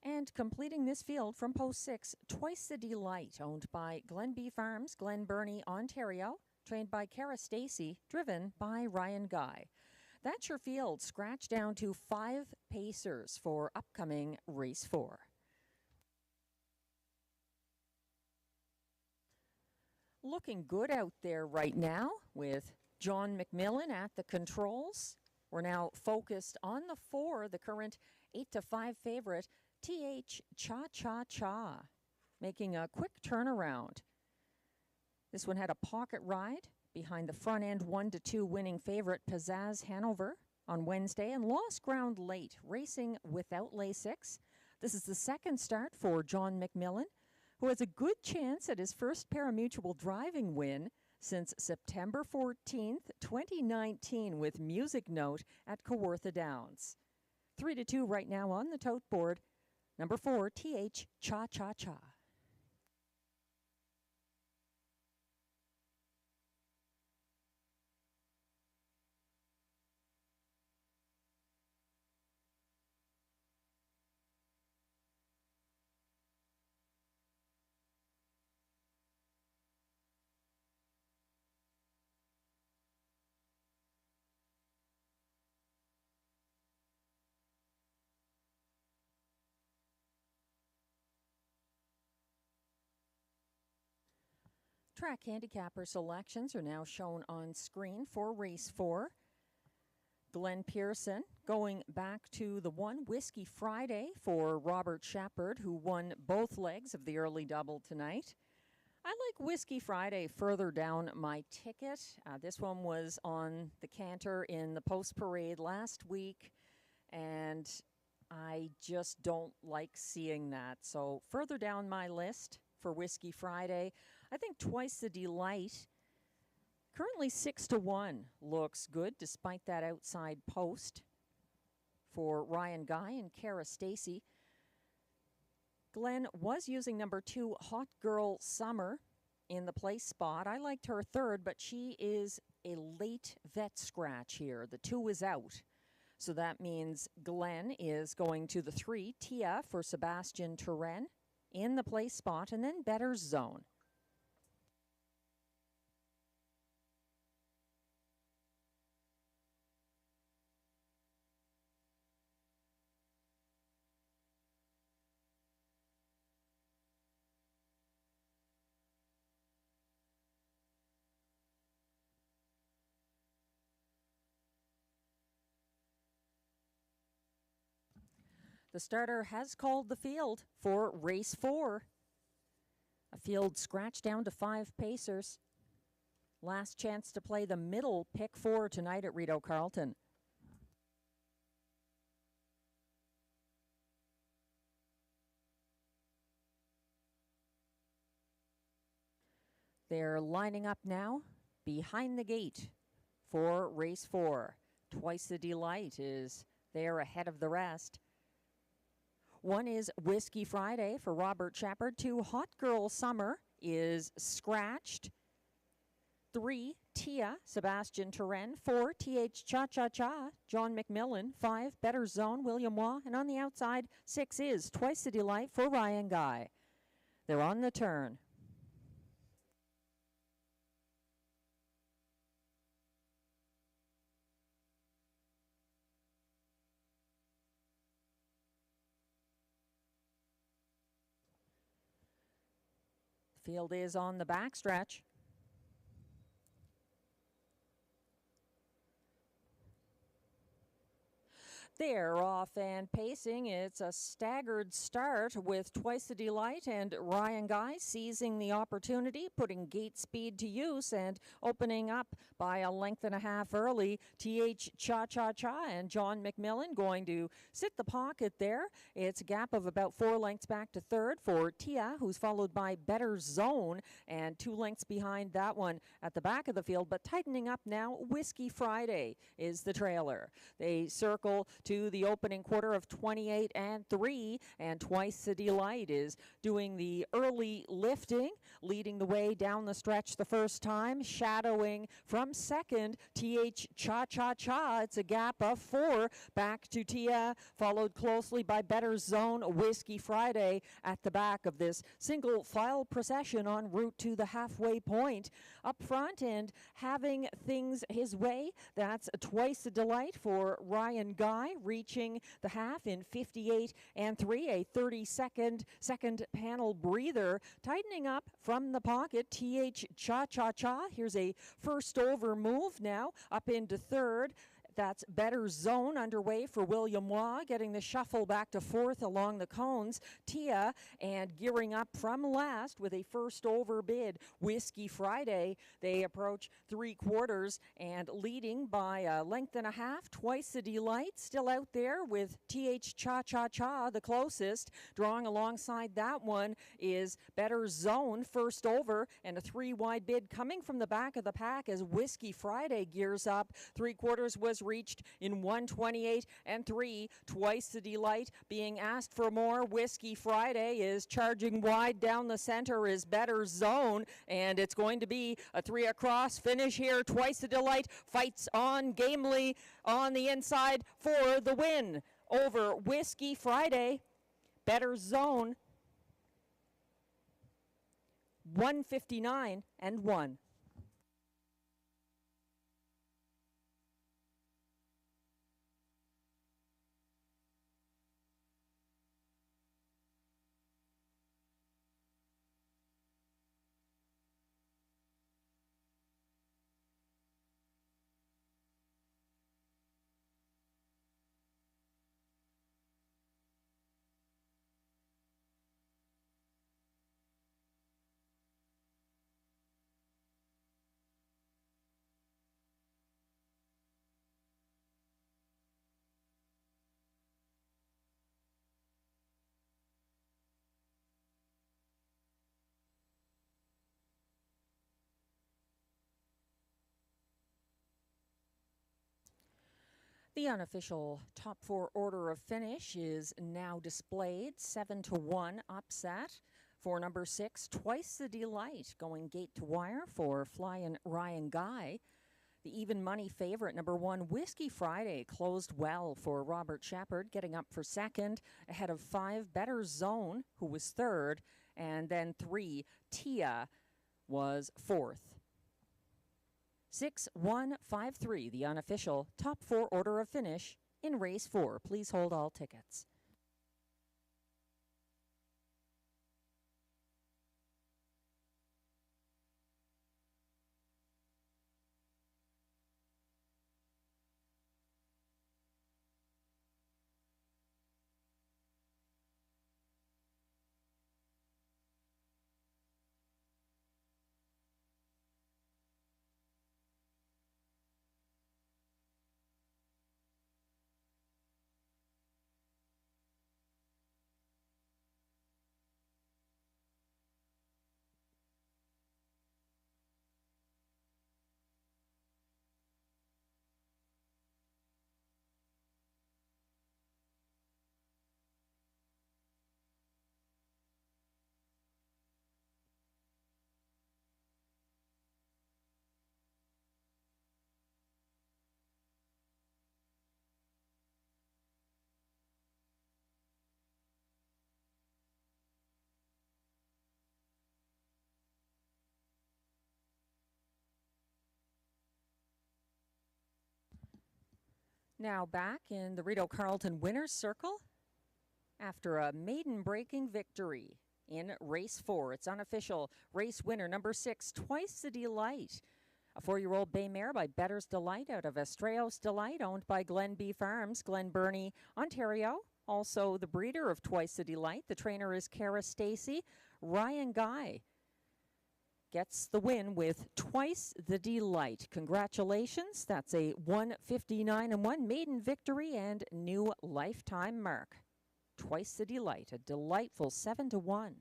And completing this field from post 6, Twice the Delight, owned by Glenbee Farms, Glen Burnie, Ontario, trained by Cara Stacey, driven by Ryan Guy. That's your field, scratched down to 5 pacers for upcoming race 4. Looking good out there right now with John McMillan at the controls. We're now focused on the 4, the current 8-5 favorite, TH Cha Cha Cha, making a quick turnaround. This one had a pocket ride behind the front end 1-2 winning favorite Pizzazz Hanover on Wednesday and lost ground late, racing without Lasix. This is the second start for John McMillan, who has a good chance at his first parimutuel driving win since September 14th, 2019 with Music Note at Kawartha Downs. 3-2 right now on the tote board. Number 4, TH Cha Cha Cha. Track handicapper selections are now shown on screen for race 4. Glenn Pearson going back to the 1 Whiskey Friday for Robert Shepard, who won both legs of the early double tonight. I like Whiskey Friday further down my ticket. This one was on the canter in the post parade last week, and I just don't like seeing that. So further down my list for Whiskey Friday, I think Twice the Delight, currently 6-1, looks good despite that outside post for Ryan Guy and Cara Stacey. Glenn was using number 2, Hot Girl Summer, in the place spot. I liked her third, but she is a late vet scratch here. The 2 is out. So that means Glenn is going to the 3, Tia for Sebastian Turan, in the place spot, and then Better Zone. The starter has called the field for race 4. A field scratched down to 5 pacers. Last chance to play the middle pick 4 tonight at Rideau Carleton. They're lining up now behind the gate for race 4. Twice the Delight is there ahead of the rest. 1 is Whiskey Friday for Robert Shepard. 2, Hot Girl Summer is scratched. 3, Tia, Sebastian Turen. 4, TH Cha Cha Cha, John McMillan. 5, Better Zone, William Waugh. And on the outside, 6 is Twice the Delight for Ryan Guy. They're on the turn. Field is on the backstretch. They're off and pacing. It's a staggered start with Twice the Delight and Ryan Guy seizing the opportunity, putting gate speed to use and opening up by a length and a half early. TH Cha Cha Cha and John McMillan going to sit the pocket there. It's a gap of about 4 lengths back to third for Tia, who's followed by Better Zone, and 2 lengths behind that one at the back of the field. But tightening up now, Whiskey Friday is the trailer. They circle to the opening quarter of 28 and 3, and Twice the Delight is doing the early lifting, leading the way down the stretch the first time, shadowing from second, TH Cha Cha Cha. It's a gap of 4 back to Tia, followed closely by Better Zone, Whiskey Friday at the back of this single file procession en route to the halfway point. Up front and having things his way, that's Twice the Delight for Ryan Guy, reaching the half in 58 and 3, a 30-second second panel breather. Tightening up from the pocket, TH Cha Cha Cha. Here's a first over move now up into third. That's Better Zone underway for William Waugh, getting the shuffle back to fourth along the cones. Tia and gearing up from last with a first over bid. Whiskey Friday, they approach 3/4 and leading by a length and a half. Twice the Delight still out there with TH Cha Cha Cha the closest. Drawing alongside that one is Better Zone, first over, and a 3 wide bid coming from the back of the pack as Whiskey Friday gears up. 3/4 was reached in 1:28 and 3. Twice the Delight being asked for more. Whiskey Friday is charging wide down the center is Better Zone, and it's going to be a 3 across finish here. Twice the Delight fights on gamely on the inside for the win over Whiskey Friday. Better Zone 1:59 and 1. The unofficial top 4 order of finish is now displayed. 7-1 upset for number 6, Twice the Delight, going gate to wire for flying Ryan Guy. The even money favorite, number 1, Whiskey Friday, closed well for Robert Shepard, getting up for second, ahead of 5, Better Zone, who was third, and then 3, Tia, was fourth. 6-1-5-3, the unofficial top 4 order of finish in race 4. Please hold all tickets. Now back in the Rideau Carleton winner's circle after a maiden-breaking victory in race 4. It's unofficial. Race winner number 6, Twice the Delight. A 4-year-old bay mare by Better's Delight out of Estrellas Delight, owned by Glen B Farms, Glen Burnie, Ontario. Also the breeder of Twice the Delight. The trainer is Cara Stacy. Ryan Guy gets the win with Twice the Delight. Congratulations. That's a 159-1 maiden victory and new lifetime mark. Twice the Delight, a delightful 7-1.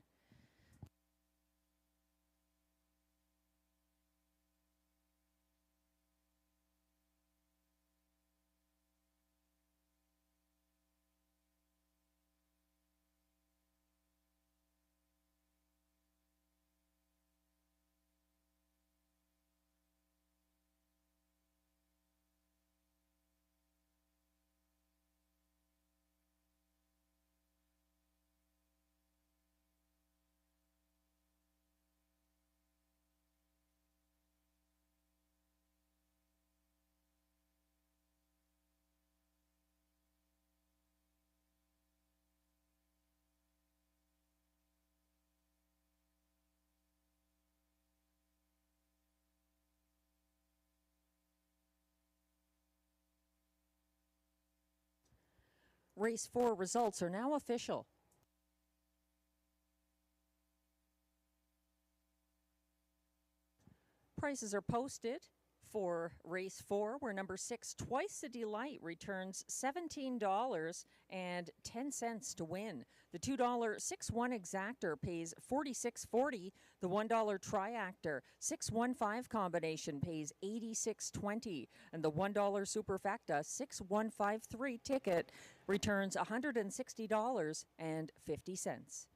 Race 4 results are now official. Prices are posted for race 4, where number 6, Twice the Delight, returns $17.10 to win. The $2 6-1 exactor pays $46.40. The $1 triactor 6-1-5 combination pays $86.20, and the $1 superfecta 6-1-5-3 ticket returns $160.50.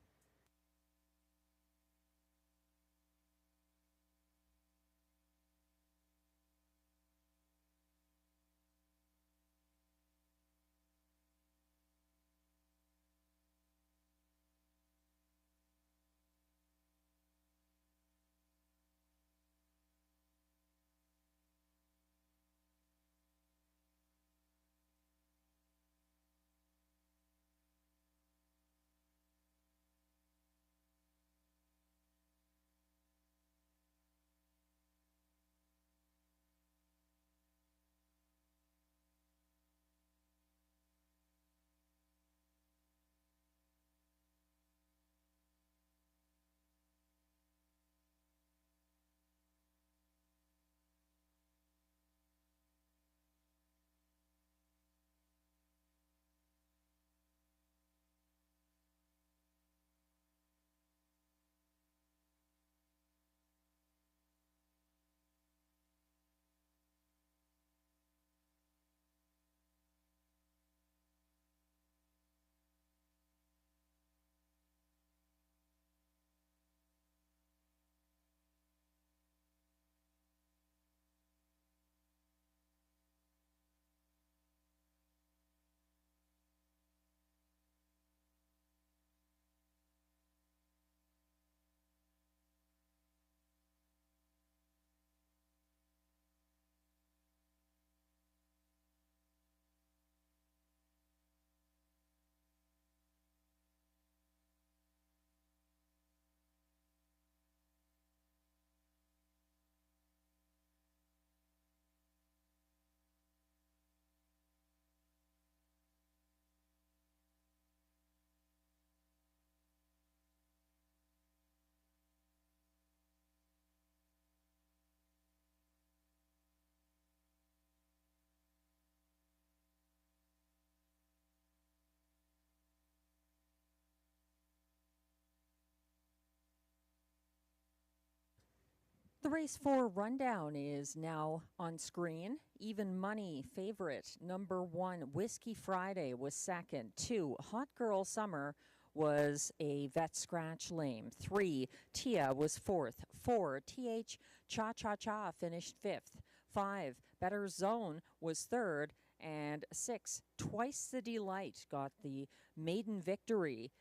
The race 4 rundown is now on screen. Even money favorite number 1, Whiskey Friday, was second. 2, Hot Girl Summer was a vet scratch lame. 3, Tia was fourth. 4, TH Cha Cha Cha finished fifth. 5, Better Zone was third. And 6, Twice the Delight got the maiden victory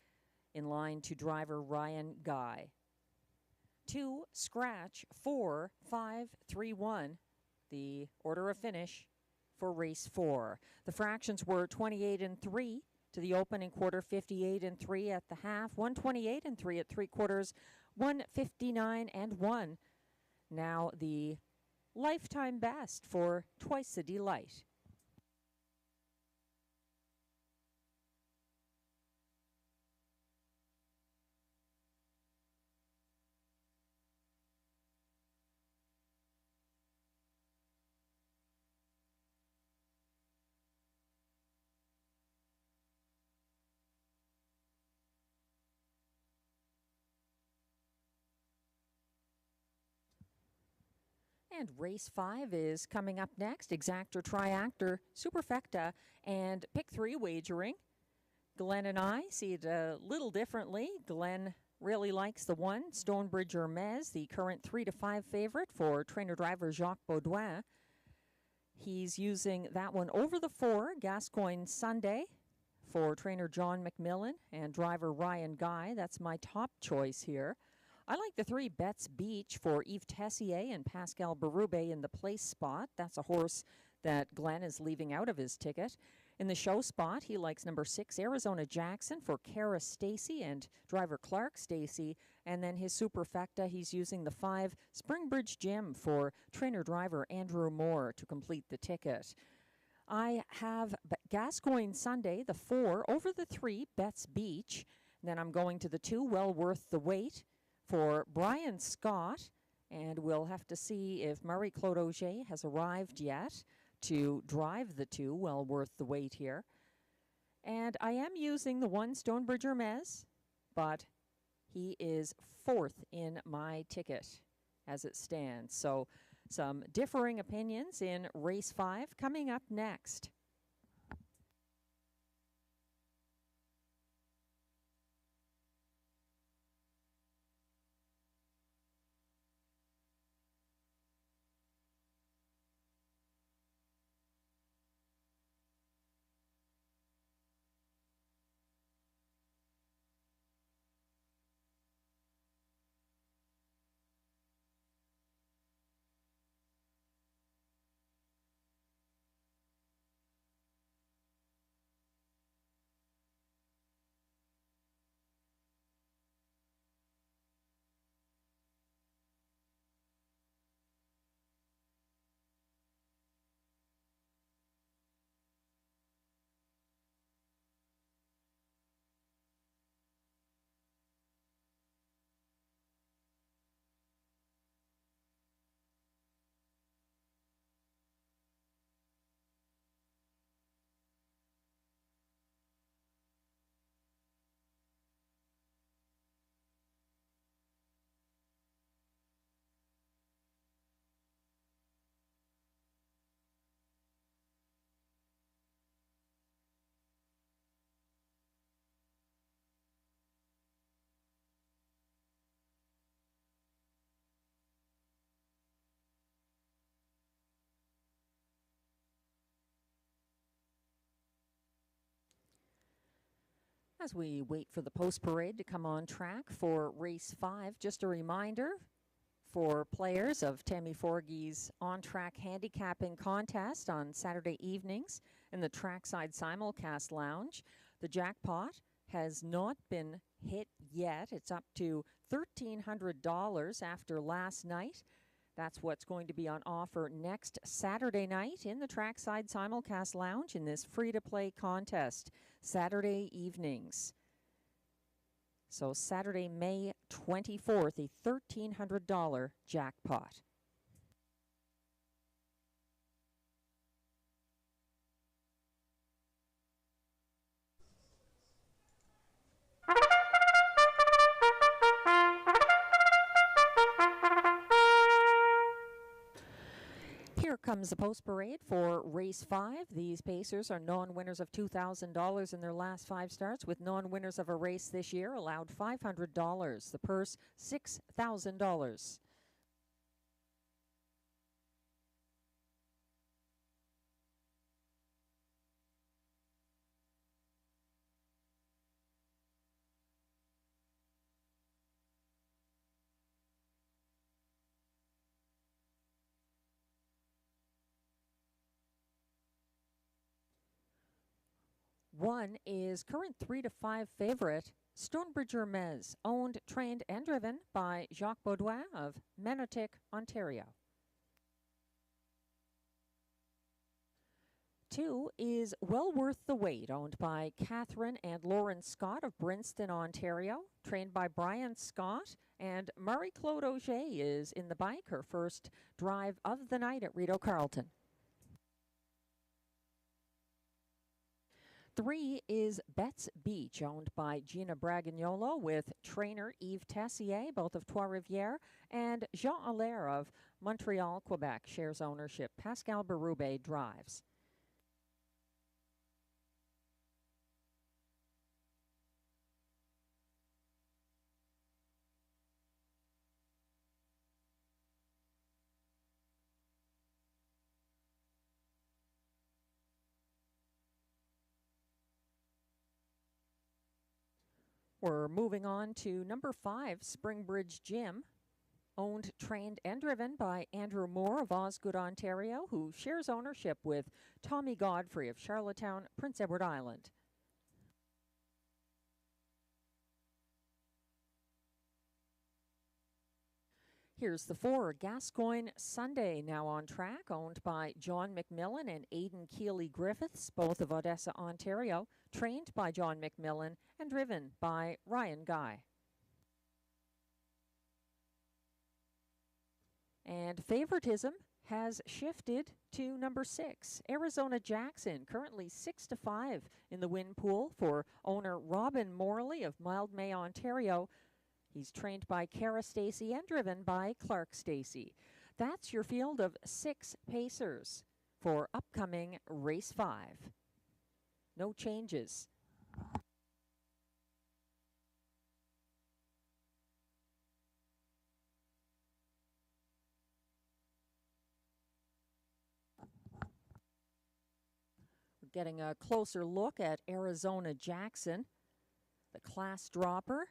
in line to driver Ryan Guy. 2, Scratch, 4, 5, 3, 1, the order of finish for race 4. The fractions were 28-3 to the opening quarter, 58-3 at the half, 128-3 at 3/4, 159-1. Now the lifetime best for Twice a Delight. And race 5 is coming up next. Exactor, Triactor, Superfecta, and Pick 3 wagering. Glenn and I see it a little differently. Glenn really likes the 1, Stonebridge Hermes, the current 3-5 favorite for trainer-driver Jacques Baudouin. He's using that one over the 4, Gascoigne Sunday, for trainer John McMillan and driver Ryan Guy. That's my top choice here. I like the 3, Betts Beach, for Yves Tessier and Pascal Berube in the place spot. That's a horse that Glenn is leaving out of his ticket. In the show spot, he likes number 6, Arizona Jackson, for Kara Stacy and driver Clark Stacy. And then his superfecta, he's using the 5, Springbridge Gym, for trainer-driver Andrew Moore to complete the ticket. I have Gascoigne Sunday, the 4, over the 3, Betts Beach. Then I'm going to the 2, Well Worth the Wait, for Brian Scott, and we'll have to see if Marie-Claude Auger has arrived yet to drive the 2, well worth the wait here. And I am using the 1, Stonebridge Hermes, but he is 4th in my ticket as it stands. So some differing opinions in race 5 coming up next. As we wait for the post parade to come on track for race 5, just a reminder for players of Tammy Forgey's on-track handicapping contest on Saturday evenings in the Trackside Simulcast Lounge. The jackpot has not been hit yet. It's up to $1,300 after last night. That's what's going to be on offer next Saturday night in the Trackside Simulcast Lounge in this free-to-play contest, Saturday evenings. So Saturday, May 24th, a $1,300 jackpot. Here comes the post parade for race 5. These pacers are non-winners of $2,000 in their last 5 starts, with non-winners of a race this year allowed $500. The purse, $6,000. 1 is current 3 to 5 favorite Stonebridge Hermes, owned, trained, and driven by Jacques Baudouin of Menotick, Ontario. 2 is Well Worth the Wait, owned by Catherine and Lauren Scott of Brinston, Ontario, trained by Brian Scott, and Marie-Claude Auger is in the bike, her first drive of the night at Rideau Carleton. 3 is Betts Beach, owned by Gina Bragagnolo with trainer Yves Tessier, both of Trois-Rivières, and Jean Allaire of Montreal, Quebec, shares ownership. Pascal Berube drives. We're moving on to number 5, Springbridge Gym, owned, trained, and driven by Andrew Moore of Osgood, Ontario, who shares ownership with Tommy Godfrey of Charlottetown, Prince Edward Island. Here's the 4, Gascoigne Sunday, now on track, owned by John McMillan and Aidan Keeley-Griffiths, both of Odessa, Ontario, trained by John McMillan and driven by Ryan Guy. And favoritism has shifted to number 6, Arizona Jackson, currently 6 to 5 in the win pool for owner Robin Morley of Mildmay, Ontario. He's trained by Kara Stacey and driven by Clark Stacey. That's your field of 6 pacers for upcoming race 5. No changes. We're getting a closer look at Arizona Jackson, the class dropper.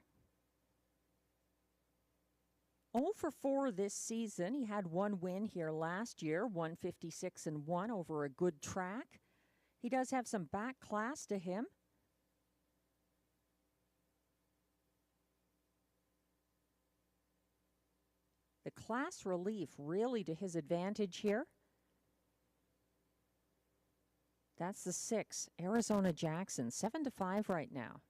0 for 4 this season. He had 1 win here last year, 156-1 over a good track. He does have some back class to him. The class relief really to his advantage here. That's the 6, Arizona Jackson, 7 to 5 right now.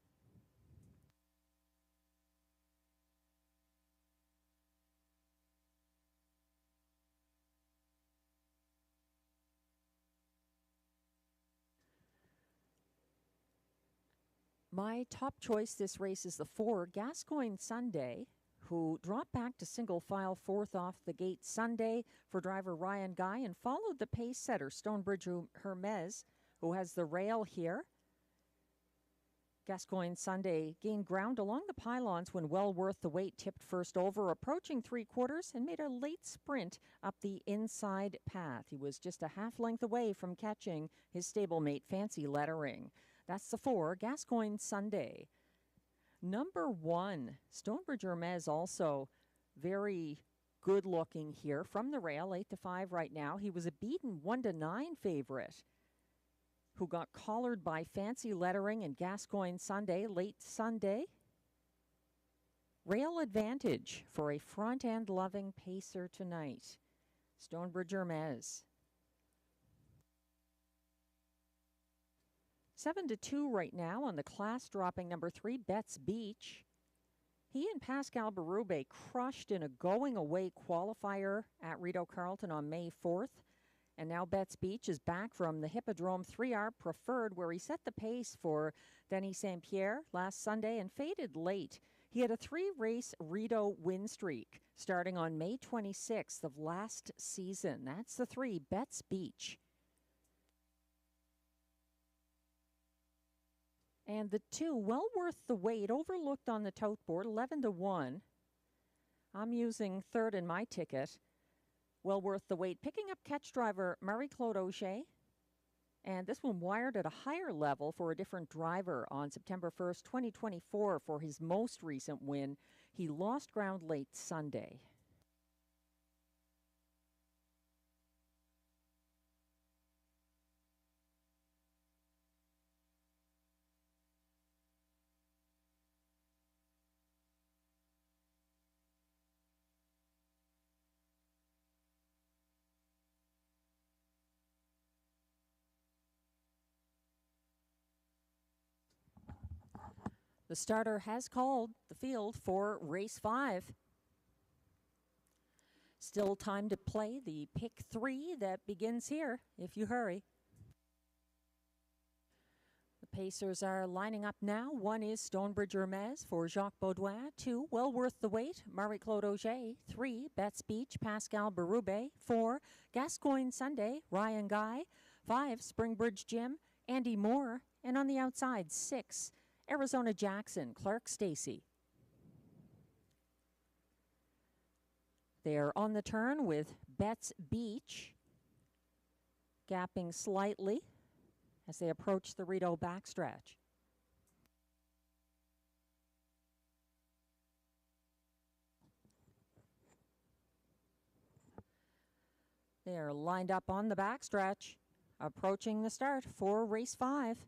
My top choice this race is the 4, Gascoigne Sunday, who dropped back to single file 4th off the gate Sunday for driver Ryan Guy and followed the pace setter Stonebridge Hermes, who has the rail here. Gascoigne Sunday gained ground along the pylons when Well Worth the Wait tipped first over, approaching 3/4 and made a late sprint up the inside path. He was just a half length away from catching his stablemate Fancy Lettering. That's the 4, Gascoigne Sunday. Number 1, Stonebridge Hermes, also very good looking here from the rail, 8 to 5 right now. He was a beaten 1 to 9 favorite who got collared by Fancy Lettering and Gascoigne Sunday late Sunday. Rail advantage for a front end loving pacer tonight. Stonebridge Hermes. 7 to 2 right now on the class dropping number 3, Betts Beach. He and Pascal Berube crushed in a going away qualifier at Rideau Carleton on May 4th. And now Betts Beach is back from the Hippodrome 3R Preferred, where he set the pace for Denis St. Pierre last Sunday and faded late. He had a 3-race Rideau win streak starting on May 26th of last season. That's the 3, Betts Beach. And the 2, Well Worth the Wait, overlooked on the tote board, 11 to 1. I'm using 3rd in my ticket. Well Worth the Wait, picking up catch driver Marie-Claude Auger. And this one wired at a higher level for a different driver on September 1st, 2024 for his most recent win. He lost ground late Sunday. The starter has called the field for race 5. Still time to play the pick 3 that begins here, if you hurry. The Pacers are lining up now. 1 is Stonebridge Hermes for Jacques Baudouin. 2, well worth the wait, Marie-Claude Auger. 3, Betts Beach, Pascal Berube. 4, Gascoigne Sunday, Ryan Guy. 5, Springbridge Jim, Andy Moore. And on the outside, 6, Arizona Jackson, Clark Stacy. They're on the turn with Betts Beach, gapping slightly as they approach the Rideau backstretch. They are lined up on the backstretch, approaching the start for race 5.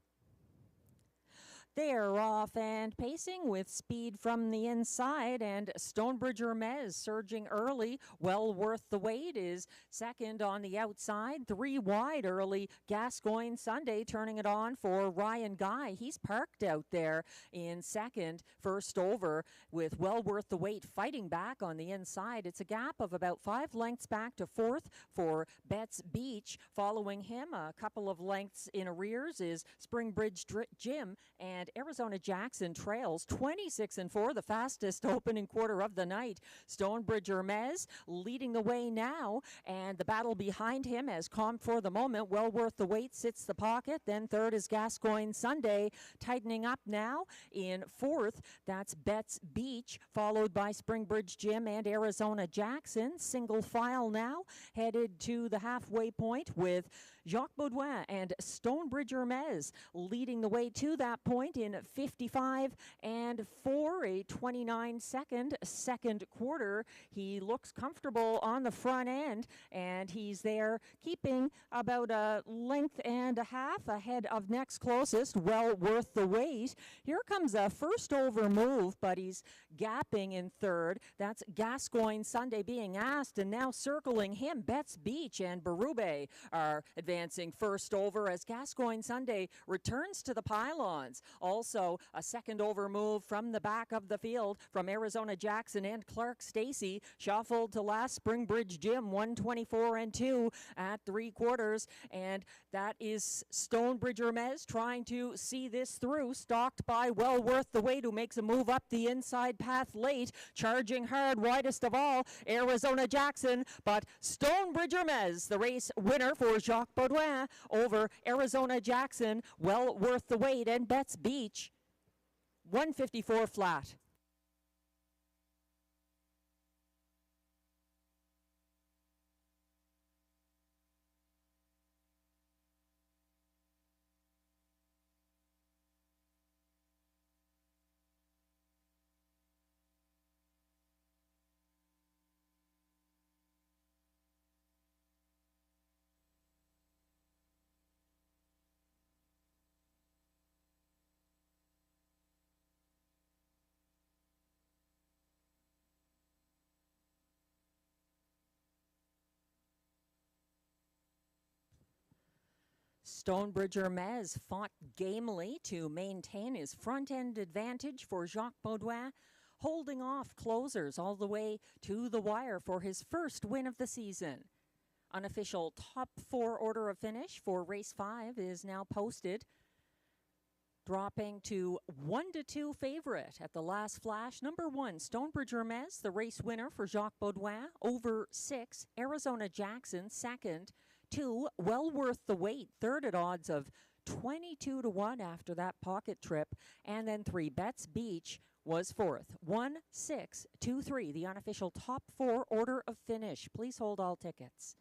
They're off and pacing with speed from the inside, and Stonebridge Hermes surging early. Well worth the wait is second on the outside. 3 wide early. Gascoigne Sunday turning it on for Ryan Guy. He's parked out there in second. First over with well worth the wait fighting back on the inside. It's a gap of about 5 lengths back to fourth for Betts Beach. Following him a couple of lengths in arrears is Springbridge Jim, and Arizona Jackson trails 26-4, the fastest opening quarter of the night. Stonebridge Hermes leading the way now, and the battle behind him as calm for the moment. Well worth the wait sits the pocket. Then third is Gascoigne Sunday, tightening up now in fourth. That's Betts Beach, followed by Springbridge Jim and Arizona Jackson. Single file now, headed to the halfway point with Jacques Baudouin and Stonebridge Hermes leading the way to that point in 55 and 4, a 29-second second quarter. He looks comfortable on the front end, and he's there keeping about a length and a half ahead of next closest. Well worth the wait. Here comes a first over move, but he's gapping in third. That's Gascoigne Sunday being asked, and now circling him, Betts Beach and Berube are advancing first over as Gascoigne Sunday returns to the pylons. Also, a second over move from the back of the field from Arizona Jackson and Clark Stacy. Shuffled to last, Springbridge Jim, 124 and 2 at 3/4. And that is Stonebridge Hermes trying to see this through. Stalked by well worth the wait, who makes a move up the inside path late. Charging hard, widest of all, Arizona Jackson. But Stonebridge Hermes, the race winner for Jacques Baudouin over Arizona Jackson. Well worth the wait, and Betts Beach, 154 flat. Stonebridge Hermes fought gamely to maintain his front-end advantage for Jacques Baudouin, holding off closers all the way to the wire for his first win of the season. Unofficial top 4 order of finish for race 5 is now posted, dropping to 1-2 favorite at the last flash. Number 1, Stonebridge Hermes, the race winner for Jacques Baudouin, over 6. Arizona Jackson, second. 2, well worth the wait, third at odds of 22-1 after that pocket trip. And then 3, Betts Beach was fourth. 1, 6, 2, 3, the unofficial top 4 order of finish. Please hold all tickets.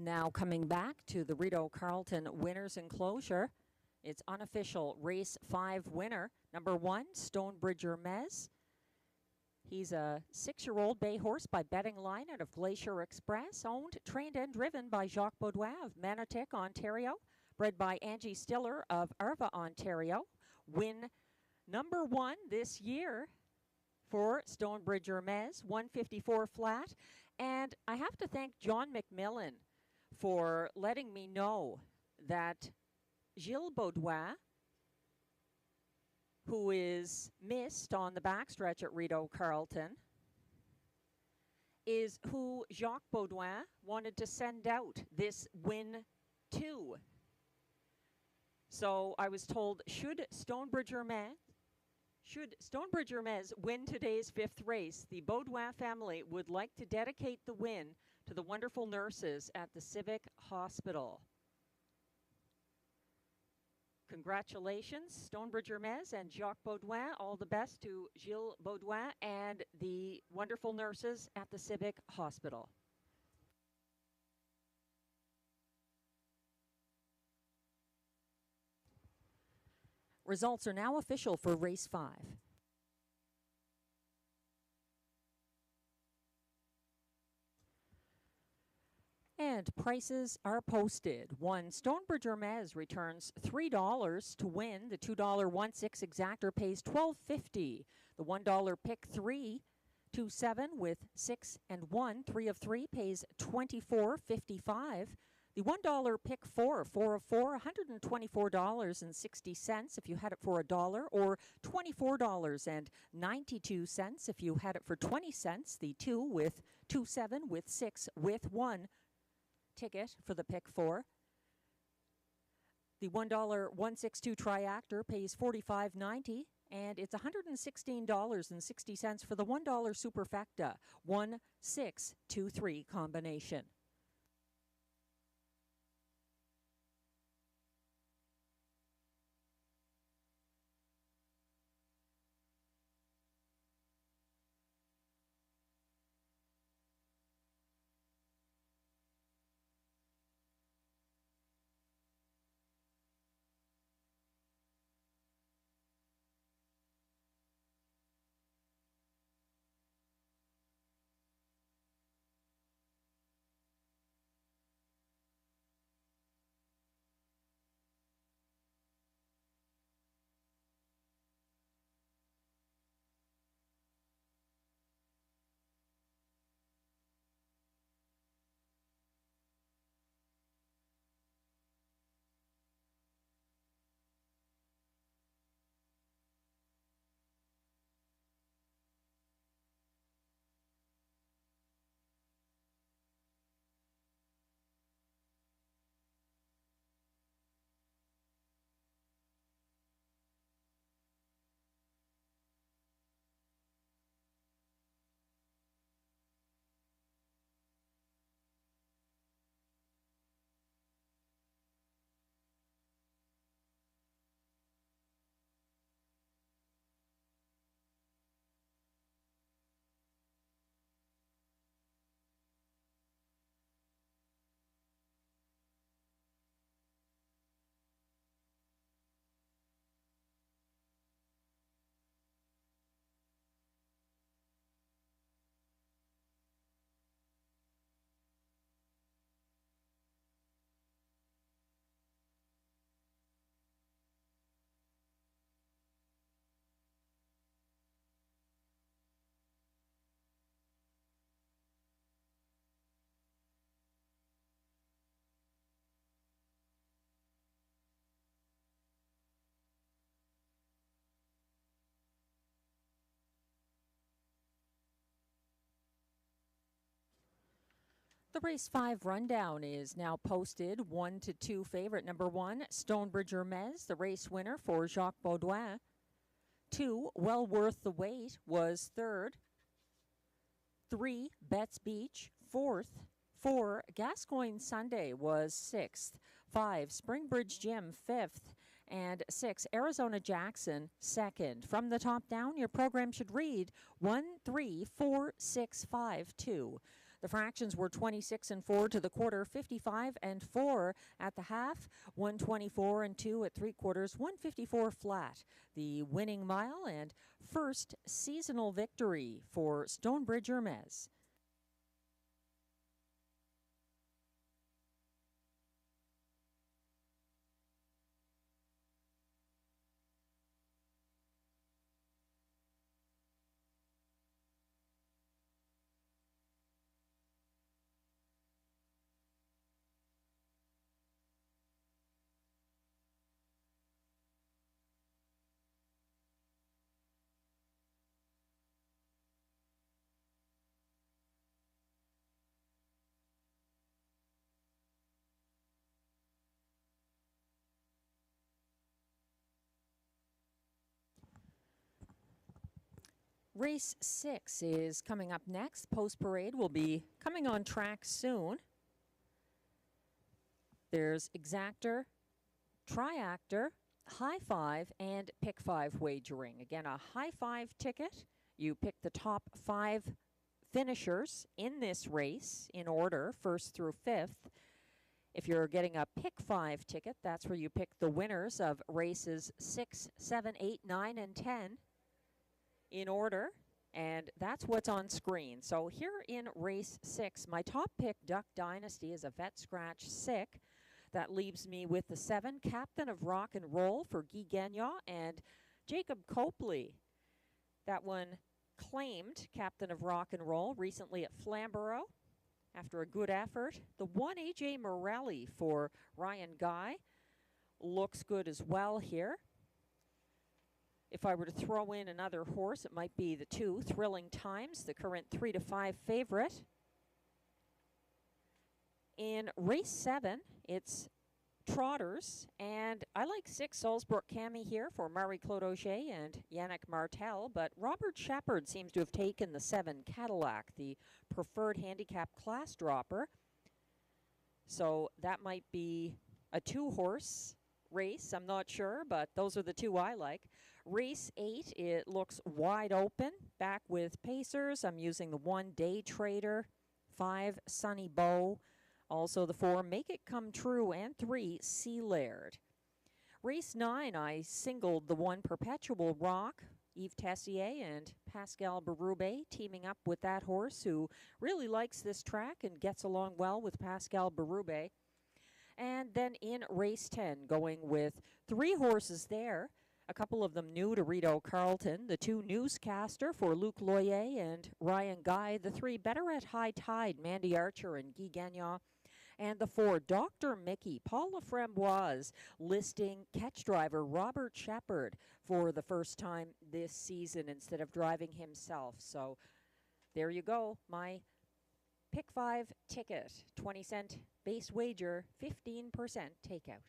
Now coming back to the Rideau Carleton Winners Enclosure. It's unofficial race 5 winner. Number 1, Stonebridger Mez. He's a 6-year-old bay horse by betting line out of Glacier Express, owned, trained, and driven by Jacques Baudouin of Manotick, Ontario, bred by Angie Stiller of Arva, Ontario. Win number 1 this year for Stonebridger Mez, 154 flat. And I have to thank John McMillan for letting me know that Gilles Baudouin, who is missed on the backstretch at Rideau Carleton, is who Jacques Baudouin wanted to send out this win to. So I was told, should Stonebridger Mez win today's 5th race, the Baudouin family would like to dedicate the win to the wonderful nurses at the Civic Hospital. Congratulations, Stonebridger Mez and Jacques Baudouin. All the best to Gilles Baudouin and the wonderful nurses at the Civic Hospital. Results are now official for race 5. And prices are posted. 1 Stonebridger Mez returns $3 to win. The $2 1/6 exactor pays $12.50. The $1 pick 3 2/7 with 6 and 1 3 of 3 pays $24.55. The $1 pick 4 4 of 4 $124.60 if you had it for $1, or $24.92 if you had it for 20 cents. The 2 with 2/7 with 6 with 1 ticket for the pick 4. The $1 162 triactor pays $45.90, and it's $116.60 for the $1 superfecta 1-6-2-3 combination. The race 5 rundown is now posted. 1-2 favorite. Number 1, Stonebridger Mez, the race winner for Jacques Baudouin. 2, Well Worth the Wait, was 3rd. 3, Betts Beach, 4th. 4, Gascoigne Sunday was 6th. 5, Springbridge Gym, 5th. And 6, Arizona Jackson, 2nd. From the top down, your program should read 1, 3, 4, 6, 5, 2. The fractions were 26 and 4 to the quarter, 55 and 4 at the half, 124 and 2 at 3/4, 154 flat. The winning mile and first seasonal victory for Stonebridge Hermes. Race 6 is coming up next. Post Parade will be coming on track soon. There's Exactor, Triactor, High Five, and Pick 5 wagering. Again, a High Five ticket. You pick the top 5 finishers in this race in order, 1st through 5th. If you're getting a Pick 5 ticket, that's where you pick the winners of races 6, 7, 8, 9, and 10. In order, and that's what's on screen. So here in race 6, my top pick, Duck Dynasty, is a vet scratch sick. That leaves me with the 7, Captain of Rock and Roll for Guy Gagnon and Jacob Copley. That one claimed Captain of Rock and Roll recently at Flamborough after a good effort. The 1, AJ Morelli for Ryan Guy looks good as well here. If I were to throw in another horse, it might be the 2, Thrilling Times, the current 3 to 5 favorite. In race 7, it's trotters, and I like 6 Salzburg Cami here for Marie-Claude Auger and Yannick Martel, but Robert Shepard seems to have taken the 7 Cadillac, the preferred handicap class dropper. So that might be a 2-horse race, I'm not sure, but those are the 2 I like. Race 8, it looks wide open, back with Pacers. I'm using the 1 Day Trader, 5 Sunny Bow, also the 4 Make It Come True, and 3 Sea Laird. Race 9, I singled the 1 Perpetual Rock, Yves Tessier and Pascal Berube teaming up with that horse who really likes this track and gets along well with Pascal Berube. And then in race 10, going with 3 horses there, a couple of them new to Rideau Carleton, the 2 Newscaster for Luc Loyer and Ryan Guy, the 3 Better at High Tide, Mandy Archer and Guy Gagnon, and the 4 Dr. Mickey, Paul Laframboise, listing catch driver Robert Shepard for the first time this season instead of driving himself. So there you go, my Pick 5 ticket, 20-cent base wager, 15% takeout.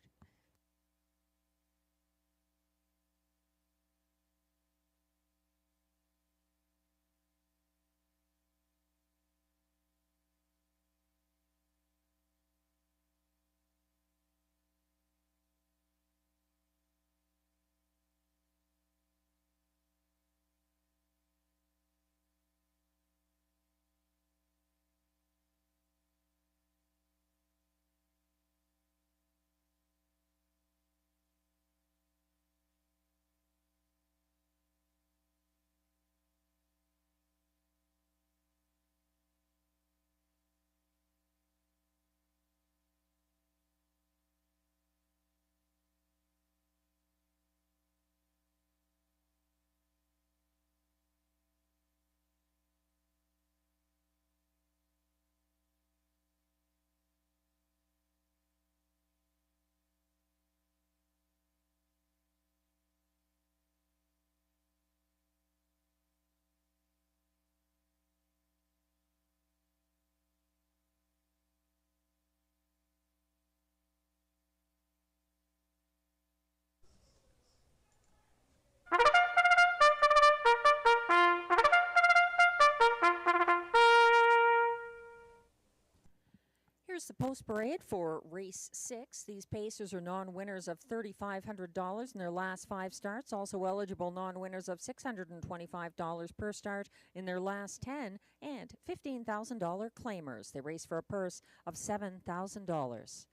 Here's the post parade for race 6. These pacers are non-winners of $3,500 in their last 5 starts. Also eligible non-winners of $625 per start in their last 10 and $15,000 claimers. They race for a purse of $7,000.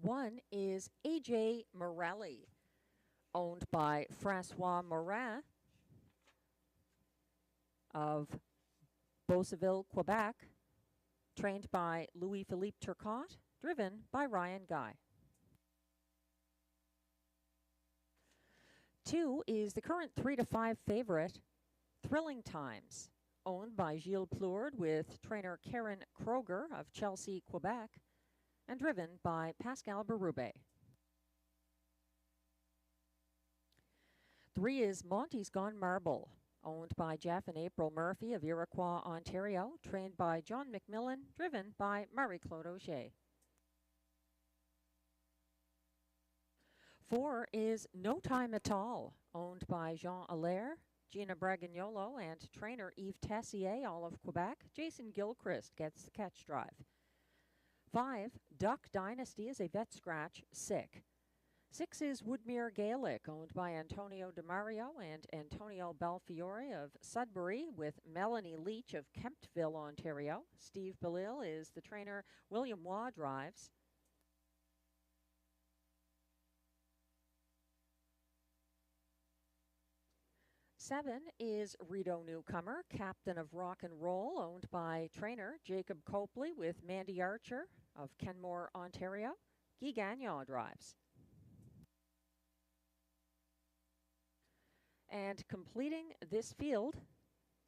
One is A.J. Morelli, owned by Francois Morin of Beauceville, Quebec, trained by Louis-Philippe Turcotte, driven by Ryan Guy. 2 is the current 3 to 5 favorite, Thrilling Times, owned by Gilles Plourde with trainer Karen Kroger of Chelsea, Quebec, and driven by Pascal Berube. 3 is Monty's Gone Marble, owned by Jeff and April Murphy of Iroquois, Ontario, trained by John McMillan, driven by Marie-Claude Auger. 4 is No Time at All, owned by Jean Allaire, Gina Bragagnolo, and trainer Yves Tessier, all of Quebec. Jason Gilchrist gets the catch drive. 5, Duck Dynasty is a vet scratch, sick. 6 is Woodmere Gaelic, owned by Antonio DeMario and Antonio Belfiore of Sudbury, with Melanie Leach of Kemptville, Ontario. Steve Bellil is the trainer. William Waugh drives. 7 is Rideau Newcomer, captain of Rock and Roll, owned by trainer Jacob Copley with Mandy Archer of Kenmore, Ontario. Guy Gagnon drives. And completing this field,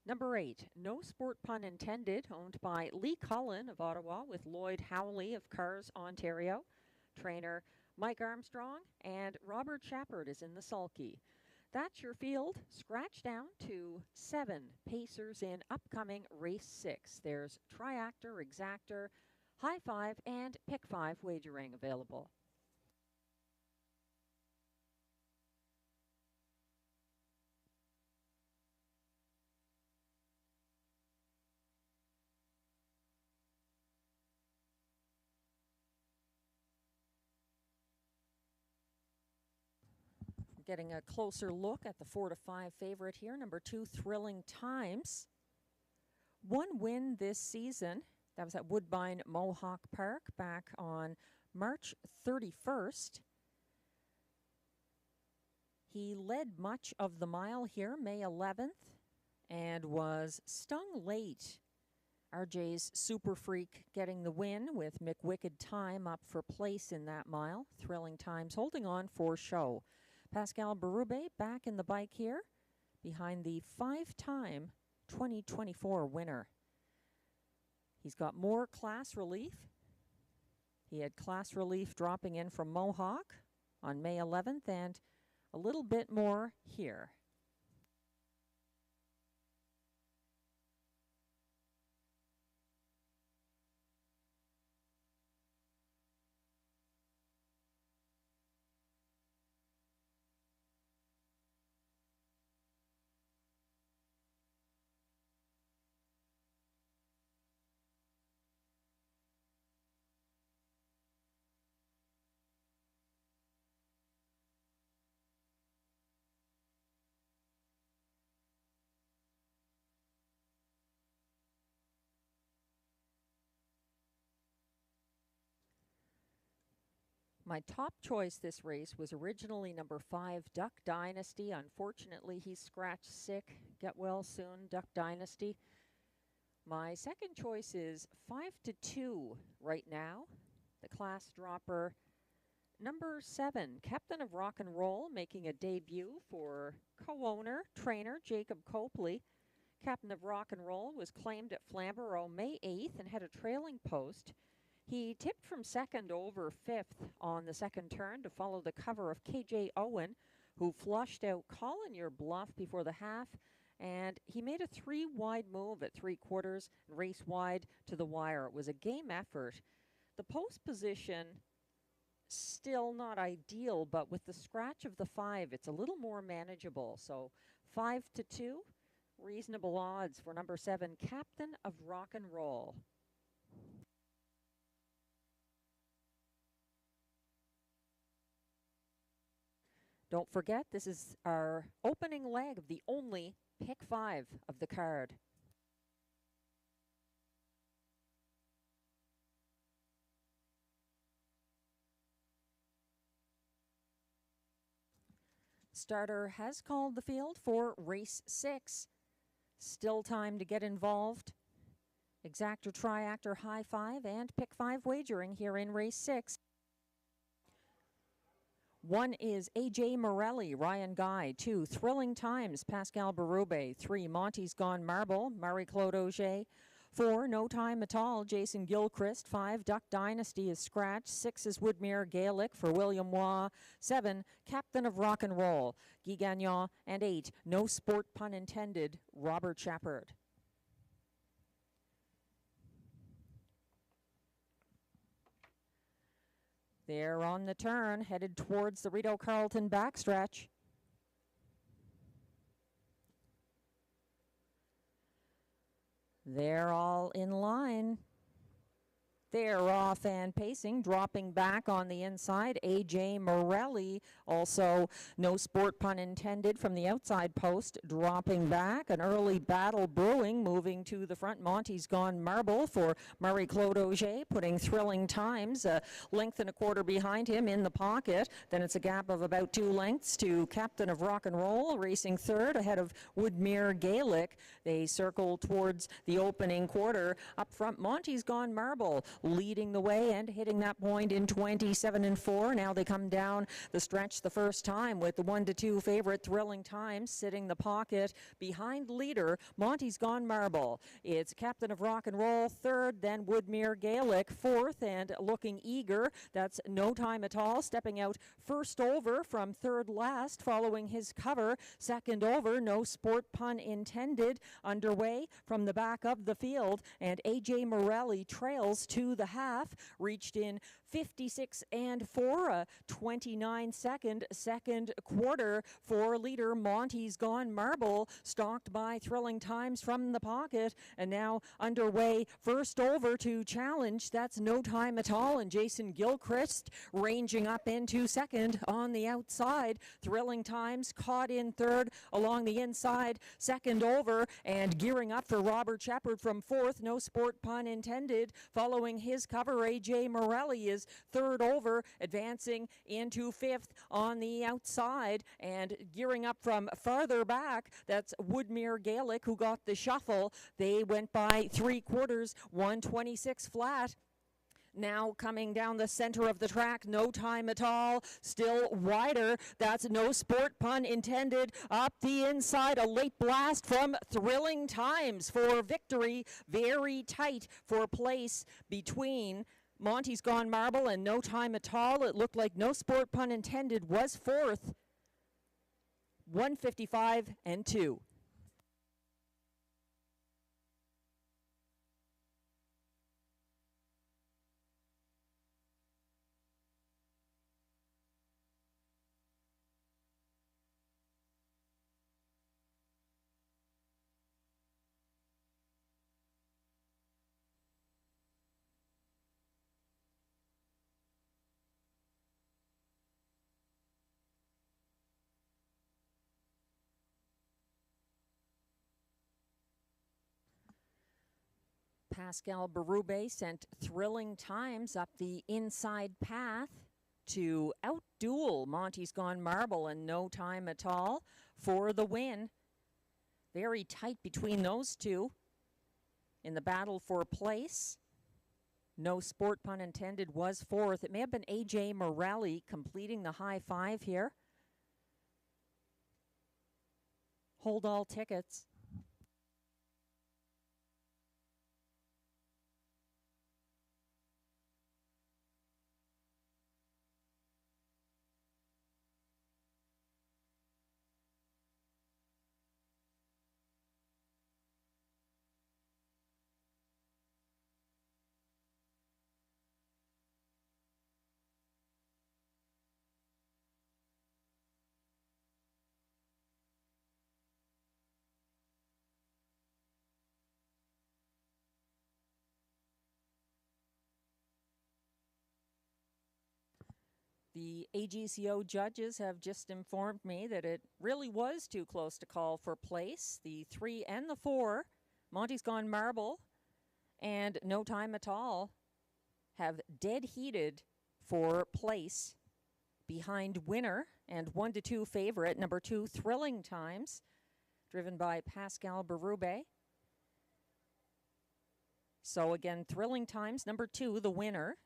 number 8, No Sport Pun Intended, owned by Lee Cullen of Ottawa with Lloyd Howley of Cars, Ontario. Trainer Mike Armstrong and Robert Shepard is in the sulky. That's your field, scratch down to 7 pacers in upcoming race 6. There's Triactor, Exactor, High 5, and Pick 5 wagering available. Getting a closer look at the 4 to 5 favorite here. Number 2, Thrilling Times. 1 win this season. That was at Woodbine Mohawk Park back on March 31st. He led much of the mile here, May 11th, and was stung late. RJ's Super Freak getting the win with McWicked Time up for place in that mile. Thrilling Times holding on for show. Pascal Berube back in the bike here behind the 5-time 2024 winner. He's got more class relief. He had class relief dropping in from Mohawk on May 11th and a little bit more here. My top choice this race was originally number 5, Duck Dynasty. Unfortunately, he's scratched sick. Get well soon, Duck Dynasty. My second choice is 5 to 2 right now. The class dropper, number 7, Captain of Rock and Roll, making a debut for co-owner, trainer Jacob Copley. Captain of Rock and Roll was claimed at Flamborough May 8th and had a trailing post. He tipped from second over fifth on the second turn to follow the cover of KJ Owen, who flushed out Collier Bluff before the half, and he made a 3-wide move at 3/4 and race wide to the wire. It was a game effort. The post position still not ideal, but with the scratch of the 5, it's a little more manageable. So 5-2, reasonable odds for number 7, Captain of Rock and Roll. Don't forget, this is our opening leg of the only pick 5 of the card. Starter has called the field for race 6. Still time to get involved. Exactor, triactor, high 5, and pick 5 wagering here in race 6. 1 is AJ Morelli, Ryan Guy. 2, Thrilling Times, Pascal Berube. 3, Monty's Gone Marble, Marie-Claude Auger. 4, No Time at All, Jason Gilchrist. 5, Duck Dynasty is scratched. 6 is Woodmere Gaelic for William Waugh. 7, Captain of Rock and Roll, Guy Gagnon. And 8, No Sport Pun Intended, Robert Shepard. They're on the turn, headed towards the Rideau Carleton backstretch. They're all in line. They're off and pacing, dropping back on the inside. AJ Morelli, also no sport pun intended, from the outside post, dropping back. An early battle brewing, moving to the front. Monty's Gone Marble for Marie-Claude Auger, putting Thrilling Times a length and a quarter behind him in the pocket. Then it's a gap of about 2 lengths to Captain of Rock and Roll, racing third ahead of Woodmere Gaelic. They circle towards the opening quarter. Up front, Monty's Gone Marble leading the way and hitting that point in 27-4. Now they come down the stretch the first time with the 1-2 favorite Thrilling Times sitting the pocket behind leader Monty's Gone Marble. It's Captain of Rock and Roll third, then Woodmere Gaelic fourth, and looking eager, that's No Time at All, stepping out first over from third last following his cover. Second over, No Sport Pun Intended, underway from the back of the field, and AJ Morelli trails to the half, reached in 56-4, a 29-second second quarter for leader Monty's Gone Marble, stalked by Thrilling Times from the pocket, and now underway first over to challenge, that's No Time at All, and Jason Gilchrist ranging up into second on the outside. Thrilling Times caught in third along the inside, second over, and gearing up for Robert Shepard from fourth, No Sport Pun Intended, following his cover. AJ Morelli is third over, advancing into fifth on the outside, and gearing up from farther back, that's Woodmere Gaelic, who got the shuffle. They went by 3/4, 126 flat. Now coming down the center of the track, No Time at All, still wider. That's No Sport Pun Intended. Up the inside, a late blast from Thrilling Times for victory. Very tight for place between Monty's Gone Marble and No Time at All. It looked like No Sport Pun Intended was fourth. 155-2. Pascal Berube sent Thrilling Times up the inside path to outduel Monty's Gone Marble and No Time at All for the win. Very tight between those two in the battle for place. No Sport Pun Intended was fourth. It may have been AJ Morelli completing the high 5 here. Hold all tickets. The AGCO judges have just informed me that it really was too close to call for place. The 3 and the 4, Monty's Gone Marble and No Time at All, have dead heated for place behind winner and 1-2 favorite, number 2, Thrilling Times, driven by Pascal Berube. So again, Thrilling Times, number 2, the winner.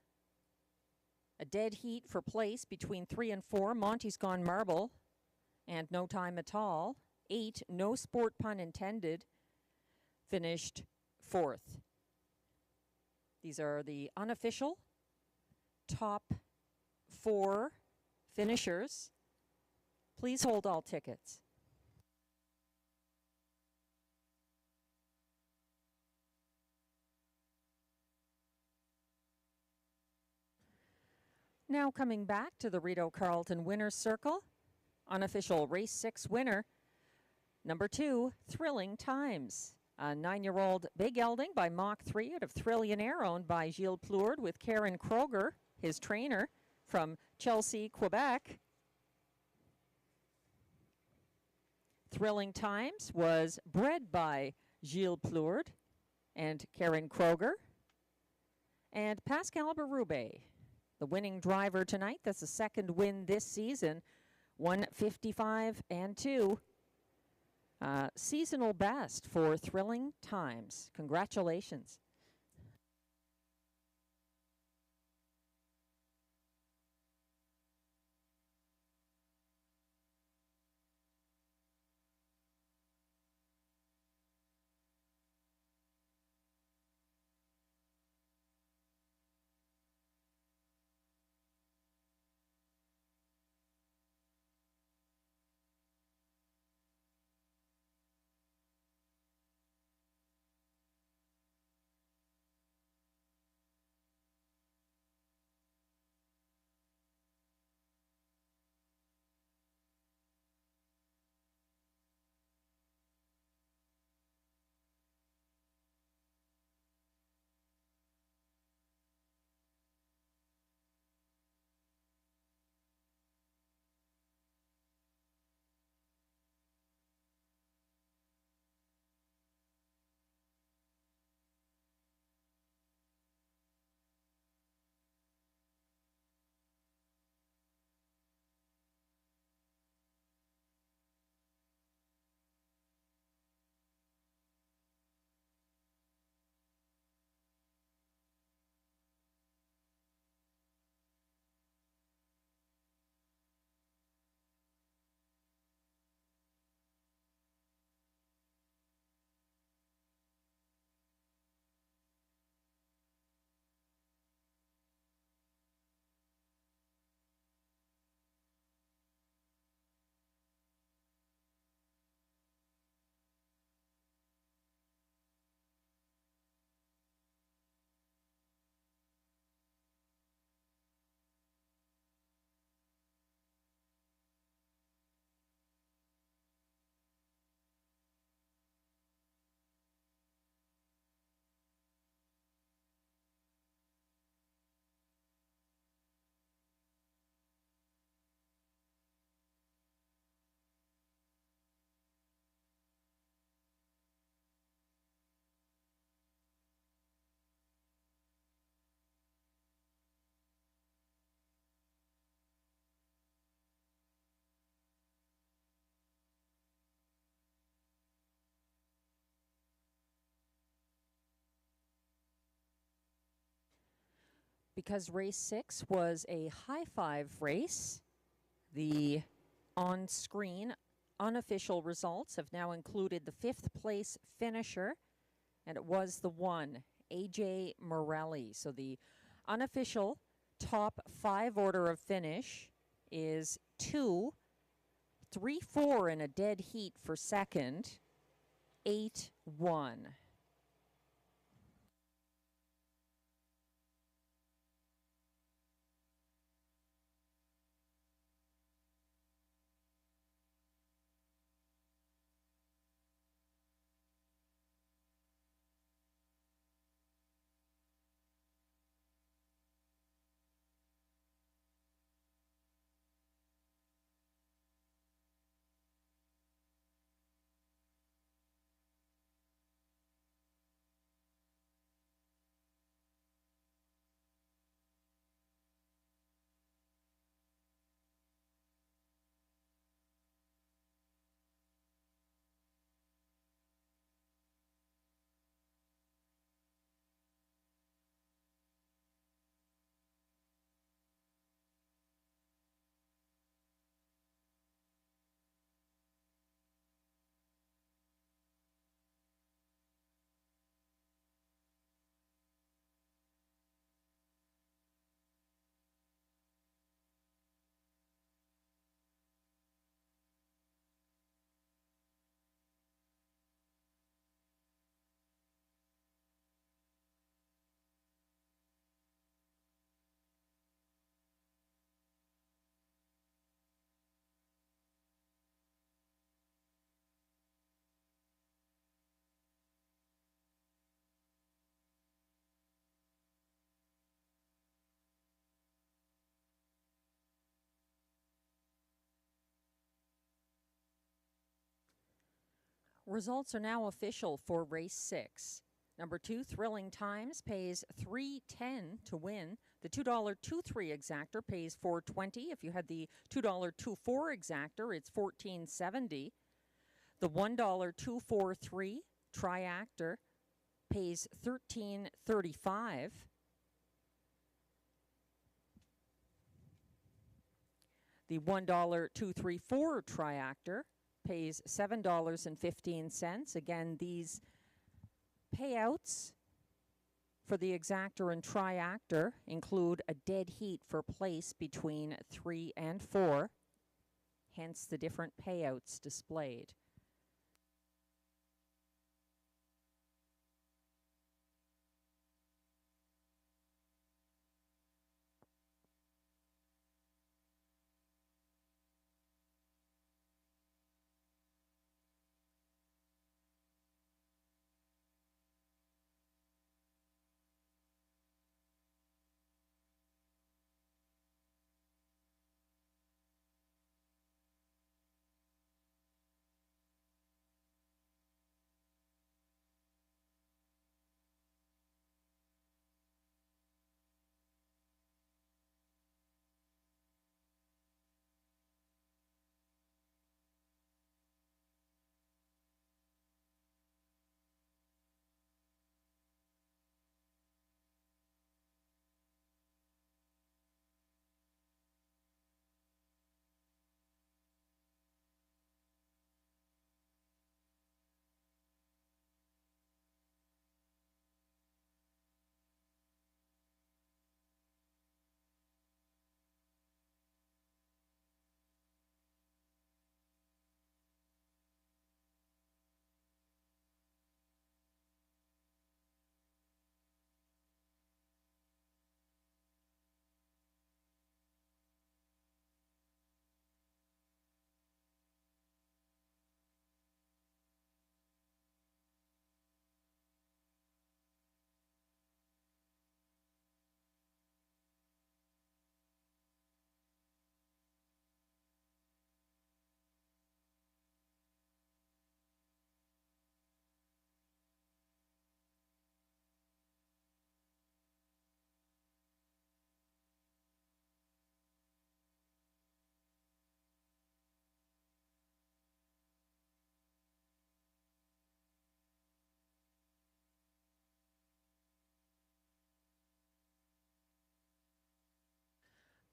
A dead heat for place between 3 and 4, Monty's Gone Marble and No Time at All. 8, No Sport Pun Intended, finished 4th. These are the unofficial top 4 finishers. Please hold all tickets. Now coming back to the Rideau Carleton Winners Circle, unofficial race 6 winner, number 2, Thrilling Times. A 9-year-old big gelding by Mach 3 out of Thrillionaire, owned by Gilles Plourde with Karen Kroger, his trainer, from Chelsea, Quebec. Thrilling Times was bred by Gilles Plourde and Karen Kroger. And Pascal Berube, the winning driver tonight. That's the second win this season, 155-2. Seasonal best for Thrilling Times. Congratulations. Because race 6 was a high 5 race, the on-screen unofficial results have now included the 5th place finisher, and it was the 1, AJ Morelli. So the unofficial top 5 order of finish is 2, 3, 4 in a dead heat for second, 8, 1. Results are now official for race 6. Number 2, Thrilling Times, pays $3.10 to win. The $2.23 exactor pays $4.20. If you had the $2.24 exactor, it's $14.70. The $1.243 triactor pays $13.35. The $1.234 triactor pays $7.15. Again, these payouts for the exactor and triactor include a dead heat for place between 3 and 4, hence the different payouts displayed.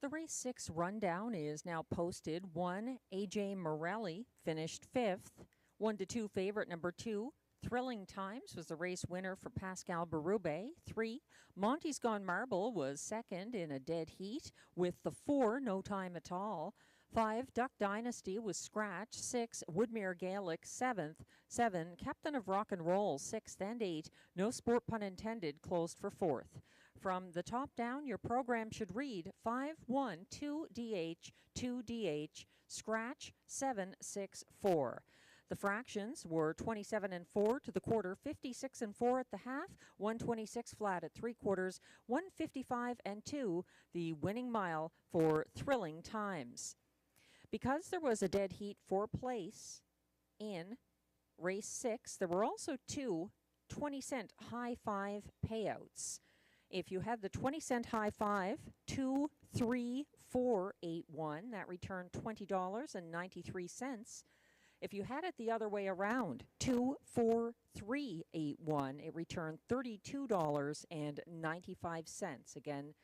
The race 6 rundown is now posted. 1, AJ Morelli finished 5th. 1-2 favorite number 2, Thrilling Times, was the race winner for Pascal Berube. 3, Monty's Gone Marble was second in a dead heat with the 4, No Time at All. 5, Duck Dynasty was scratch. 6, Woodmere Gaelic 7th. 7, Captain of Rock and Roll 6th and 8, No Sport Pun Intended, closed for 4th. From the top down, your program should read 5, 1, 2 DH, 2 DH, scratch 7, 6, 4. The fractions were 27 and 4 to the quarter, 56 and 4 at the half, 126 flat at 3/4, 155 and 2, the winning mile for Thrilling Times. Because there was a dead heat for place in race 6, there were also 2 20-cent high five payouts. If you had the 20-cent high five, 23481, that returned $20.93. If you had it the other way around, 24381, it returned $32.95, again,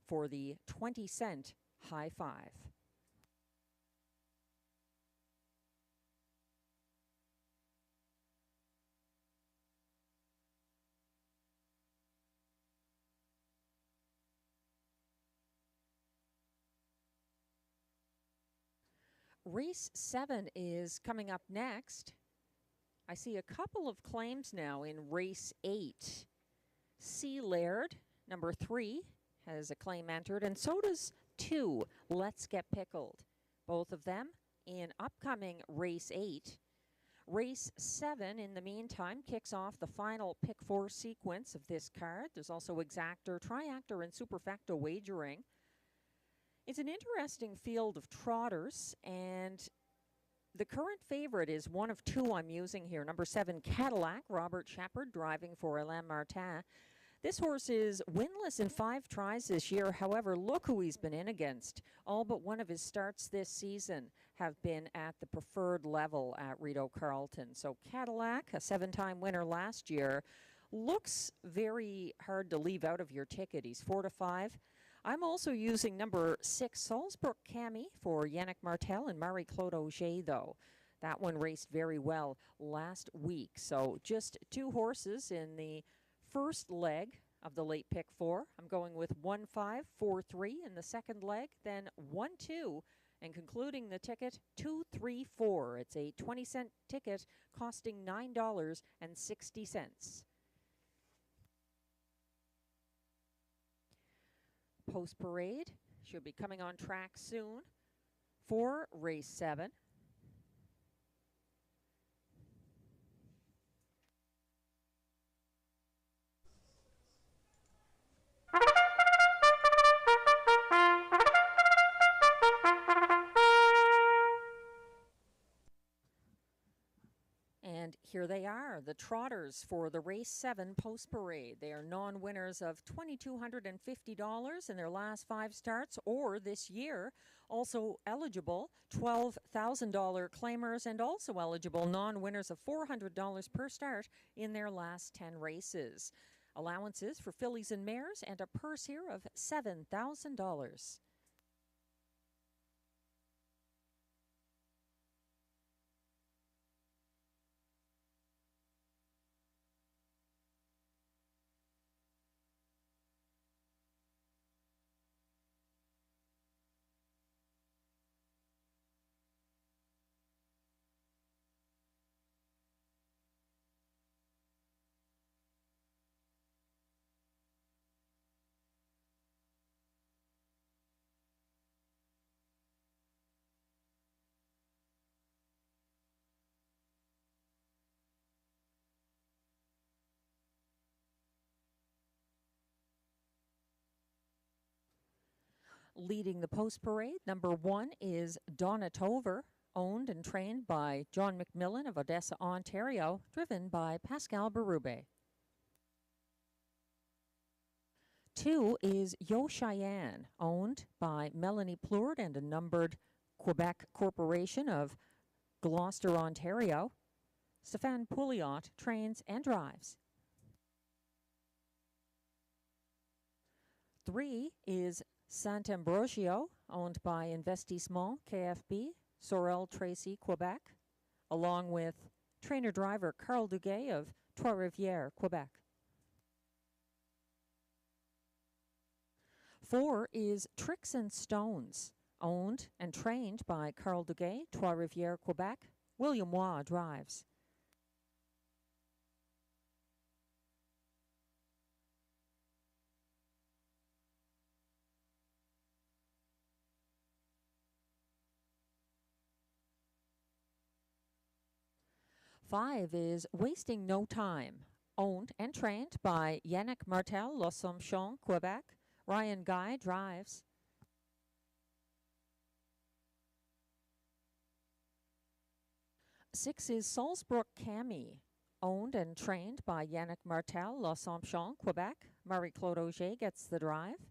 for the 20-cent high five. Race 7 is coming up next. I see a couple of claims now in race 8. Seel, number 3, has a claim entered, and so does 2, Let's Get Pickled. Both of them in upcoming race 8. Race 7, in the meantime, kicks off the final pick 4 sequence of this card. There's also exactor, triactor, and superfecta wagering. It's an interesting field of trotters, and The current favorite is one of two I'm using here. Number 7, Cadillac, Robert Shepard, driving for Alain Martin. This horse is winless in 5 tries this year. However, look who he's been in against. All but one of his starts this season have been at the preferred level at Rideau Carleton. So Cadillac, a 7-time winner last year, looks very hard to leave out of your ticket. He's 4-5. I'm also using number 6, Salzburg Cami, for Yannick Martel and Marie-Claude Auger, though. That one raced very well last week. So just 2 horses in the first leg of the late pick 4. I'm going with 1-5, 4-3 in the second leg, then 1-2, and concluding the ticket 2-3-4. It's a 20-cent ticket costing $9.60. Post Parade should be coming on track soon for race 7. And here they are, the trotters for the race 7 Post Parade. They are non-winners of $2,250 in their last 5 starts, or this year also eligible $12,000 claimers, and also eligible non-winners of $400 per start in their last 10 races. Allowances for fillies and mares, and a purse here of $7,000. Leading the Post Parade, number 1 is Donatover, owned and trained by John McMillan of Odessa, Ontario, driven by Pascal Berube. 2 is Yo Cheyenne, owned by Melanie Plourde and a numbered Quebec Corporation of Gloucester, Ontario. Stéphane Pouliot trains and drives. 3 is Saint-Ambrogio, owned by Investissement KFB, Sorel Tracy, Quebec, along with trainer-driver Carl Duguay of Trois-Rivières, Quebec. 4 is Tricks and Stones, owned and trained by Carl Duguay, Trois-Rivières, Quebec. William Waugh drives. 5 is Wasting No Time, owned and trained by Yannick Martel, L'Assomption, Quebec. Ryan Guy drives. 6 is Salzburg Cami, owned and trained by Yannick Martel, L'Assomption, Quebec. Marie-Claude Auger gets the drive.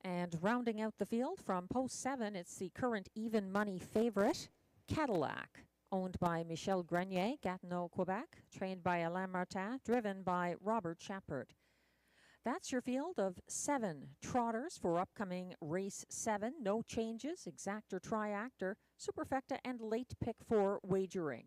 And rounding out the field from post 7, it's the current even money favorite, Cadillac, owned by Michel Grenier, Gatineau, Quebec, trained by Alain Martin, driven by Robert Shepard. That's your field of 7 trotters for upcoming race 7. No changes, exactor, triactor, superfecta, and late pick 4 wagering.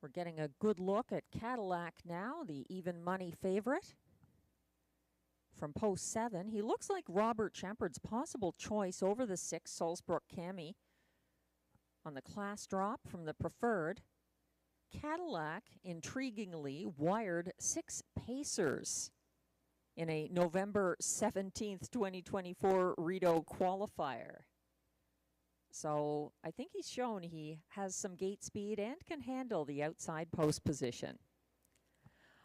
We're getting a good look at Cadillac now, the even money favorite. From post 7, he looks like Robert Shepard's possible choice over the 6 Salzburg Cami. On the class drop from the preferred, Cadillac intriguingly wired 6 pacers in a November 17th, 2024 Rideau qualifier. So I think he's shown he has some gate speed and can handle the outside post position.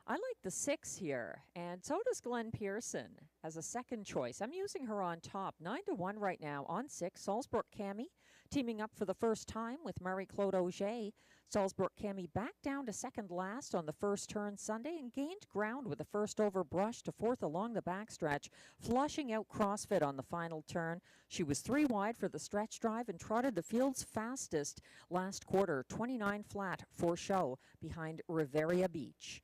I like the 6 here, and so does Glenn Pearson as a second choice. I'm using her on top, 9-1 right now on 6. Salzburg Cami teaming up for the first time with Marie-Claude Auger. Salzburg Cami back down to second last on the first turn Sunday and gained ground with the first over brush to fourth along the backstretch, flushing out CrossFit on the final turn. She was 3 wide for the stretch drive and trotted the field's fastest last quarter, 29 flat for show behind Riviera Beach.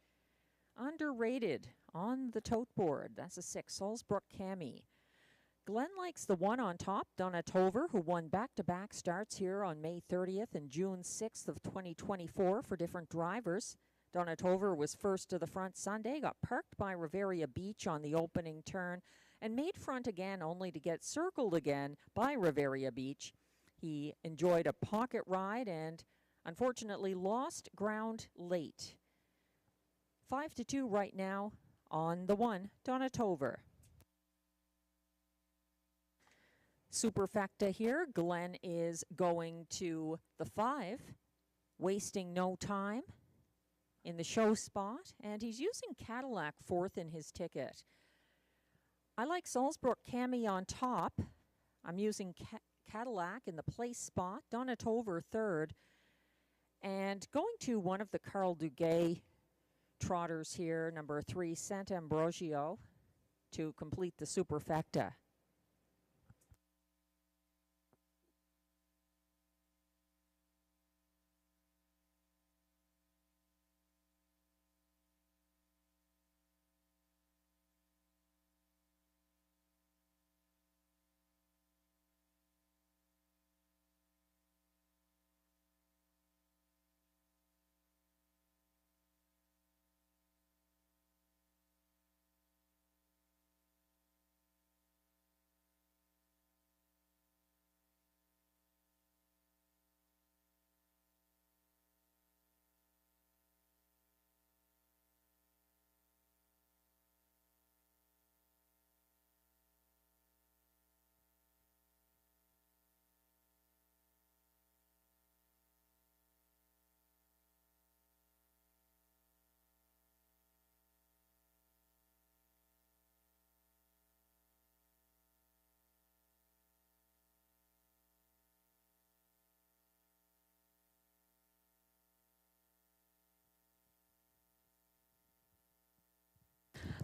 Underrated on the tote board. That's a 6, Salzburg Cami. Glenn likes the 1 on top, Donna Tover, who won back-to-back starts here on May 30th and June 6th of 2024 for different drivers. Donna Tover was first to the front Sunday, got parked by Riviera Beach on the opening turn, and made front again only to get circled again by Riviera Beach. He enjoyed a pocket ride and unfortunately lost ground late. 5-2 right now on the 1, Donna Tover. Superfecta here. Glenn is going to the 5, wasting no time in the show spot, and he's using Cadillac 4th in his ticket. I like Salzburg Cami on top. I'm using Cadillac in the place spot, Donna Tover 3rd, and going to one of the Carl Duguay trotters here, number 3, Sant'Ambrogio, to complete the superfecta.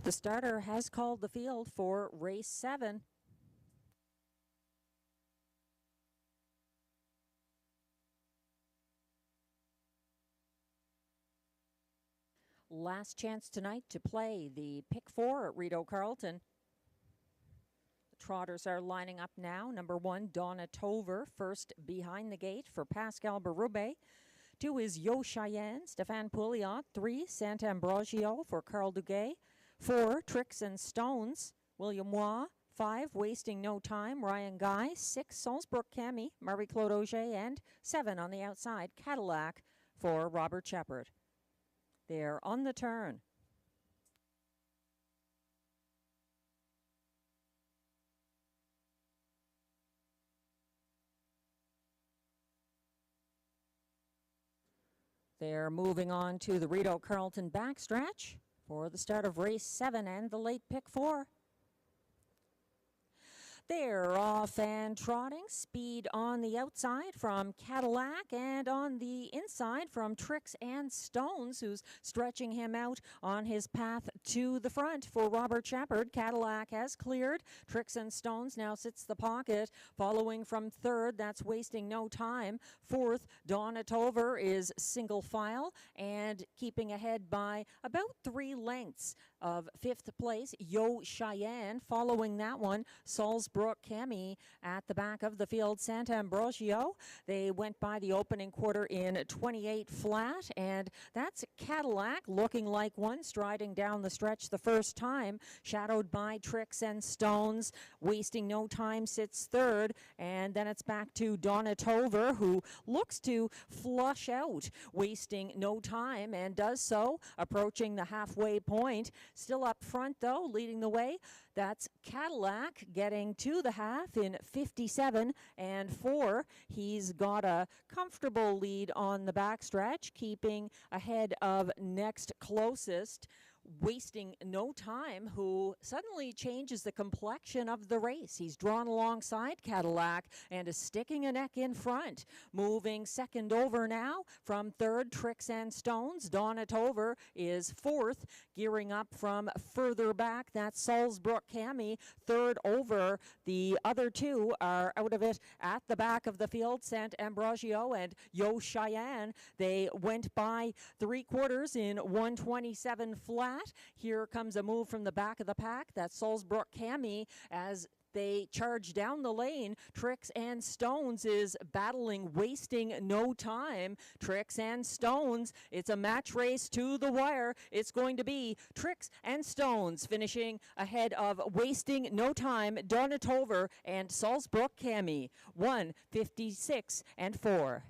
The starter has called the field for race 7. Last chance tonight to play the pick 4 at Rideau Carleton. The trotters are lining up now. Number 1, Donna Tover, first behind the gate for Pascal Berube. 2 is Yo Cheyenne, Stéphane Pouliot. 3, Sant'Ambrogio for Carl Duguay. 4, Tricks and Stones, William Waugh. 5, Wasting No Time, Ryan Guy. 6, Salzburg Cami, Marie-Claude Auger. And 7 on the outside, Cadillac for Robert Shepard. They're on the turn. They're moving on to the Rideau Carleton backstretch for the start of race 7 and the late pick 4. They're off and trotting. Speed on the outside from Cadillac and on the inside from Tricks and Stones, who's stretching him out on his path to the front for Robert Shepard. Cadillac has cleared. Tricks and Stones now sits the pocket. Following from 3rd, that's Wasting No Time. 4th, Donna Tover is single file and keeping ahead by about 3 lengths of 5th place, Yo Cheyenne. Following that one, Salzburg Cami at the back of the field, Sant'Ambrogio. They went by the opening quarter in 28 flat, and that's Cadillac looking like one striding down the stretch the first time, shadowed by Tricks and Stones. Wasting No Time sits 3rd, and then it's back to Donna Tover, who looks to flush out Wasting No Time and does so, approaching the halfway point. Still up front, though, leading the way. That's Cadillac getting to the half in 57 and 4. He's got a comfortable lead on the backstretch, keeping ahead of next closest, Wasting No Time, who suddenly changes the complexion of the race. He's drawn alongside Cadillac and is sticking a neck in front. Moving second over now from third, Tricks and Stones. Donatover is fourth, gearing up from further back. That's Salzbrook Cami, third over. The other two are out of it at the back of the field, Sant Ambrogio and Yo Cheyenne. They went by 3/4 in 127 flat. Here comes a move from the back of the pack. That's Salzbrook Cami as they charge down the lane. Tricks and Stones is battling, Wasting No Time. Tricks and Stones, it's a match race to the wire. It's going to be Tricks and Stones finishing ahead of Wasting No Time, Donatover, and Salzbrook Cami. 1:56 and 4.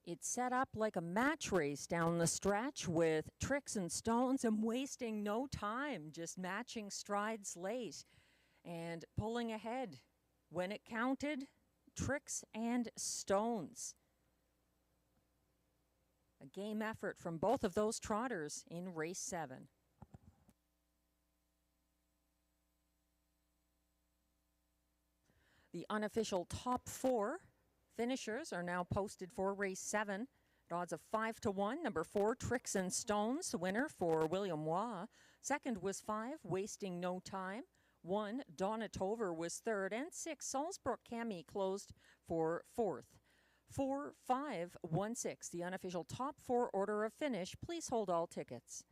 It's set up like a match race down the stretch with Tricks and Stones and Wasting No Time, just matching strides late and pulling ahead. When it counted, Tricks and Stones. A game effort from both of those trotters in race 7. The unofficial top 4 finishers are now posted for race 7. At odds of 5-1. Number 4, Tricks and Stones, the winner for William Waugh. Second was 5, Wasting No Time. 1, Donatover was third. And 6, Salzbrook Cami closed for fourth. 4, 5, 1, 6, the unofficial top 4 order of finish. Please hold all tickets.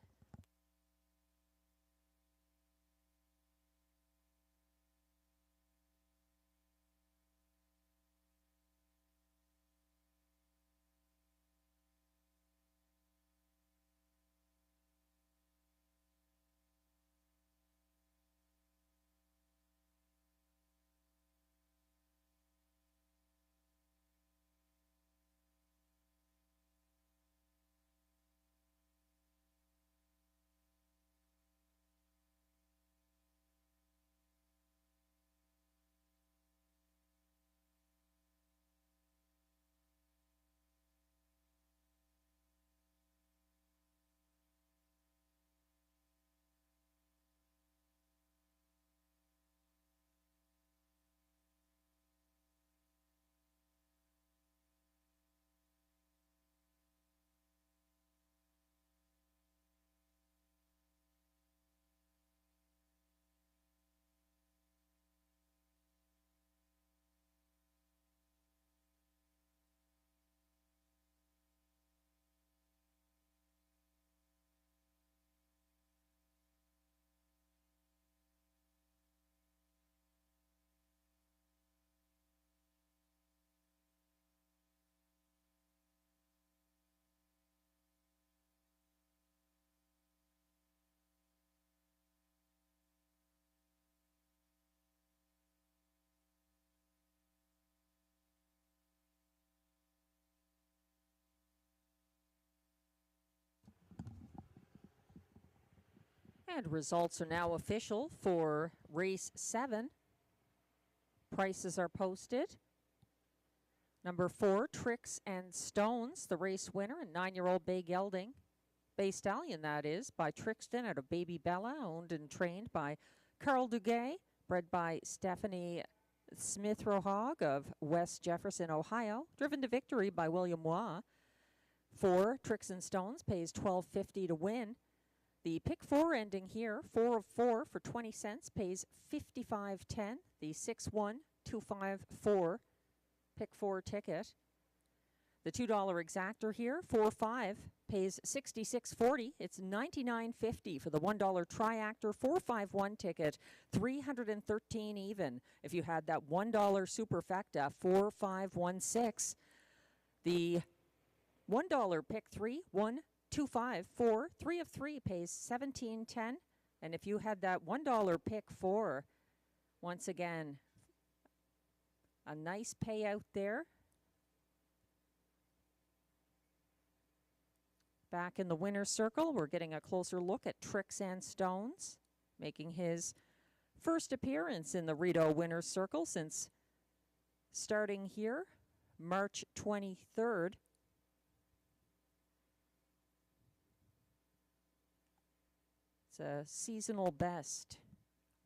And results are now official for race 7. Prices are posted. Number 4, Tricks and Stones, the race winner, and 9-year-old Bay Gelding. Bay Stallion, that is, by Trixton out of Baby Bella, owned and trained by Carl Duguay, bred by Stephanie Smith-Rohog of West Jefferson, Ohio, driven to victory by William Waugh. 4, Tricks and Stones, pays $12.50 to win. The pick 4 ending here, 4 of 4 for 20 cents, pays $55.10. The 6-1-254 pick 4 ticket. The $2 exactor here, 4-5, pays $66.40. It's $99.50 for the $1 triactor 451 ticket, $313 even. If you had that $1 superfecta 4516, the $1 pick 3, 1, 2, 5, 4, 3 of 3 pays $17.10. And if you had that $1 pick 4, once again, a nice payout there. Back in the winner's circle, we're getting a closer look at Tricks and Stones, making his first appearance in the Rideau winner's circle since starting here March 23rd. It's a seasonal best,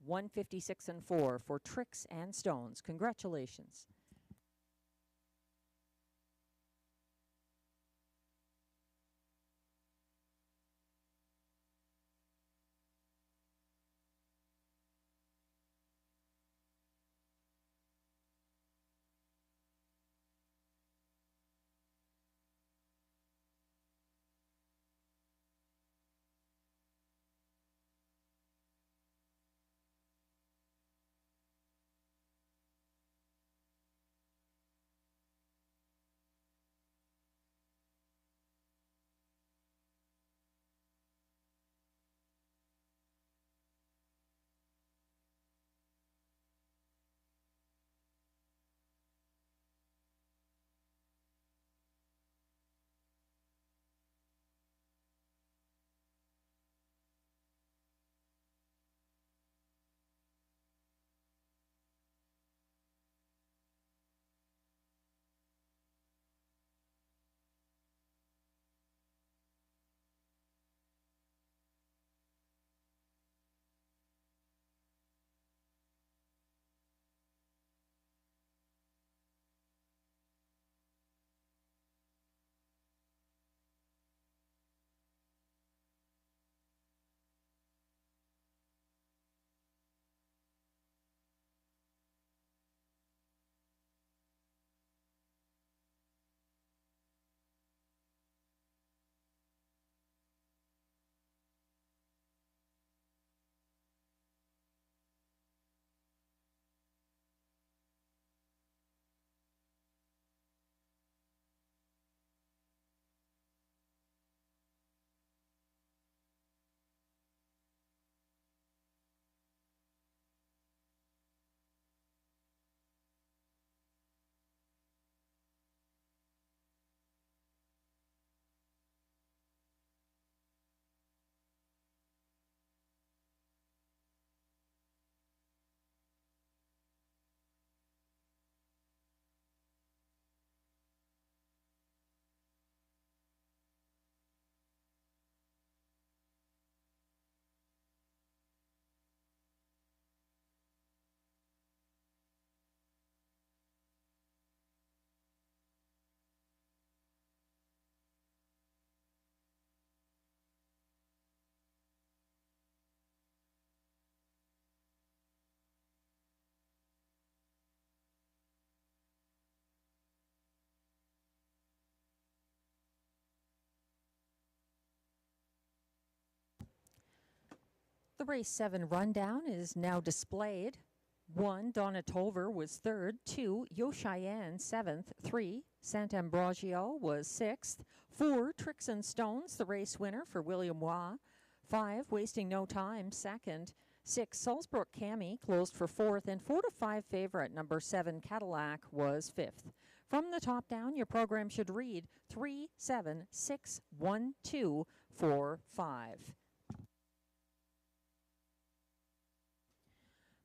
156-4 for Tricks and Stones. Congratulations. The race 7 rundown is now displayed. 1, Donna Tolver was 3rd. 2, Yoshian 7th. 3, Sant'Ambrogio was 6th. 4, Tricks and Stones, the race winner for William Waugh. 5, Wasting No Time, 2nd. 6, Salzbrook Cami closed for 4th. And 4 to 5 favorite, number 7, Cadillac, was 5th. From the top down, your program should read 3, 7, 6, 1, 2, 4, 5.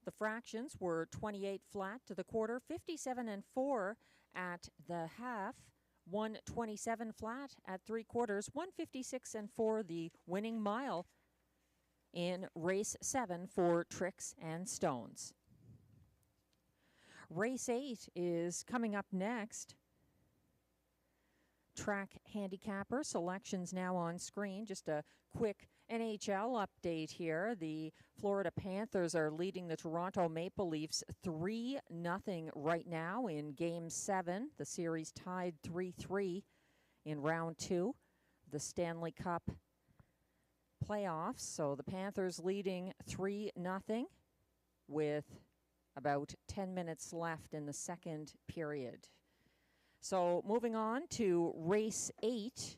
The fractions were 28 flat to the quarter, 57-4 at the half, 127 flat at 3/4, 156-4 the winning mile in race 7 for Tricks and Stones. Race 8 is coming up next. Track handicapper selections now on screen. Just a quick NHL update here. The Florida Panthers are leading the Toronto Maple Leafs 3-0 right now in Game 7. The series tied 3-3 in Round 2, the Stanley Cup playoffs. So the Panthers leading 3-0 with about 10 minutes left in the second period. So moving on to Race 8.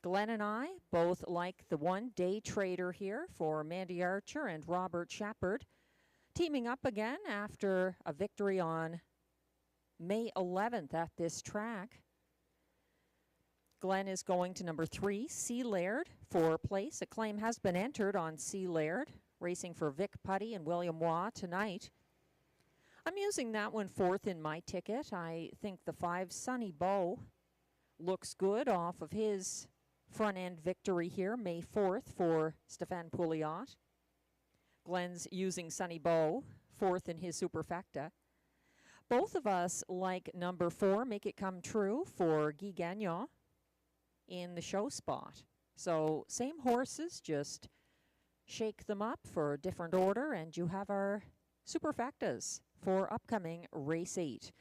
Glenn and I both like the one day trader here for Mandy Archer and Robert Shepard, teaming up again after a victory on May 11th at this track. Glenn is going to number 3, Seel for place. A claim has been entered on Seel, racing for Vic Putty and William Waugh tonight. I'm using that one fourth in my ticket. I think the 5 Sunny Bow looks good off of his front-end victory here, May 4th for Stefan Pouliot. Glenn's using Sunny Bow, fourth in his Superfecta. Both of us like number 4, Make It Come True, for Guy Gagnon in the show spot. So same horses, just shake them up for a different order, and you have our Superfectas for upcoming Race 8.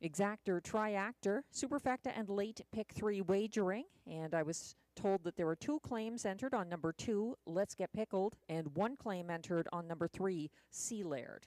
Exactor, Triactor, Superfecta, and late pick 3 wagering. And I was told that there were 2 claims entered on number 2, Let's Get Pickled, and 1 claim entered on number 3, Seel.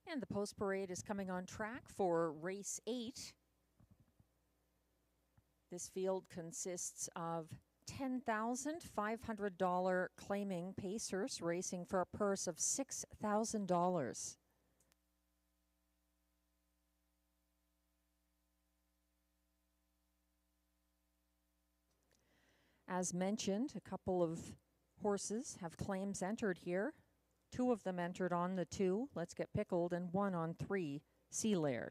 And the post parade is coming on track for Race 8. This field consists of $10,500 claiming pacers racing for a purse of $6,000. As mentioned, a couple of horses have claims entered here. 2 of them entered on the 2, Let's Get Pickled, and 1 on 3, Seel.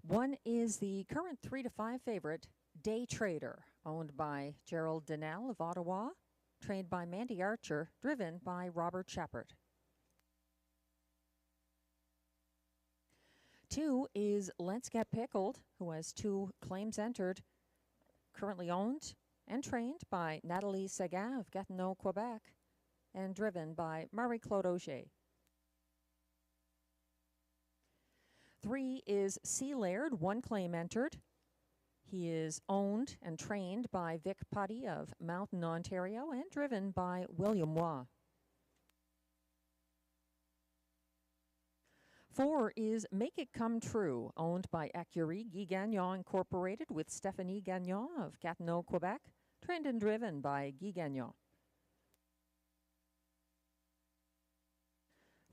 One is the current 3-5 favorite, Day Trader, owned by Gerald Donnell of Ottawa, trained by Mandy Archer, driven by Robert Shepard. 2 is Let's Get Pickled, who has 2 claims entered, currently owned and trained by Nathalie Seguin of Gatineau, Quebec, and driven by Marie-Claude Auger. 3 is Seel, 1 claim entered. He is owned and trained by Vic Putty of Mountain, Ontario, and driven by William Waugh. 4 is Make It Come True, owned by Écurie Guy Gagnon Incorporated with Stéphanie Gagnon of Gatineau, Quebec, trained and driven by Guy Gagnon.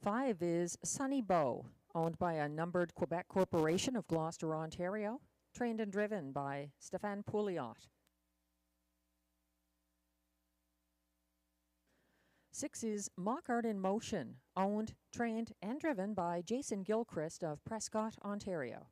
5 is Sunny Bow, owned by a numbered Quebec corporation of Gloucester, Ontario, trained and driven by Stefan Pouliot. 6 is Mock Art in Motion, owned, trained, and driven by Jason Gilchrist of Prescott, Ontario.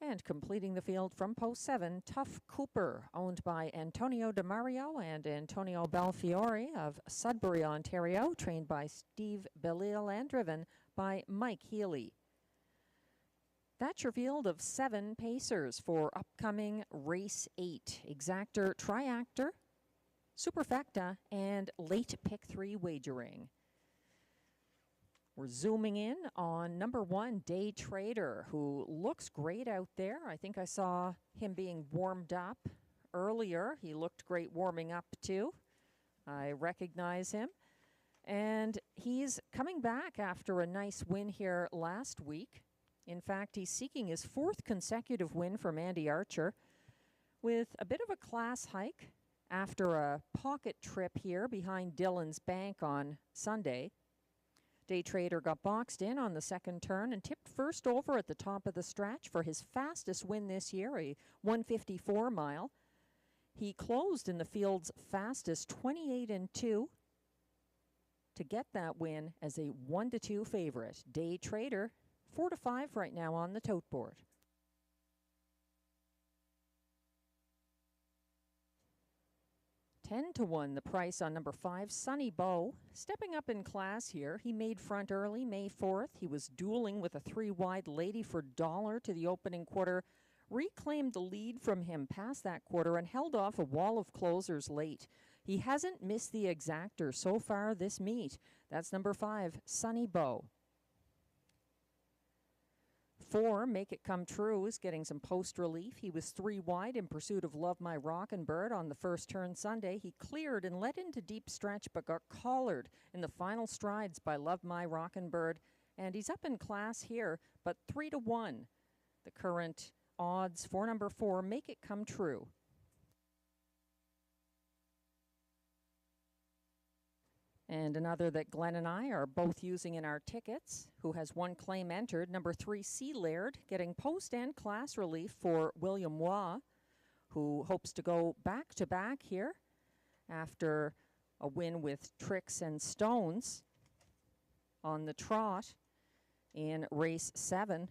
And completing the field from post 7, Tough Cooper, owned by Antonio DeMario and Antonio Belfiore of Sudbury, Ontario, trained by Steve Bellil and driven by Mike Healy. That's your field of 7 pacers for upcoming Race 8. Exactor, Triactor, Superfecta, and late pick 3 wagering. We're zooming in on number 1, Day Trader, who looks great out there. I think I saw him being warmed up earlier. He looked great warming up too. I recognize him. And he's coming back after a nice win here last week. In fact, he's seeking his 4th consecutive win from Andy Archer with a bit of a class hike after a pocket trip here behind Dillon's Bank on Sunday. Day Trader got boxed in on the second turn and tipped first over at the top of the stretch for his fastest win this year, a 154 mile. He closed in the field's fastest 28-2 to get that win as a 1-2 favorite. Day Trader 4-5 right now on the tote board. $10-1 the price on number 5, Sunny Bow. Stepping up in class here. He made front early, May 4th. He was dueling with a 3-wide Lady for $1 to the opening quarter. Reclaimed the lead from him past that quarter and held off a wall of closers late. He hasn't missed the exactor so far this meet. That's number 5, Sunny Bow. 4, Make It Come True, is getting some post relief. He was 3 wide in pursuit of Love My Rockin' Bird on the first turn Sunday. He cleared and led into deep stretch but got collared in the final strides by Love My Rockin' Bird. And he's up in class here, but 3-1. The current odds for number 4, Make It Come True. And another that Glenn and I are both using in our tickets, who has 1 claim entered, number 3, Seel, getting post and class relief for William Waugh, who hopes to go back-to-back here after a win with Tricks and Stones on the trot in race 7.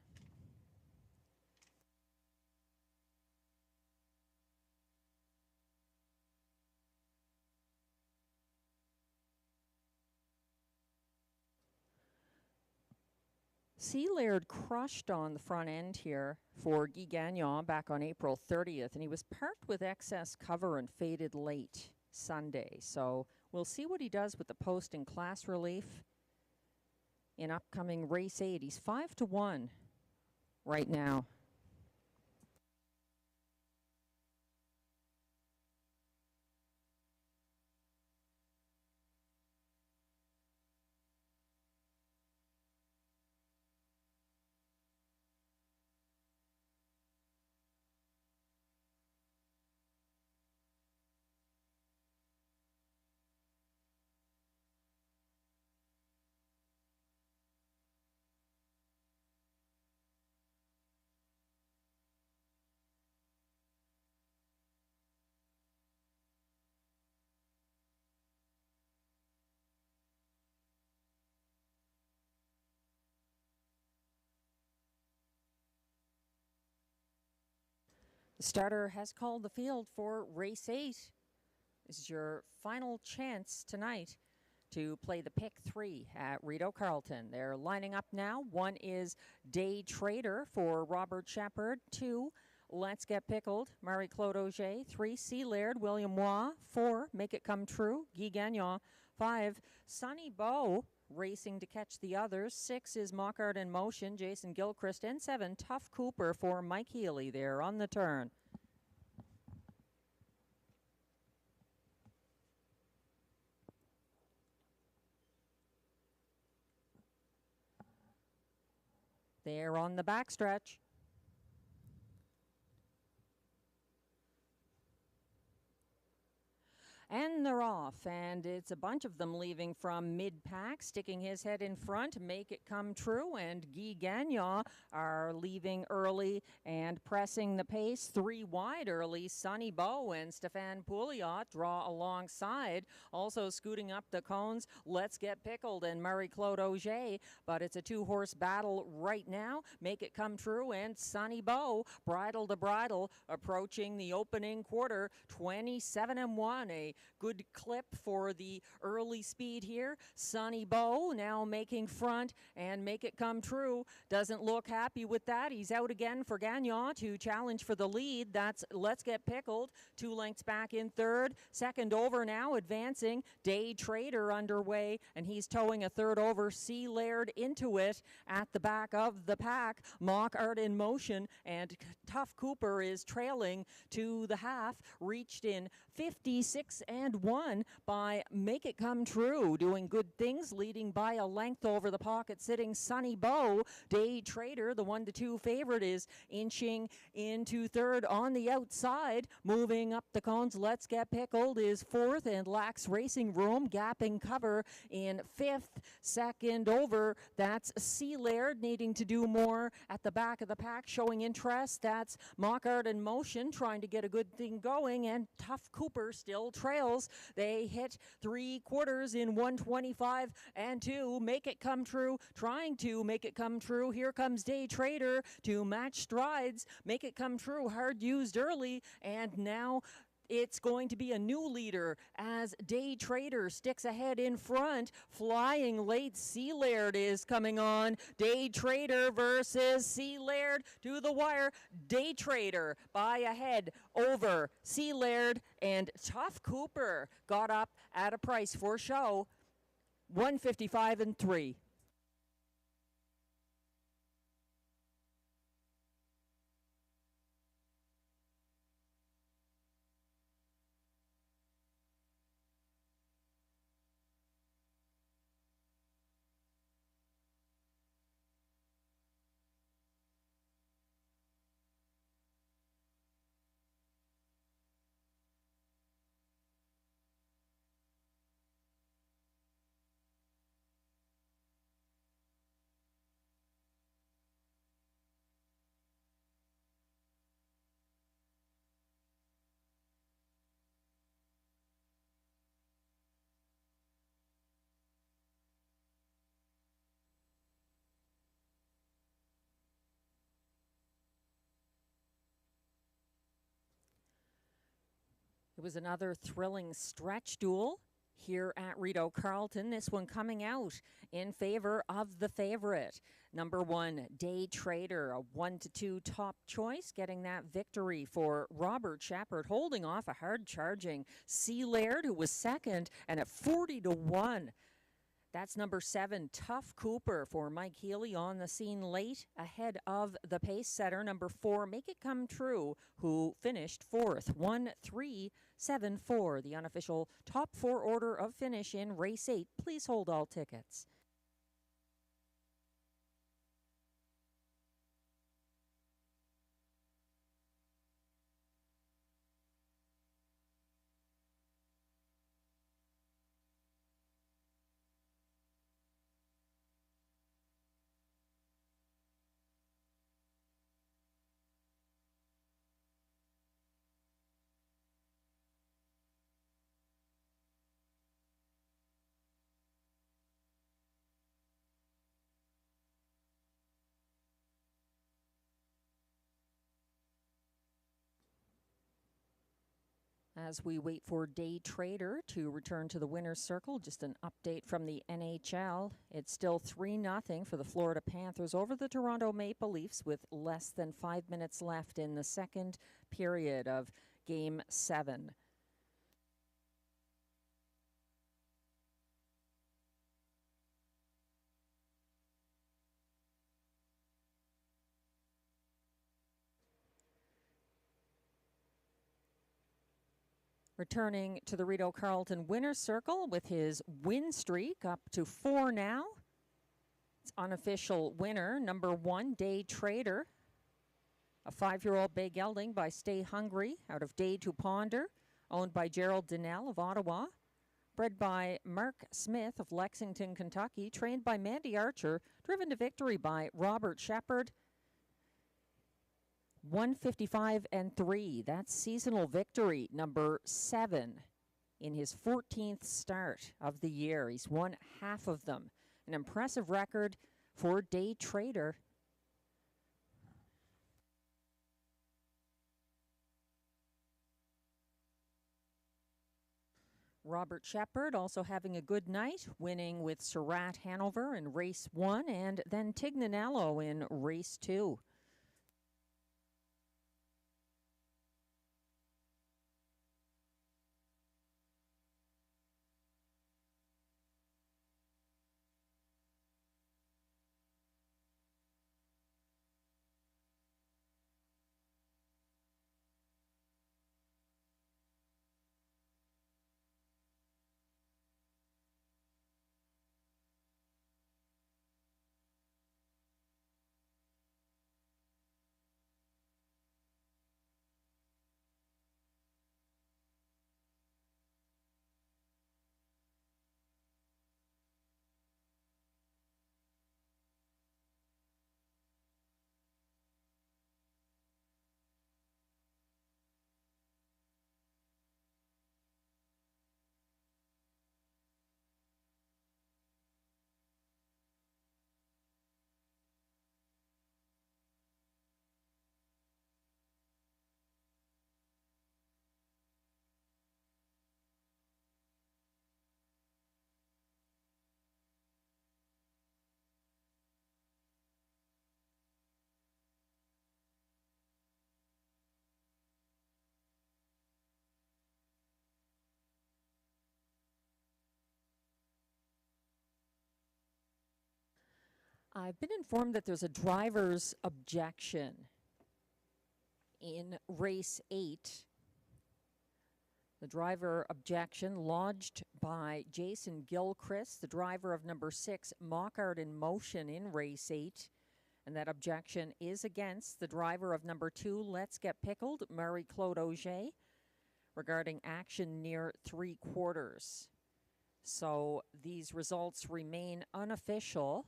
Seel crushed on the front end here for Guy Gagnon back on April 30th, and he was parked with excess cover and faded late Sunday. So we'll see what he does with the post and class relief in upcoming race 8. He's 5-1 right now. The starter has called the field for race 8. This is your final chance tonight to play the pick 3 at Rideau Carleton. They're lining up now. 1 is Day Trader for Robert Shepard. 2, Let's Get Pickled, Marie-Claude Auger. 3, Seel, William Waugh. 4, Make It Come True, Guy Gagnon. 5, Sunny Bow, racing to catch the others. 6 is Mockart in Motion, Jason Gilchrist. And 7, Tough Cooper for Mike Healy there on the turn. They're on the backstretch. And they're off, and it's a bunch of them leaving from mid-pack, sticking his head in front, Make It Come True, and Guy Gagnon are leaving early and pressing the pace. 3 wide early, Sunny Bow and Stéphane Pouliot draw alongside. Also scooting up the cones, Let's Get Pickled and Marie-Claude Auger, but it's a 2-horse battle right now. Make It Come True and Sunny Bow, bridle to bridle, approaching the opening quarter, 27-1, a good clip for the early speed here. Sonny Bow now making front and Make It Come True. Doesn't look happy with that. He's out again for Gagnon to challenge for the lead. That's Let's Get Pickled. 2 lengths back in third. Second over now advancing. Day Trader underway, and he's towing a third over. Sea Laird into it at the back of the pack. Mock Art in motion, and Tough Cooper is trailing to the half. Reached in 56 and 1 by Make It Come True. Doing good things, leading by a length over the pocket sitting Sonny Bow. Day Trader, the 1-2 favorite, is inching into third on the outside. Moving up the cones, Let's Get Pickled is fourth, and Lax Racing Room gapping cover in fifth. Second over, that's Sea Laird needing to do more at the back of the pack, showing interest. That's Mock Art in motion, trying to get a good thing going, and Tough Cooper still trails. They hit 3/4 in 125 and 2. Make It Come True, trying to make it come true. Here comes Day Trader to match strides. Make It Come True, hard used early, and now it's going to be a new leader as Day Trader sticks ahead in front. Flying late, Sea Laird is coming on. Day Trader versus Sea Laird to the wire. Day Trader by ahead over Sea Laird, and Tough Cooper got up at a price for show, 155 and 3. It was another thrilling stretch duel here at Rideau Carleton. This one coming out in favor of the favorite. Number 1, Day Trader, a 1-2 top choice, getting that victory for Robert Shepard, holding off a hard-charging Sea Laird, who was second, and at 40-1. That's number 7, Tough Cooper, for Mike Healy on the scene late, ahead of the pace setter, number 4, Make It Come True, who finished fourth, 1-3-7-4, the unofficial top 4 order of finish in race 8. Please hold all tickets. As we wait for Day Trader to return to the winner's circle, just an update from the NHL. It's still 3-0 for the Florida Panthers over the Toronto Maple Leafs with less than 5 minutes left in the second period of Game 7. Returning to the Rideau Carleton winner's circle with his win streak up to 4 now. It's unofficial winner, number 1, Day Trader. A 5-year-old bay gelding by Stay Hungry out of Day to Ponder, owned by Gerald Donnell of Ottawa. Bred by Mark Smith of Lexington, Kentucky. Trained by Mandy Archer. Driven to victory by Robert Shepard. 155 and 3. That's seasonal victory number 7 in his 14th start of the year. He's won half of them. An impressive record for Day Trader. Robert Shepard also having a good night, winning with Surratt Hanover in race 1 and then Tignanello in race 2. I've been informed that there's a driver's objection in race 8. The driver objection lodged by Jason Gilchrist, the driver of number 6, Mockart in Motion in race 8. And that objection is against the driver of number 2, Let's Get Pickled, Marie-Claude Auger, regarding action near 3/4. So these results remain unofficial.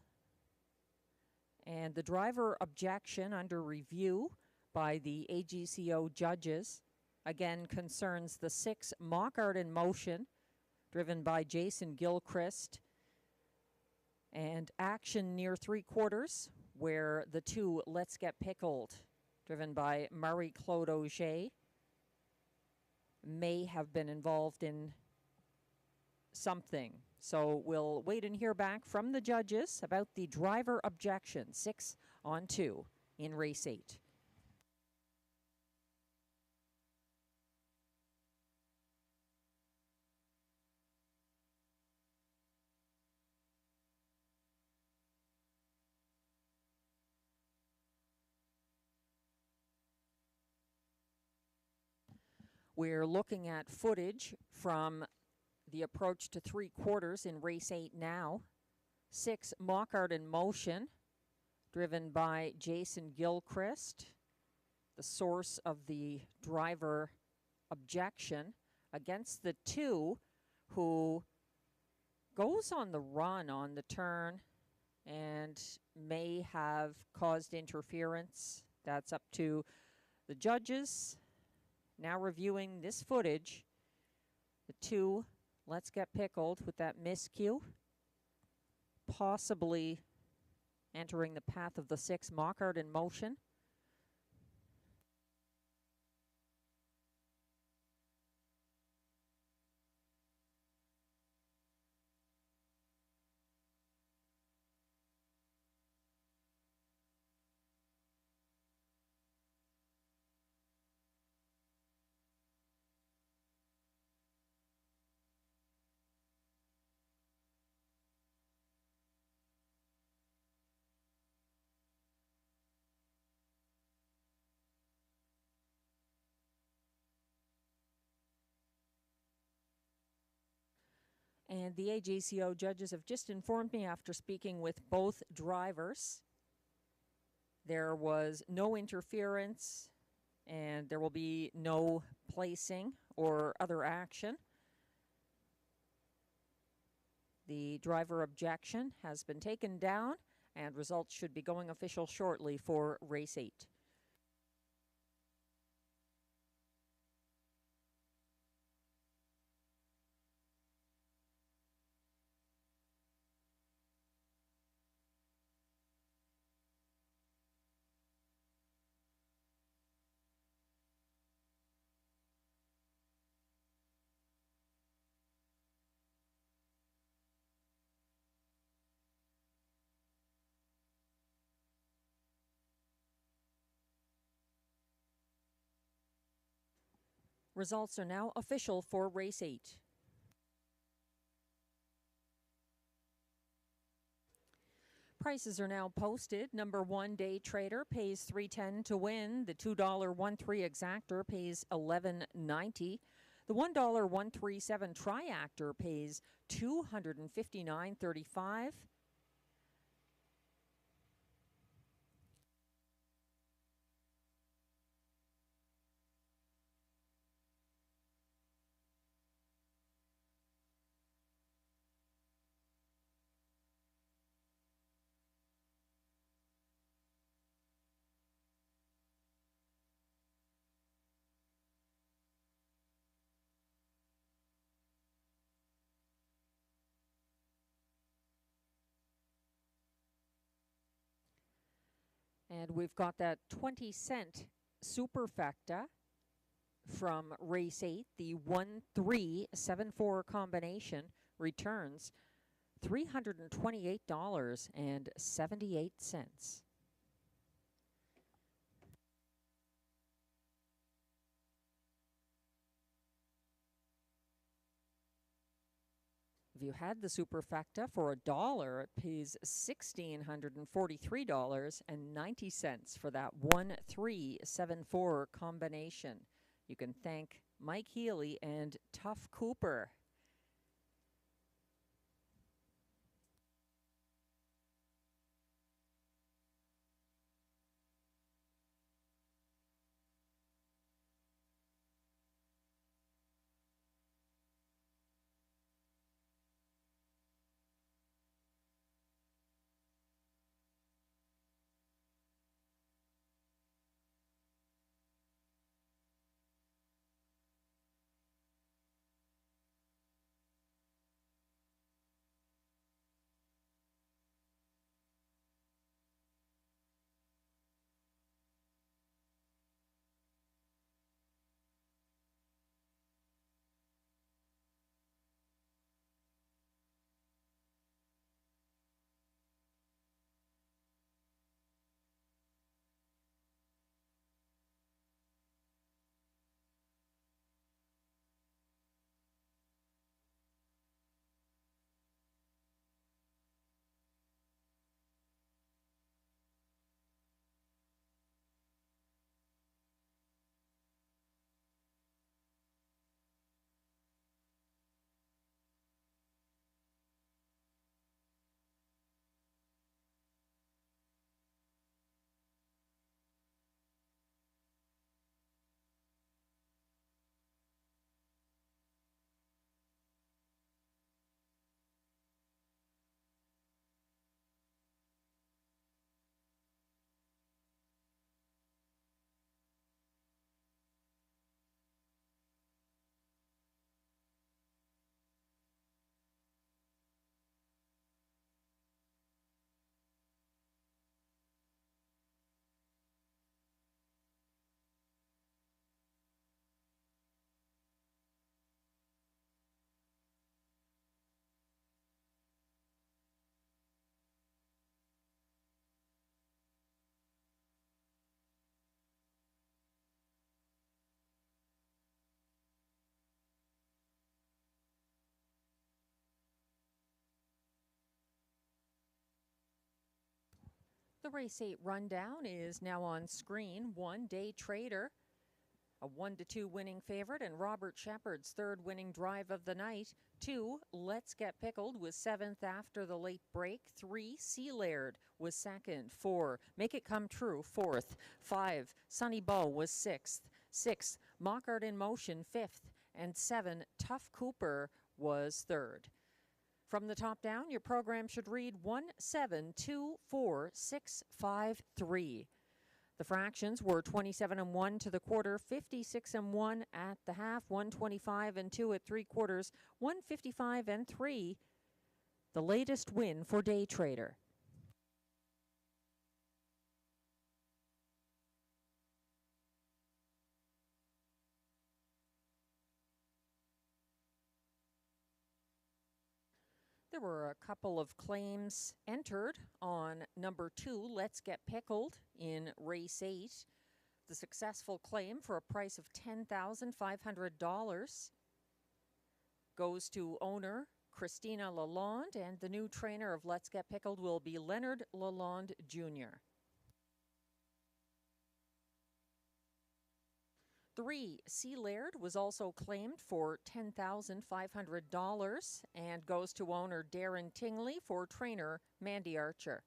And the driver objection under review by the AGCO judges, again, concerns the 6 Mockart in Motion, driven by Jason Gilchrist, and action near 3/4, where the 2 Let's Get Pickled, driven by Marie-Claude Auger, may have been involved in something. So we'll wait and hear back from the judges about the driver objection, 6-2 in race 8. We're looking at footage from the approach to 3/4 in race 8 now. 6 Mockart in Motion, driven by Jason Gilchrist, the source of the driver objection, against the 2 who goes on the run on the turn and may have caused interference. That's up to the judges. Now reviewing this footage, the 2 Let's Get Pickled with that miscue, possibly entering the path of the 6 Mockart in Motion. And the AGCO judges have just informed me after speaking with both drivers, there was no interference and there will be no placing or other action. The driver objection has been taken down and results should be going official shortly for race 8. Results are now official for race 8. Prices are now posted. Number 1 Day Trader pays $3.10 to win. The $2 1-3 exactor pays $11.90. The $1 137 triactor pays $259.35. And we've got that 20-cent superfecta from race 8. The 1-3-7-4 combination returns $328.78. If you had the superfecta for $1, it pays $1,643.90 for that 1-3-7-4 combination. You can thank Mike Healy and Tough Cooper. The race 8 rundown is now on screen. 1 Day Trader, a 1-2 winning favorite, and Robert Shepard's third winning drive of the night. 2, Let's Get Pickled was 7th after the late break. 3, Seel was 2nd. 4, Make It Come True, 4th. 5, Sunny Bow was 6th. 6, Mockart in Motion, 5th. And 7, Tough Cooper was 3rd. From the top down, your program should read 1-7-2-4-6-5-3. The fractions were 27-1 to the quarter, 56-1 at the half, 125-2 at 3/4, 155-3. The latest win for Day Trader. There were a couple of claims entered on number 2, Let's Get Pickled, in race 8. The successful claim for a price of $10,500 goes to owner Christina Lalonde, and the new trainer of Let's Get Pickled will be Leonard Lalonde Jr. 3, Seel was also claimed for $10,500 and goes to owner Darren Tingley for trainer Mandy Archer.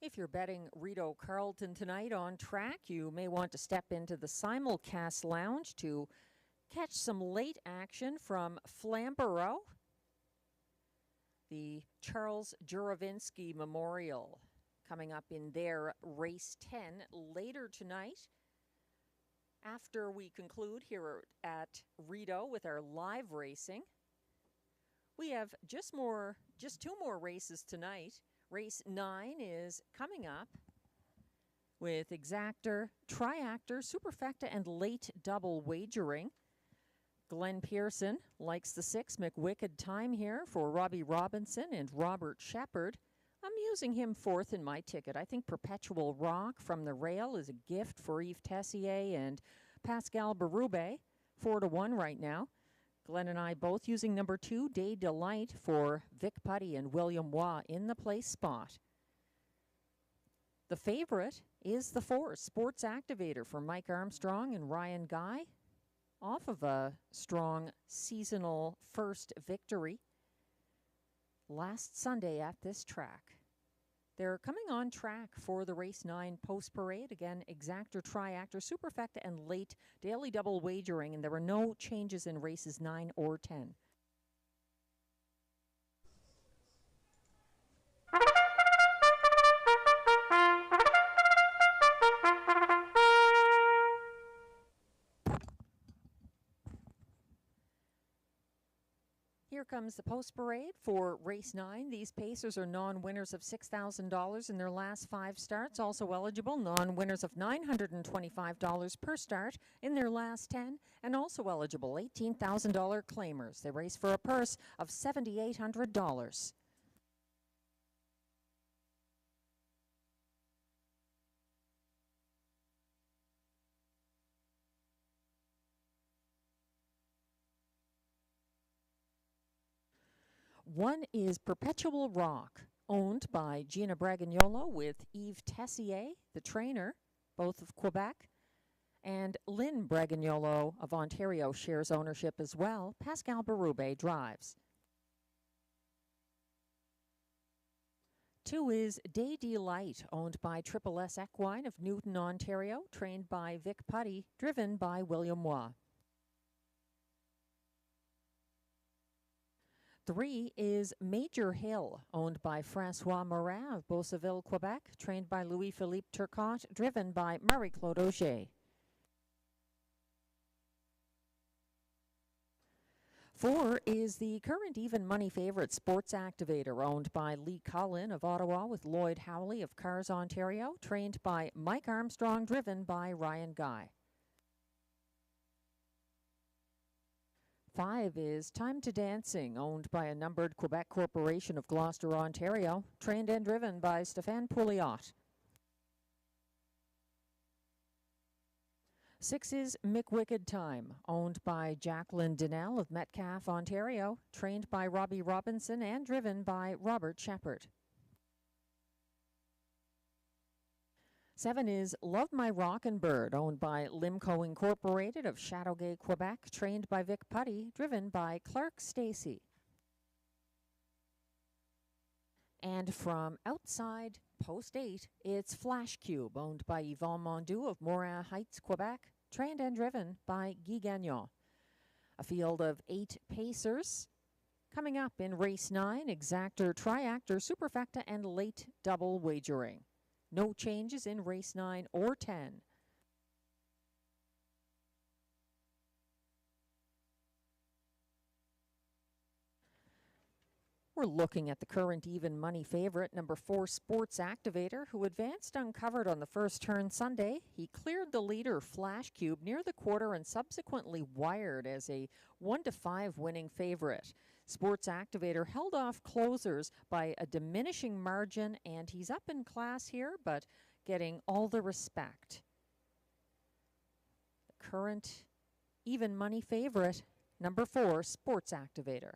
If you're betting Rideau Carleton tonight on track, you may want to step into the simulcast lounge to catch some late action from Flamborough, the Charles Juravinski Memorial, coming up in their race 10 later tonight. After we conclude here at Rideau with our live racing, we have just 2 more races tonight. Race 9 is coming up with exactor, triactor, superfecta, and late double wagering. Glenn Pearson likes the 6 McWicked time here for Robbie Robinson and Robert Shepard. I'm using him 4th in my ticket. I think Perpetual Rock from the rail is a gift for Yves Tessier and Pascal Berube, 4-1 right now. Glenn and I both using number 2, Day Delight, for Vic Putty and William Waugh in the place spot. The favorite is the 4, Sports Activator, for Mike Armstrong and Ryan Guy, off of a strong seasonal first victory last Sunday at this track. They're coming on track for the race 9 post parade. Again, exactor, triactor, superfecta, and late daily double wagering, and there were no changes in races 9 or 10. Here comes the post parade for race 9. These pacers are non-winners of $6,000 in their last 5 starts. Also eligible, non-winners of $925 per start in their last 10. And also eligible, $18,000 claimers. They race for a purse of $7,800. One is Perpetual Rock, owned by Gina Bragagnolo with Yves Tessier, the trainer, both of Quebec, and Lynn Bragagnolo of Ontario shares ownership as well. Pascal Berube drives. 2 is Day Delight, owned by Triple S Equine of Newton, Ontario, trained by Vic Putty, driven by William Waugh. 3 is Major Hill, owned by Francois Morin of Beauceville, Quebec, trained by Louis-Philippe Turcotte, driven by Marie-Claude Auger. 4 is the current even money favorite Sports Activator, owned by Lee Cullen of Ottawa with Lloyd Howley of Cars, Ontario, trained by Mike Armstrong, driven by Ryan Guy. 5 is Time to Dancing, owned by a numbered Quebec corporation of Gloucester, Ontario, trained and driven by Stéphane Pouliot. 6 is McWicked Time, owned by Jacqueline Donnell of Metcalfe, Ontario, trained by Robbie Robinson and driven by Robert Shepard. 7 is Love My Rockin' Bird, owned by Limco Incorporated of Chateauguay, Quebec, trained by Vic Putty, driven by Clark Stacy. And from outside post 8, it's Flash Cube, owned by Yvon Mondoux of Morin Heights, Quebec, trained and driven by Guy Gagnon. A field of 8 pacers. Coming up in race 9, exactor, triactor, superfecta, and late double wagering. No changes in race 9 or 10. We're looking at the current even money favorite, number 4, Sports Activator, who advanced uncovered on the first turn Sunday. He cleared the leader, Flash Cube, near the quarter and subsequently wired as a 1-5 winning favorite. Sports Activator held off closers by a diminishing margin, and he's up in class here, but getting all the respect. The current even money favorite, number 4, Sports Activator.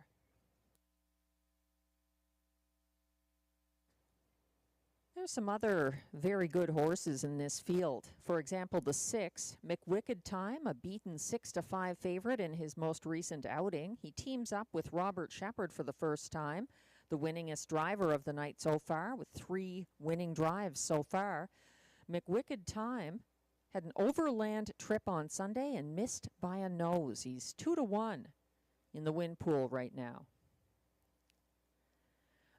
There's some other very good horses in this field. For example, the 6, McWicked Time, a beaten 6-5 favorite in his most recent outing. He teams up with Robert Shepard for the first time, the winningest driver of the night so far, with 3 winning drives so far. McWicked Time had an overland trip on Sunday and missed by a nose. He's 2-1 in the win pool right now.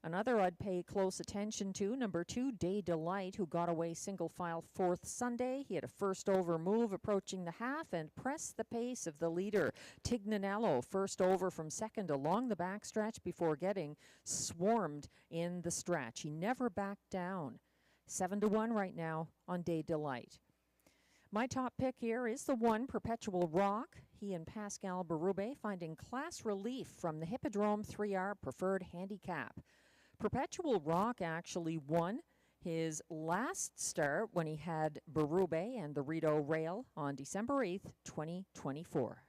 Another I'd pay close attention to, number 2, Day Delight, who got away single file 4th Sunday. He had a first over move approaching the half and pressed the pace of the leader, Tignanello, first over from second along the backstretch before getting swarmed in the stretch. He never backed down. 7-1 right now on Day Delight. My top pick here is the 1, Perpetual Rock. He and Pascal Berube finding class relief from the Hippodrome 3R preferred handicap. Perpetual Rock actually won his last start when he had Berube and the Rideau Rail on December 8th, 2024.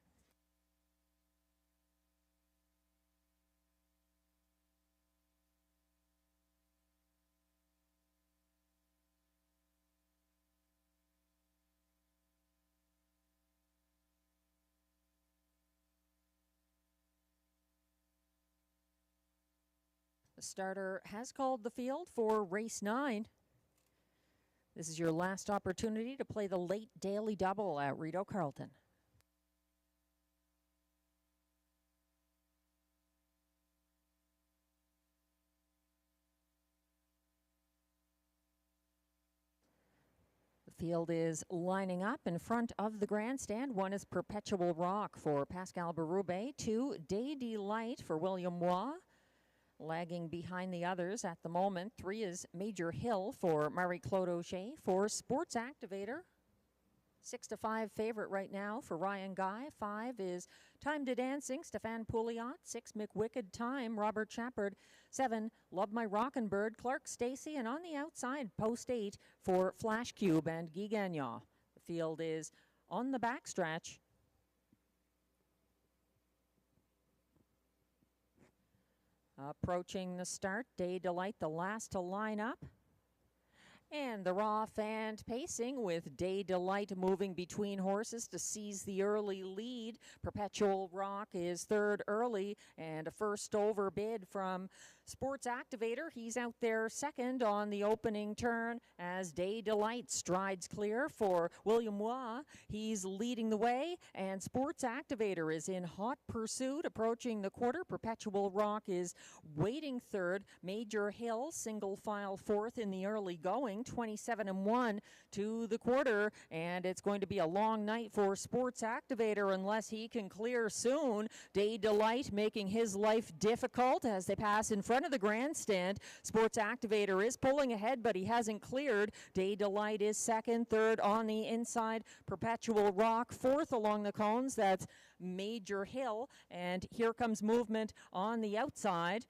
The starter has called the field for race 9. This is your last opportunity to play the late daily double at Rideau Carleton. The field is lining up in front of the grandstand. 1 is Perpetual Rock for Pascal Berube. 2, Day Delight for William Waugh. Lagging behind the others at the moment. 3 is Major Hill for Marie-Claude Auger. 4, Sports Activator. 6-5 favorite right now for Ryan Guy. 5 is Time to Dancing, Stéphane Pouliot. 6, McWicked Time, Robert Shepard. 7, Love My Rockin' Bird, Clark Stacy. And on the outside, post 8 for Flash Cube and Guy Gagnon. The field is on the backstretch. Approaching the start, Day Delight, the last to line up. And they're off and pacing with Day Delight moving between horses to seize the early lead. Perpetual Rock is 3rd early and a first over bid from Sports Activator. He's out there 2nd on the opening turn as Day Delight strides clear for William Waugh. He's leading the way and Sports Activator is in hot pursuit approaching the quarter. Perpetual Rock is waiting 3rd. Major Hill single file 4th in the early going. 27-1 to the quarter, and it's going to be a long night for Sports Activator unless he can clear soon. Day Delight making his life difficult as they pass in front of the grandstand. Sports Activator is pulling ahead, but he hasn't cleared. Day Delight is 2nd, 3rd on the inside. Perpetual Rock 4th along the cones. That's Major Hill, and here comes movement on the outside.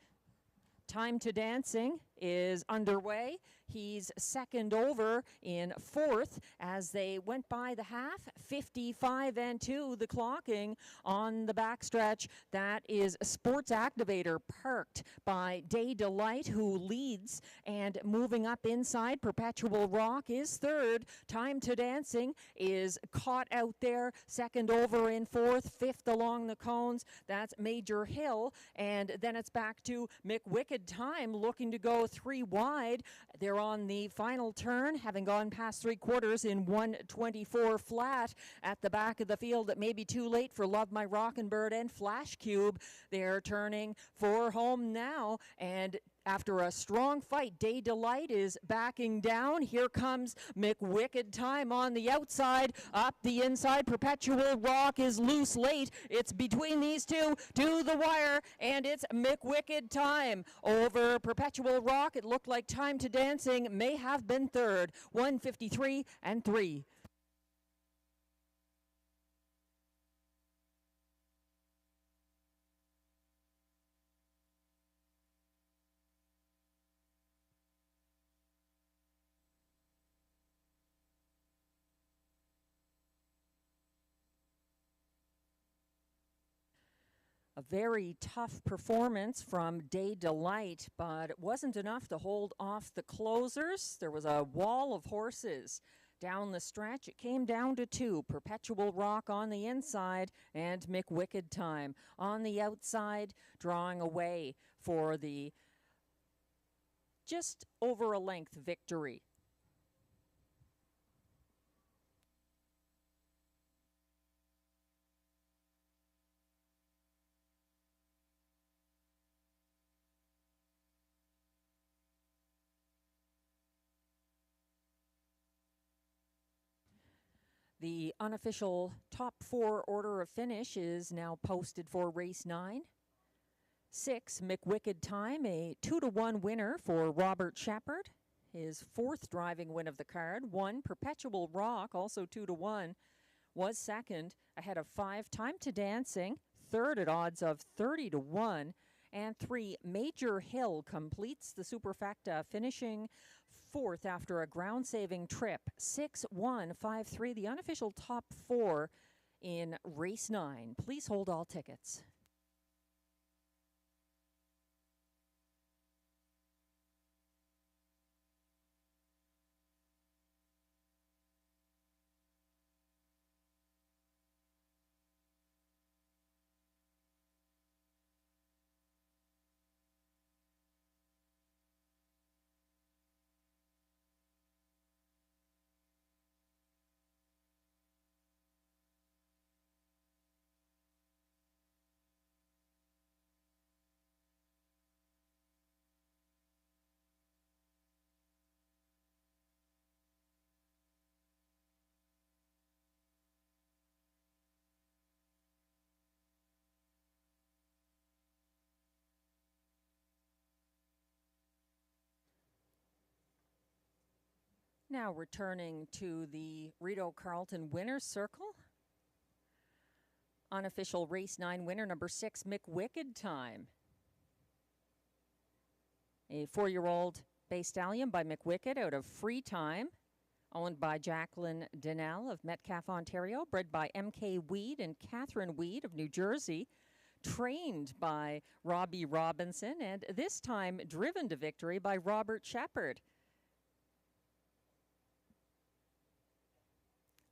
Time to Dancing is underway. He's 2nd over in 4th as they went by the half. 55-2 the clocking on the backstretch. That is Sports Activator parked by Day Delight, who leads, and moving up inside. Perpetual Rock is 3rd. Time to Dancing is caught out there. 2nd over in 4th. 5th along the cones. That's Major Hill, and then it's back to McWicked Time looking to go 3 wide. They're on the final turn, having gone past 3/4 in 124 flat at the back of the field. It may be too late for Love My Rockin' Bird and Flash Cube. They're turning for home now, and After a strong fight, Day Delight is backing down. Here comes McWicked Time on the outside. Up the inside, Perpetual Rock is loose late. It's between these two to the wire, and it's McWicked Time over Perpetual Rock. It looked like Time to Dancing may have been third, 1:53 and 3. A very tough performance from Day Delight, but it wasn't enough to hold off the closers. There was a wall of horses down the stretch. It came down to two, Perpetual Rock on the inside and McWicked Time on the outside, drawing away for the just over a length victory. The unofficial top 4 order of finish is now posted for race 9. 6, McWicked Time, a 2-to-1 winner for Robert Shepard. His 4th driving win of the card. 1, Perpetual Rock, also 2-to-1, was second ahead of 5, Time to Dancing, third at odds of 30-1. And 3, Major Hill completes the superfecta, finishing 4th after a ground-saving trip. 6, 1, 5, 3, the unofficial top 4 in race 9. Please hold all tickets. Now returning to the Rideau Carleton winner's circle. Unofficial race 9 winner, number 6, McWicked Time. A 4-year-old bay stallion by McWicked out of Free Time, owned by Jacqueline Donnell of Metcalfe, Ontario, bred by M.K. Weed and Catherine Weed of New Jersey, trained by Robbie Robinson, and this time driven to victory by Robert Shepard.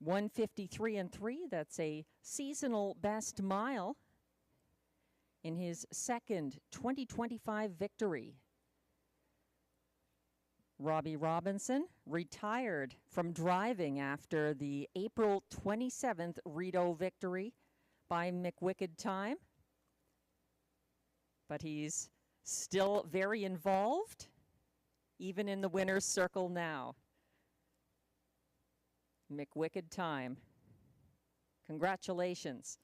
1:53 and 3, that's a seasonal best mile in his second 2025 victory. Robbie Robinson retired from driving after the April 27th Rideau victory by McWicked Time, but he's still very involved, even in the winner's circle now. McWicked Time. Congratulations.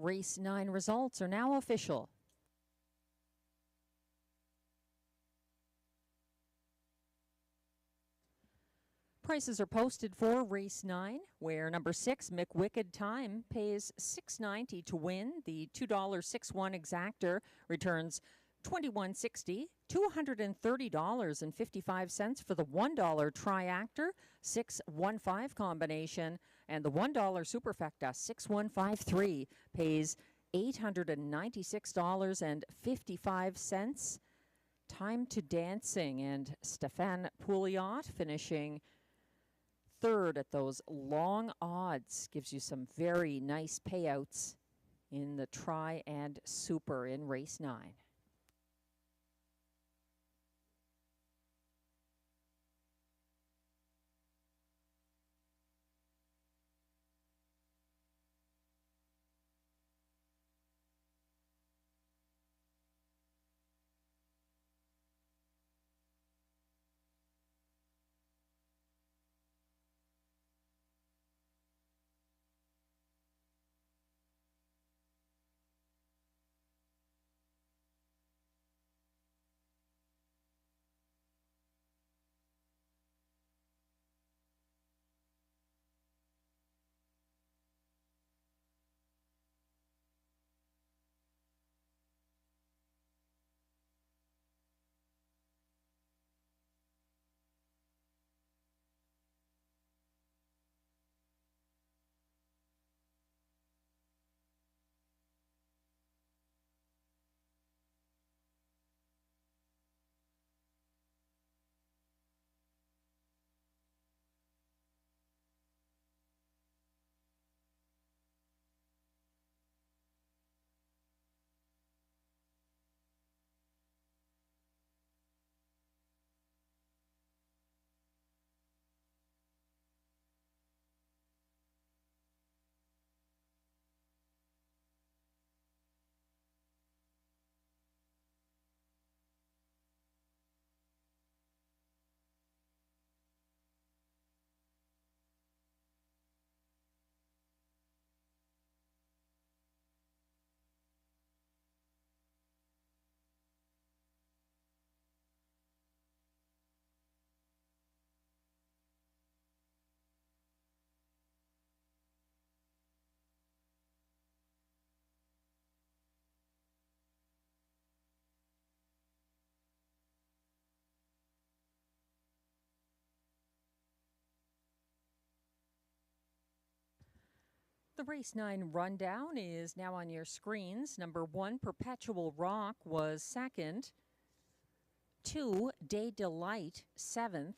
Race 9 results are now official. Prices are posted for Race 9, where number 6, McWicked Time, pays $6.90 to win. The $2.61 exactor returns $21.60, $230.55 for the $1 triactor, 615 combination, and the $1 superfecta 6153 pays $896.55. Time to Dancing and Stefan Pouliot finishing third at those long odds gives you some very nice payouts in the tri and super in race 9. The Race 9 rundown is now on your screens. Number 1, Perpetual Rock, was second. 2, Day Delight, 7th.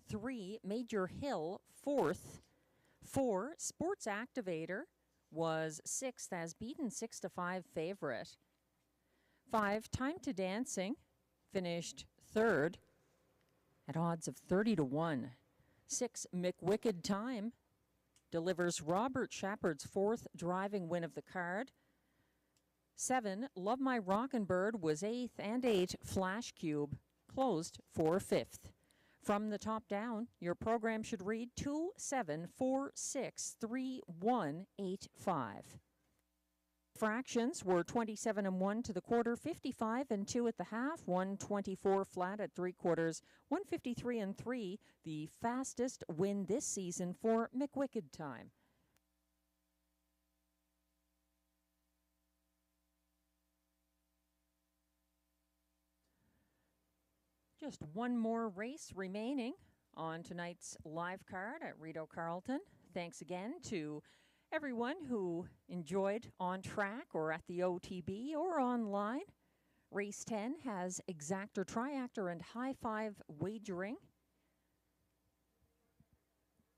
3, Major Hill, 4th. 4, Sports Activator, was 6th, as beaten 6-5 favorite. 5, Time to Dancing, finished 3rd at odds of 30-1. 6, McWicked Time, delivers Robert Shepard's 4th driving win of the card. 7, Love My Rockin' Bird, was 8th, and 8, Flash Cube, closed for 5th. From the top down, your program should read 2, 7, 4, 6, 3, 1, 8, 5. Fractions were 27 and 1 to the quarter, 55 and 2 at the half, 124 flat at 3/4, 153 and 3, the fastest win this season for McWicked Time. Just one more race remaining on tonight's live card at Rideau Carleton. Thanks again to everyone who enjoyed on track or at the OTB or online. Race 10 has exactor, triactor, and high five wagering.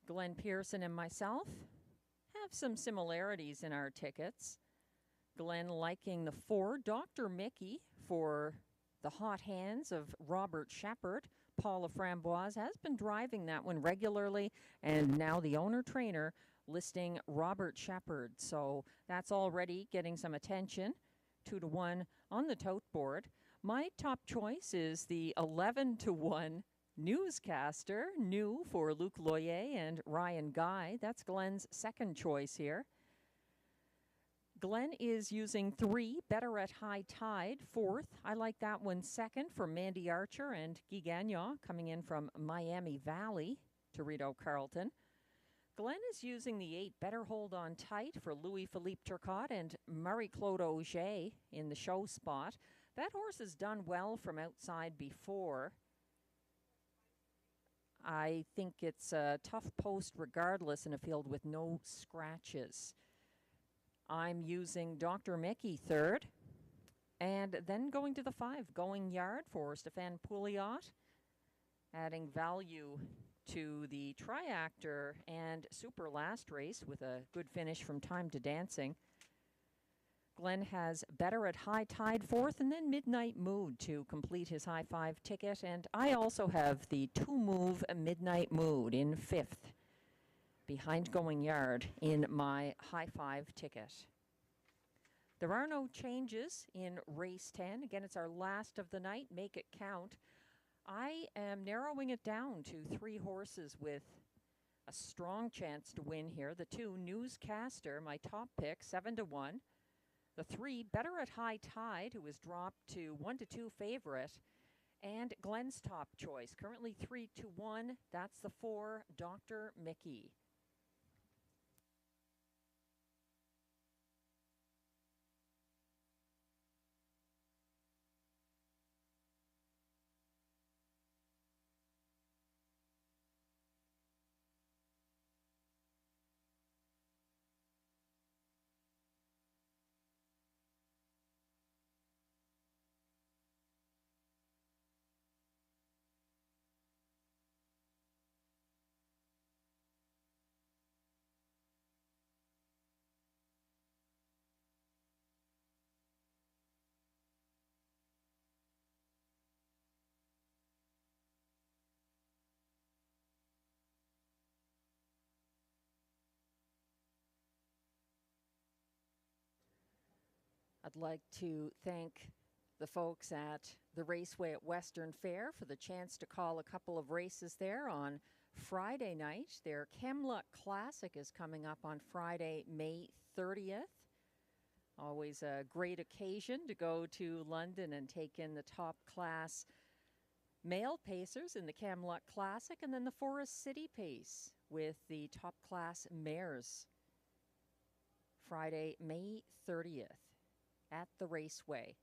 Glenn Pearson and myself have some similarities in our tickets. Glenn liking the 4, Dr. Mickey, for the hot hands of Robert Shepard. Paula Framboise has been driving that one regularly, and now the owner-trainer listing Robert Shepard. So that's already getting some attention. 2-1 on the tote board. My top choice is the 11-1 newscaster, new for Luc Loyer and Ryan Guy. That's Glenn's second choice here. Glenn is using 3, Better at High Tide, 4th. I like that one 2nd for Mandy Archer and Guy Gagnon coming in from Miami Valley to Rideau Carleton. Glenn is using the 8, Better Hold On Tight for Louis-Philippe Turcotte and Marie-Claude Auger in the show spot. That horse has done well from outside before. I think it's a tough post regardless in a field with no scratches. I'm using Dr. Mickey 3rd. And then going to the 5, Going Yard for Stéphane Pouliot. Adding value to the Triactor and Super last race with a good finish from Time to Dancing. Glenn has Better at High Tide 4th and then Midnight Mood to complete his high 5 ticket. And I also have the 2-move Midnight Mood in 5th. Behind Going Yard in my high 5 ticket. There are no changes in race 10. Again, it's our last of the night. Make it count. I am narrowing it down to 3 horses with a strong chance to win here. The 2, Newscaster, my top pick, 7-1. The 3, Better at High Tide, who was dropped to 1-2 favorite. And Glenn's top choice, currently 3-1. That's the 4, Dr. Mickey. I'd like to thank the folks at the Raceway at Western Fair for the chance to call a couple of races there on Friday night. Their Camluck Classic is coming up on Friday, May 30th. Always a great occasion to go to London and take in the top class male pacers in the Camluck Classic, and then the Forest City Pace with the top class mares. Friday, May 30th. At the Raceway.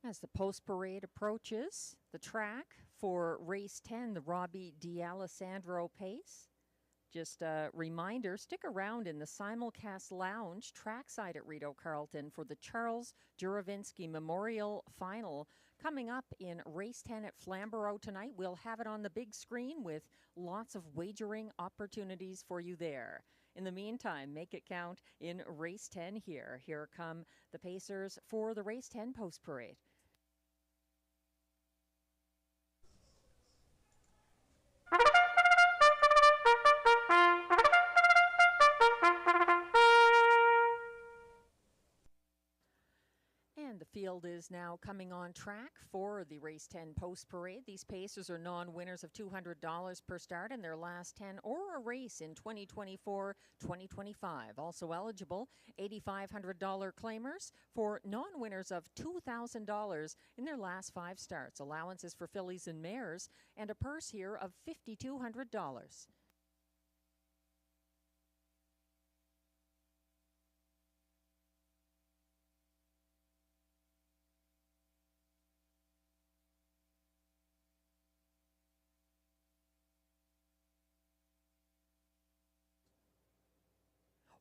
As the post parade approaches the track for race 10, the Robbie D'Alessandro Pace. Just a reminder, stick around in the simulcast lounge trackside at Rideau Carleton for the Charles Juravinsky Memorial Final coming up in race 10 at Flamborough tonight. We'll have it on the big screen with lots of wagering opportunities for you there. In the meantime, make it count in race 10 here. Here come the Pacers for the race 10 post parade. The field is now coming on track for the Race 10 Post Parade. These Pacers are non-winners of $200 per start in their last 10 or a race in 2024-2025. Also eligible, $8,500 claimers for non-winners of $2,000 in their last 5 starts. Allowances for fillies and mares and a purse here of $5,200.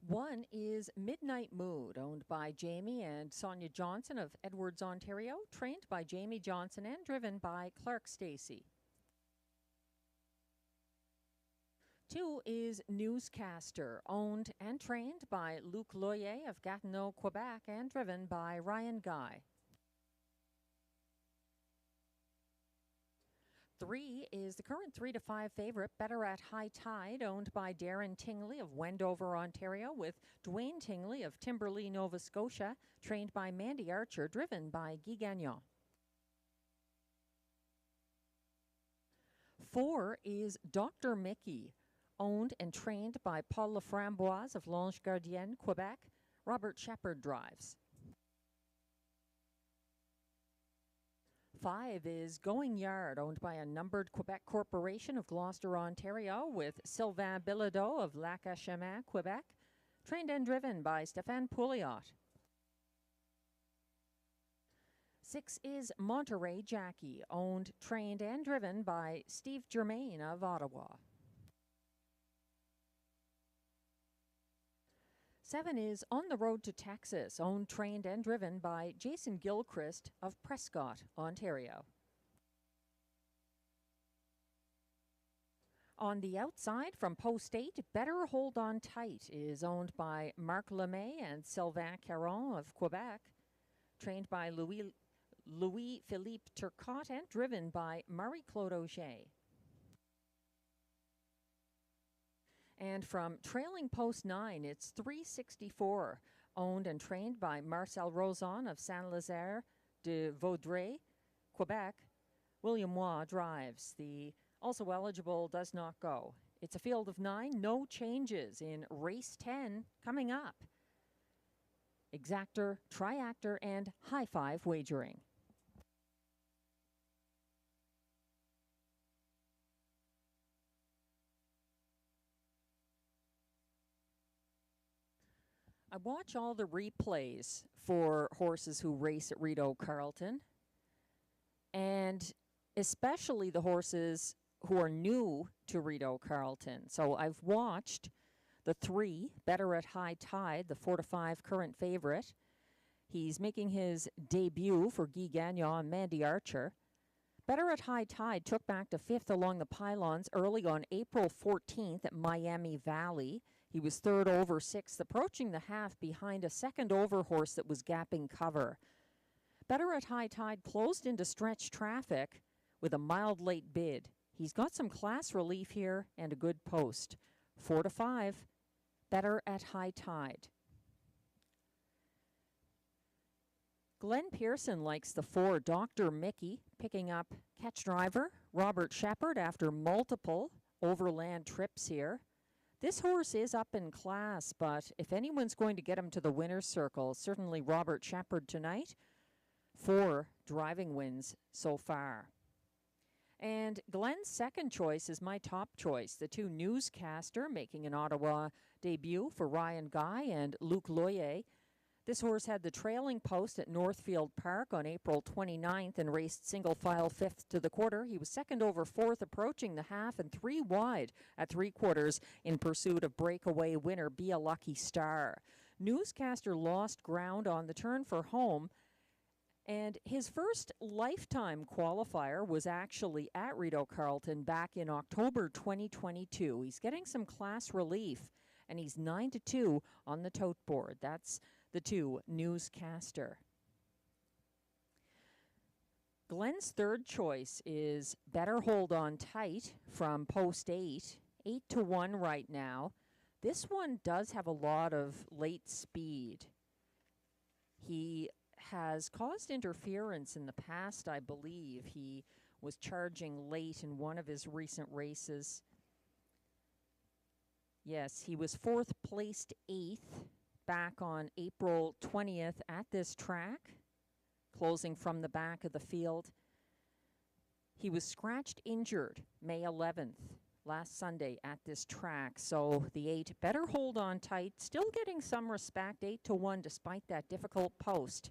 One is Midnight Mood, owned by Jamie and Sonia Johnson of Edwards, Ontario, trained by Jamie Johnson and driven by Clark Stacey. 2 is Newscaster, owned and trained by Luc Loyer of Gatineau, Quebec, and driven by Ryan Guy. 3 is the current 3 to 5 favorite, Better at High Tide, owned by Darren Tingley of Wendover, Ontario, with Dwayne Tingley of Timberlea, Nova Scotia, trained by Mandy Archer, driven by Guy Gagnon. 4 is Dr. Mickey, owned and trained by Paul Laframboise of L'Ange Gardienne, Quebec. Robert Shepard drives. 5 is Going Yard, owned by a numbered Quebec corporation of Gloucester, Ontario, with Sylvain Bilodeau of Lac-à-Chemin, Quebec, trained and driven by Stéphane Pouliot. 6 is Monterey Jackie, owned, trained, and driven by Steve Germain of Ottawa. 7 is On the Road to Texas, owned, trained, and driven by Jason Gilchrist of Prescott, Ontario. On the outside from Post 8, Better Hold On Tight is owned by Marc Lemay and Sylvain Caron of Quebec, trained by Louis-Philippe Turcotte and driven by Marie-Claude Auger. And from trailing Post 9, it's 364, owned and trained by Marcel Rozon of Saint-Lazare de Vaudreuil, Quebec. William Waugh drives. The also eligible does not go. It's a field of 9, no changes in race 10 coming up. Exactor, Triactor, and High Five wagering. I watch all the replays for horses who race at Rideau Carleton, and especially the horses who are new to Rideau Carleton. So I've watched the 3, Better at High Tide, the 4 to 5 current favorite. He's making his debut for Guy Gagnon and Mandy Archer. Better at High Tide took back to 5th along the pylons early on April 14th at Miami Valley. He was 3rd over 6th, approaching the half behind a 2nd over horse that was gapping cover. Better at High Tide closed into stretch traffic with a mild late bid. He's got some class relief here and a good post. 4 to 5, Better at High Tide. Glenn Pearson likes the 4, Dr. Mickey, picking up catch driver Robert Shepard after multiple overland trips here. This horse is up in class, but if anyone's going to get him to the winner's circle, certainly Robert Shepard tonight. 4 driving wins so far. And Glenn's second choice is my top choice, the 2 Newscaster, making an Ottawa debut for Ryan Guy and Luc Loyer. This horse had the trailing post at Northfield Park on April 29th and raced single file 5th to the quarter. He was 2nd over 4th, approaching the half, and 3 wide at 3/4 in pursuit of breakaway winner Be a Lucky Star. Newscaster lost ground on the turn for home, and his first lifetime qualifier was actually at Rideau Carleton back in October 2022. He's getting some class relief, and he's 9-2 on the tote board. That's the 2 Newscaster. Glenn's third choice is Better Hold On Tight from Post 8, 8-1 right now. This one does have a lot of late speed. He has caused interference in the past, I believe. He was charging late in one of his recent races. Yes, he was 4th placed 8th back on April 20th at this track, closing from the back of the field. He was scratched injured May 11th, last Sunday at this track. So the 8 Better Hold On Tight, still getting some respect, 8-1 despite that difficult post.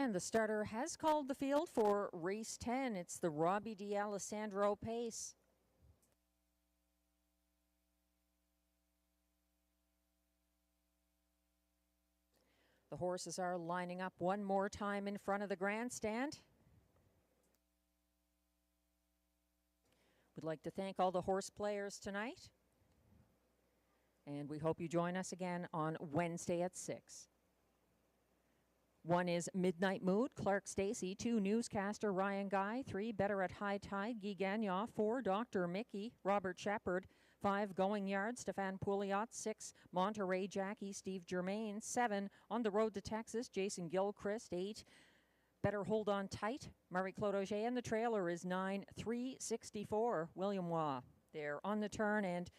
And the starter has called the field for race 10. It's the Robbie D'Alessandro pace. The horses are lining up one more time in front of the grandstand. We'd like to thank all the horse players tonight. And we hope you join us again on Wednesday at 6. 1 is Midnight Mood, Clark Stacy. 2, newscaster Ryan Guy. 3, Better at High Tide, Guy Gagnon. 4, Dr. Mickey, Robert Shepard. 5, Going Yard, Stefan Pouliot. 6, Monterey Jackie, Steve Germain. 7, On the Road to Texas, Jason Gilchrist. 8, Better Hold On Tight, Marie-Claude Auger. And the trailer is 9, 364, William Waugh. They're on the turn and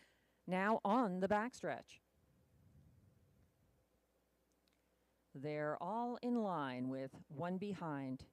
now on the backstretch. They're all in line with one behind.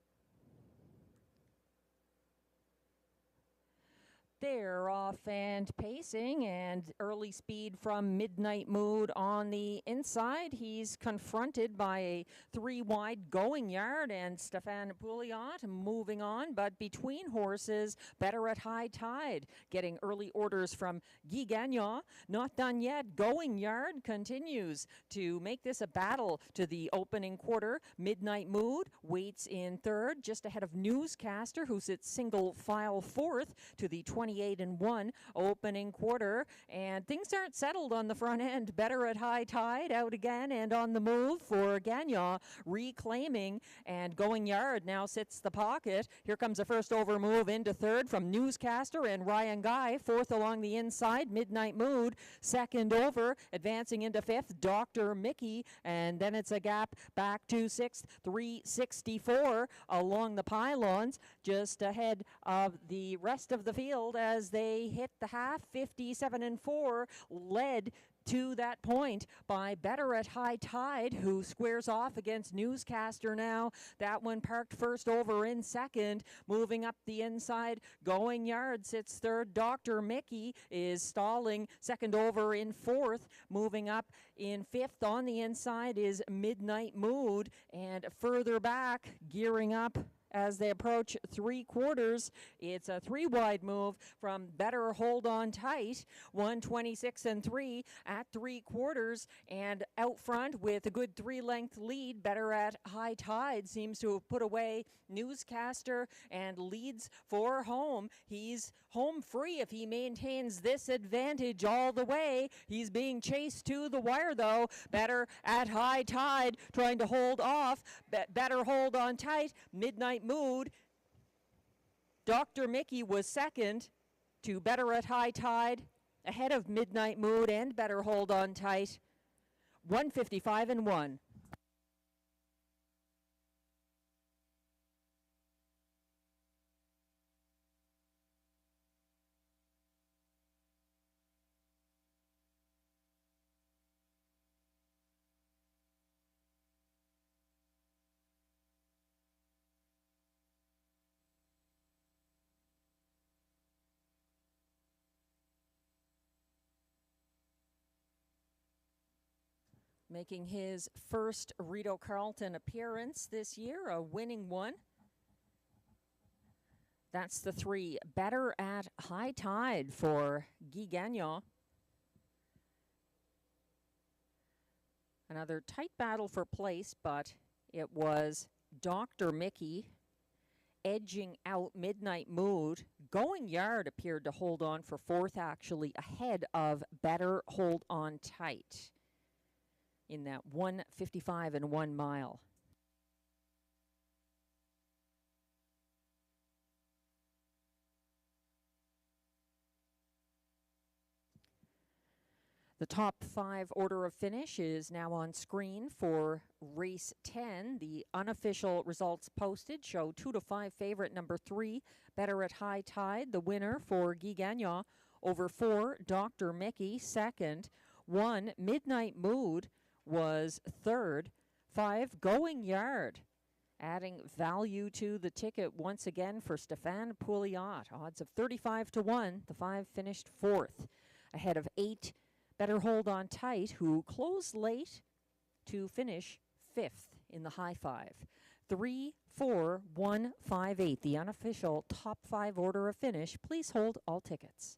They're off and pacing, and early speed from Midnight Mood on the inside. He's confronted by a 3-wide Going Yard and Stefan Pouliot moving on, but between horses, Better at High Tide getting early orders from Guy Gagnon. Not done yet. Going Yard continues to make this a battle to the opening quarter. Midnight Mood waits in third, just ahead of Newscaster, who sits single file fourth to the 28-1 opening quarter, and things aren't settled on the front end. Better at High Tide out again and on the move for Gagnon, reclaiming, and Going Yard now sits the pocket. Here comes a first over move into third from Newscaster and Ryan Guy. Fourth along the inside, Midnight Mood. Second over, advancing into fifth, Dr. Mickey, and then it's a gap back to sixth, 364 along the pylons, just ahead of the rest of the field as they hit the half. 57-4, led to that point by Better at High Tide, who squares off against Newscaster now. That one parked first over in second. Moving up the inside, Going Yard sits third. Dr. Mickey is stalling second over in fourth. Moving up in fifth on the inside is Midnight Mood, and further back, gearing up as they approach three quarters. It's a 3-wide move from Better Hold On Tight, 126-3 at 3 quarters, and out front with a good 3-length lead. Better at High Tide seems to have put away Newscaster and leads for home. He's home free if he maintains this advantage all the way. He's being chased to the wire though. Better at High Tide trying to hold off. Better Hold On Tight. Midnight Mood. Dr. Mickey was second to Better at High Tide, ahead of Midnight Mood and Better Hold On Tight. 155-1. Making his first Rideau Carleton appearance this year, a winning one. That's the 3, Better at High Tide for Guy Gagnon. Another tight battle for place, but it was Dr. Mickey edging out Midnight Mood. Going Yard appeared to hold on for fourth, actually, ahead of Better Hold On Tight in that 155-1 mile. The top 5 order of finish is now on screen for race 10. The unofficial results posted show 2 to 5 favorite number 3, Better at High Tide, the winner for Guy Gagnon. Over 4, Dr. Mickey, second. 1, Midnight Mood was third. 5, Going Yard, adding value to the ticket once again for Stefan Pouliot. Odds of 35-1. The 5 finished fourth, ahead of 8, Better Hold On Tight, who closed late to finish fifth in the high 5. 3, 4, 1, 5, 8, the unofficial top 5 order of finish. Please hold all tickets.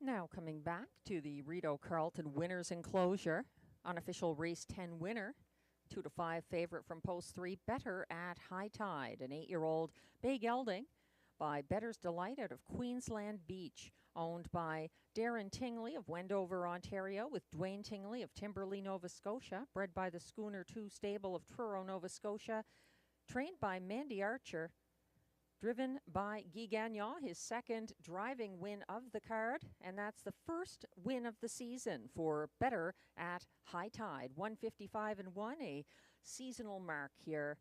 Now coming back to the Rideau Carleton Winners Enclosure. Unofficial race 10 winner. 2 to 5 favorite from post 3, Better at High Tide. An 8-year-old bay gelding by Better's Delight out of Queensland Beach. Owned by Darren Tingley of Wendover, Ontario, with Dwayne Tingley of Timberley, Nova Scotia. Bred by the Schooner 2 stable of Truro, Nova Scotia. Trained by Mandy Archer. Driven by Guy Gagnon, his second driving win of the card, and that's the first win of the season for Better at High Tide. 155-1, a seasonal mark here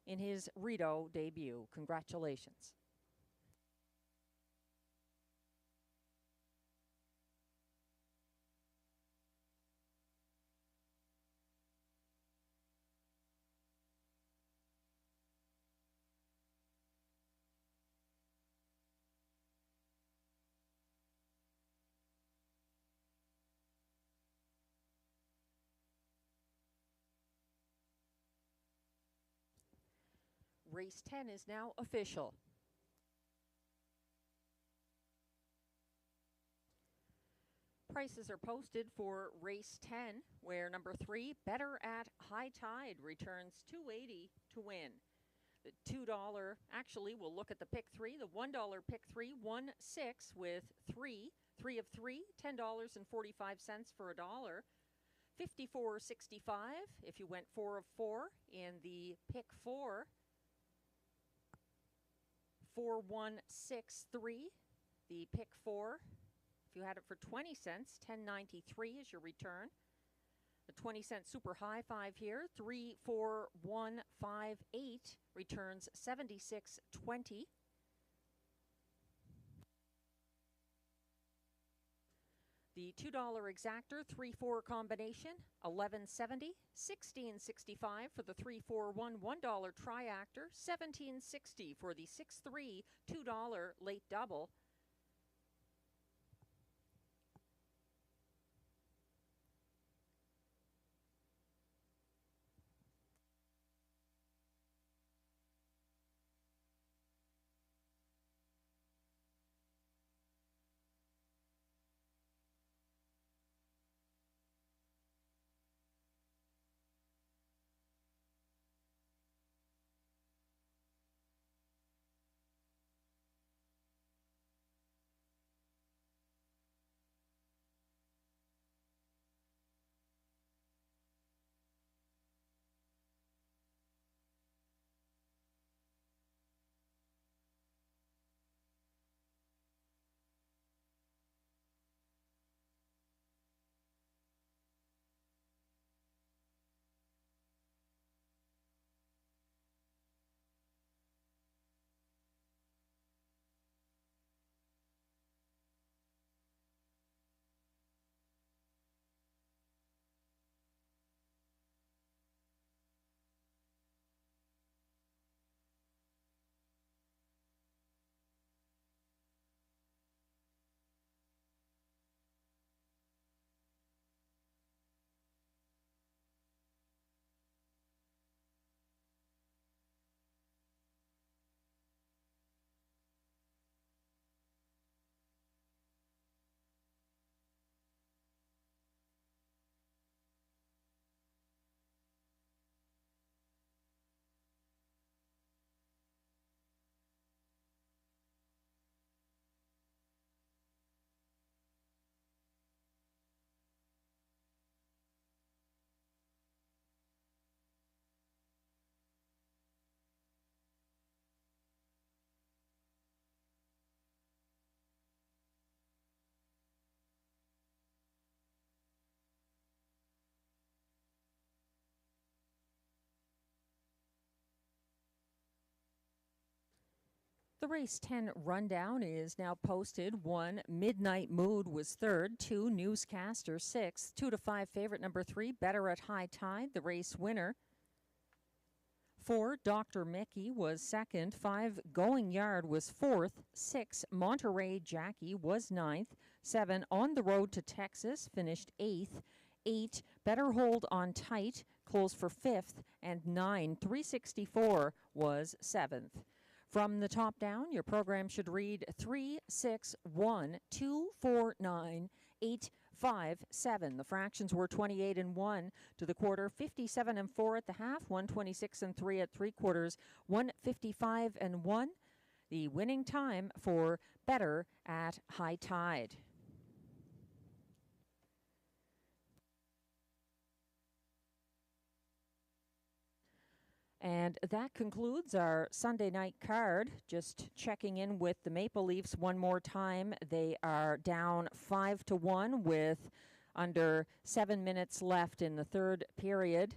in his Rideau debut. Congratulations. Race 10 is now official. Prices are posted for race 10, where number 3, Better at High Tide, returns $2.80 to win. The $2, actually, we'll look at the pick 3. The $1 pick 3 won 6 with 3 of 3, $10.45 for $1. $54.65 if you went 4 of 4 in the pick 4. 4163, the pick 4. If you had it for 20 cents, $10.93 is your return. The 20-cent super high 5 here, 34158, returns $76.20. The $2 exactor 3-4 combination, $11.70, $16.65 for the 3-4-1 $1 triactor, $17.60 for the 6-3 $2 late double. The race 10 rundown is now posted. 1, Midnight Mood was third. 2, Newscaster sixth. 2 to 5 favorite number 3, Better at High Tide, the race winner. 4, Dr. Mickey was second. 5, Going Yard was fourth. 6, Monterey Jackie was ninth. 7, On the Road to Texas finished 8th. 8, Better Hold on Tight closed for 5th. And 9, 364 was 7th. From the top down, your program should read 361-249-857. The fractions were 28 and 1 to the quarter, 57 and 4 at the half, 126 and 3 at 3/4, 155 and 1. The winning time for Better at high tide. And that concludes our Sunday night card. Just checking in with the Maple Leafs one more time. They are down 5-1 with under 7 minutes left in the third period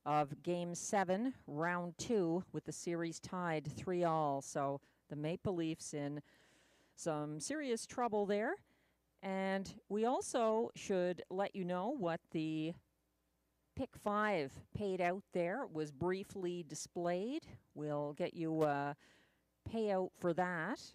of Game 7, Round 2, with the series tied 3-3. So the Maple Leafs in some serious trouble there. And we also should let you know what the Pick 5 paid out there. It was briefly displayed. We'll get you a payout for that.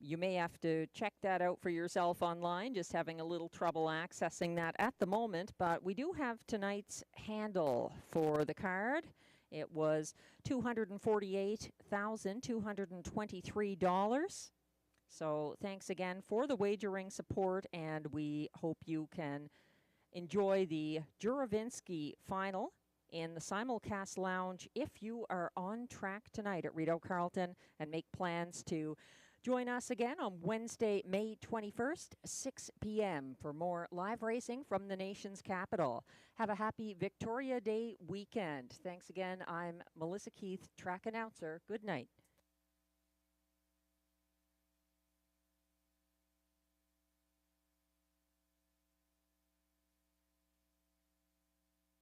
You may have to check that out for yourself online, just having a little trouble accessing that at the moment. But we do have tonight's handle for the card. It was $248,223. So thanks again for the wagering support, and we hope you can enjoy the Juravinski final in the simulcast lounge if you are on track tonight at Rideau Carleton, and make plans to join us again on Wednesday, May 21st, 6 p.m. for more live racing from the nation's capital. Have a happy Victoria Day weekend. Thanks again. I'm Melissa Keith, track announcer. Good night.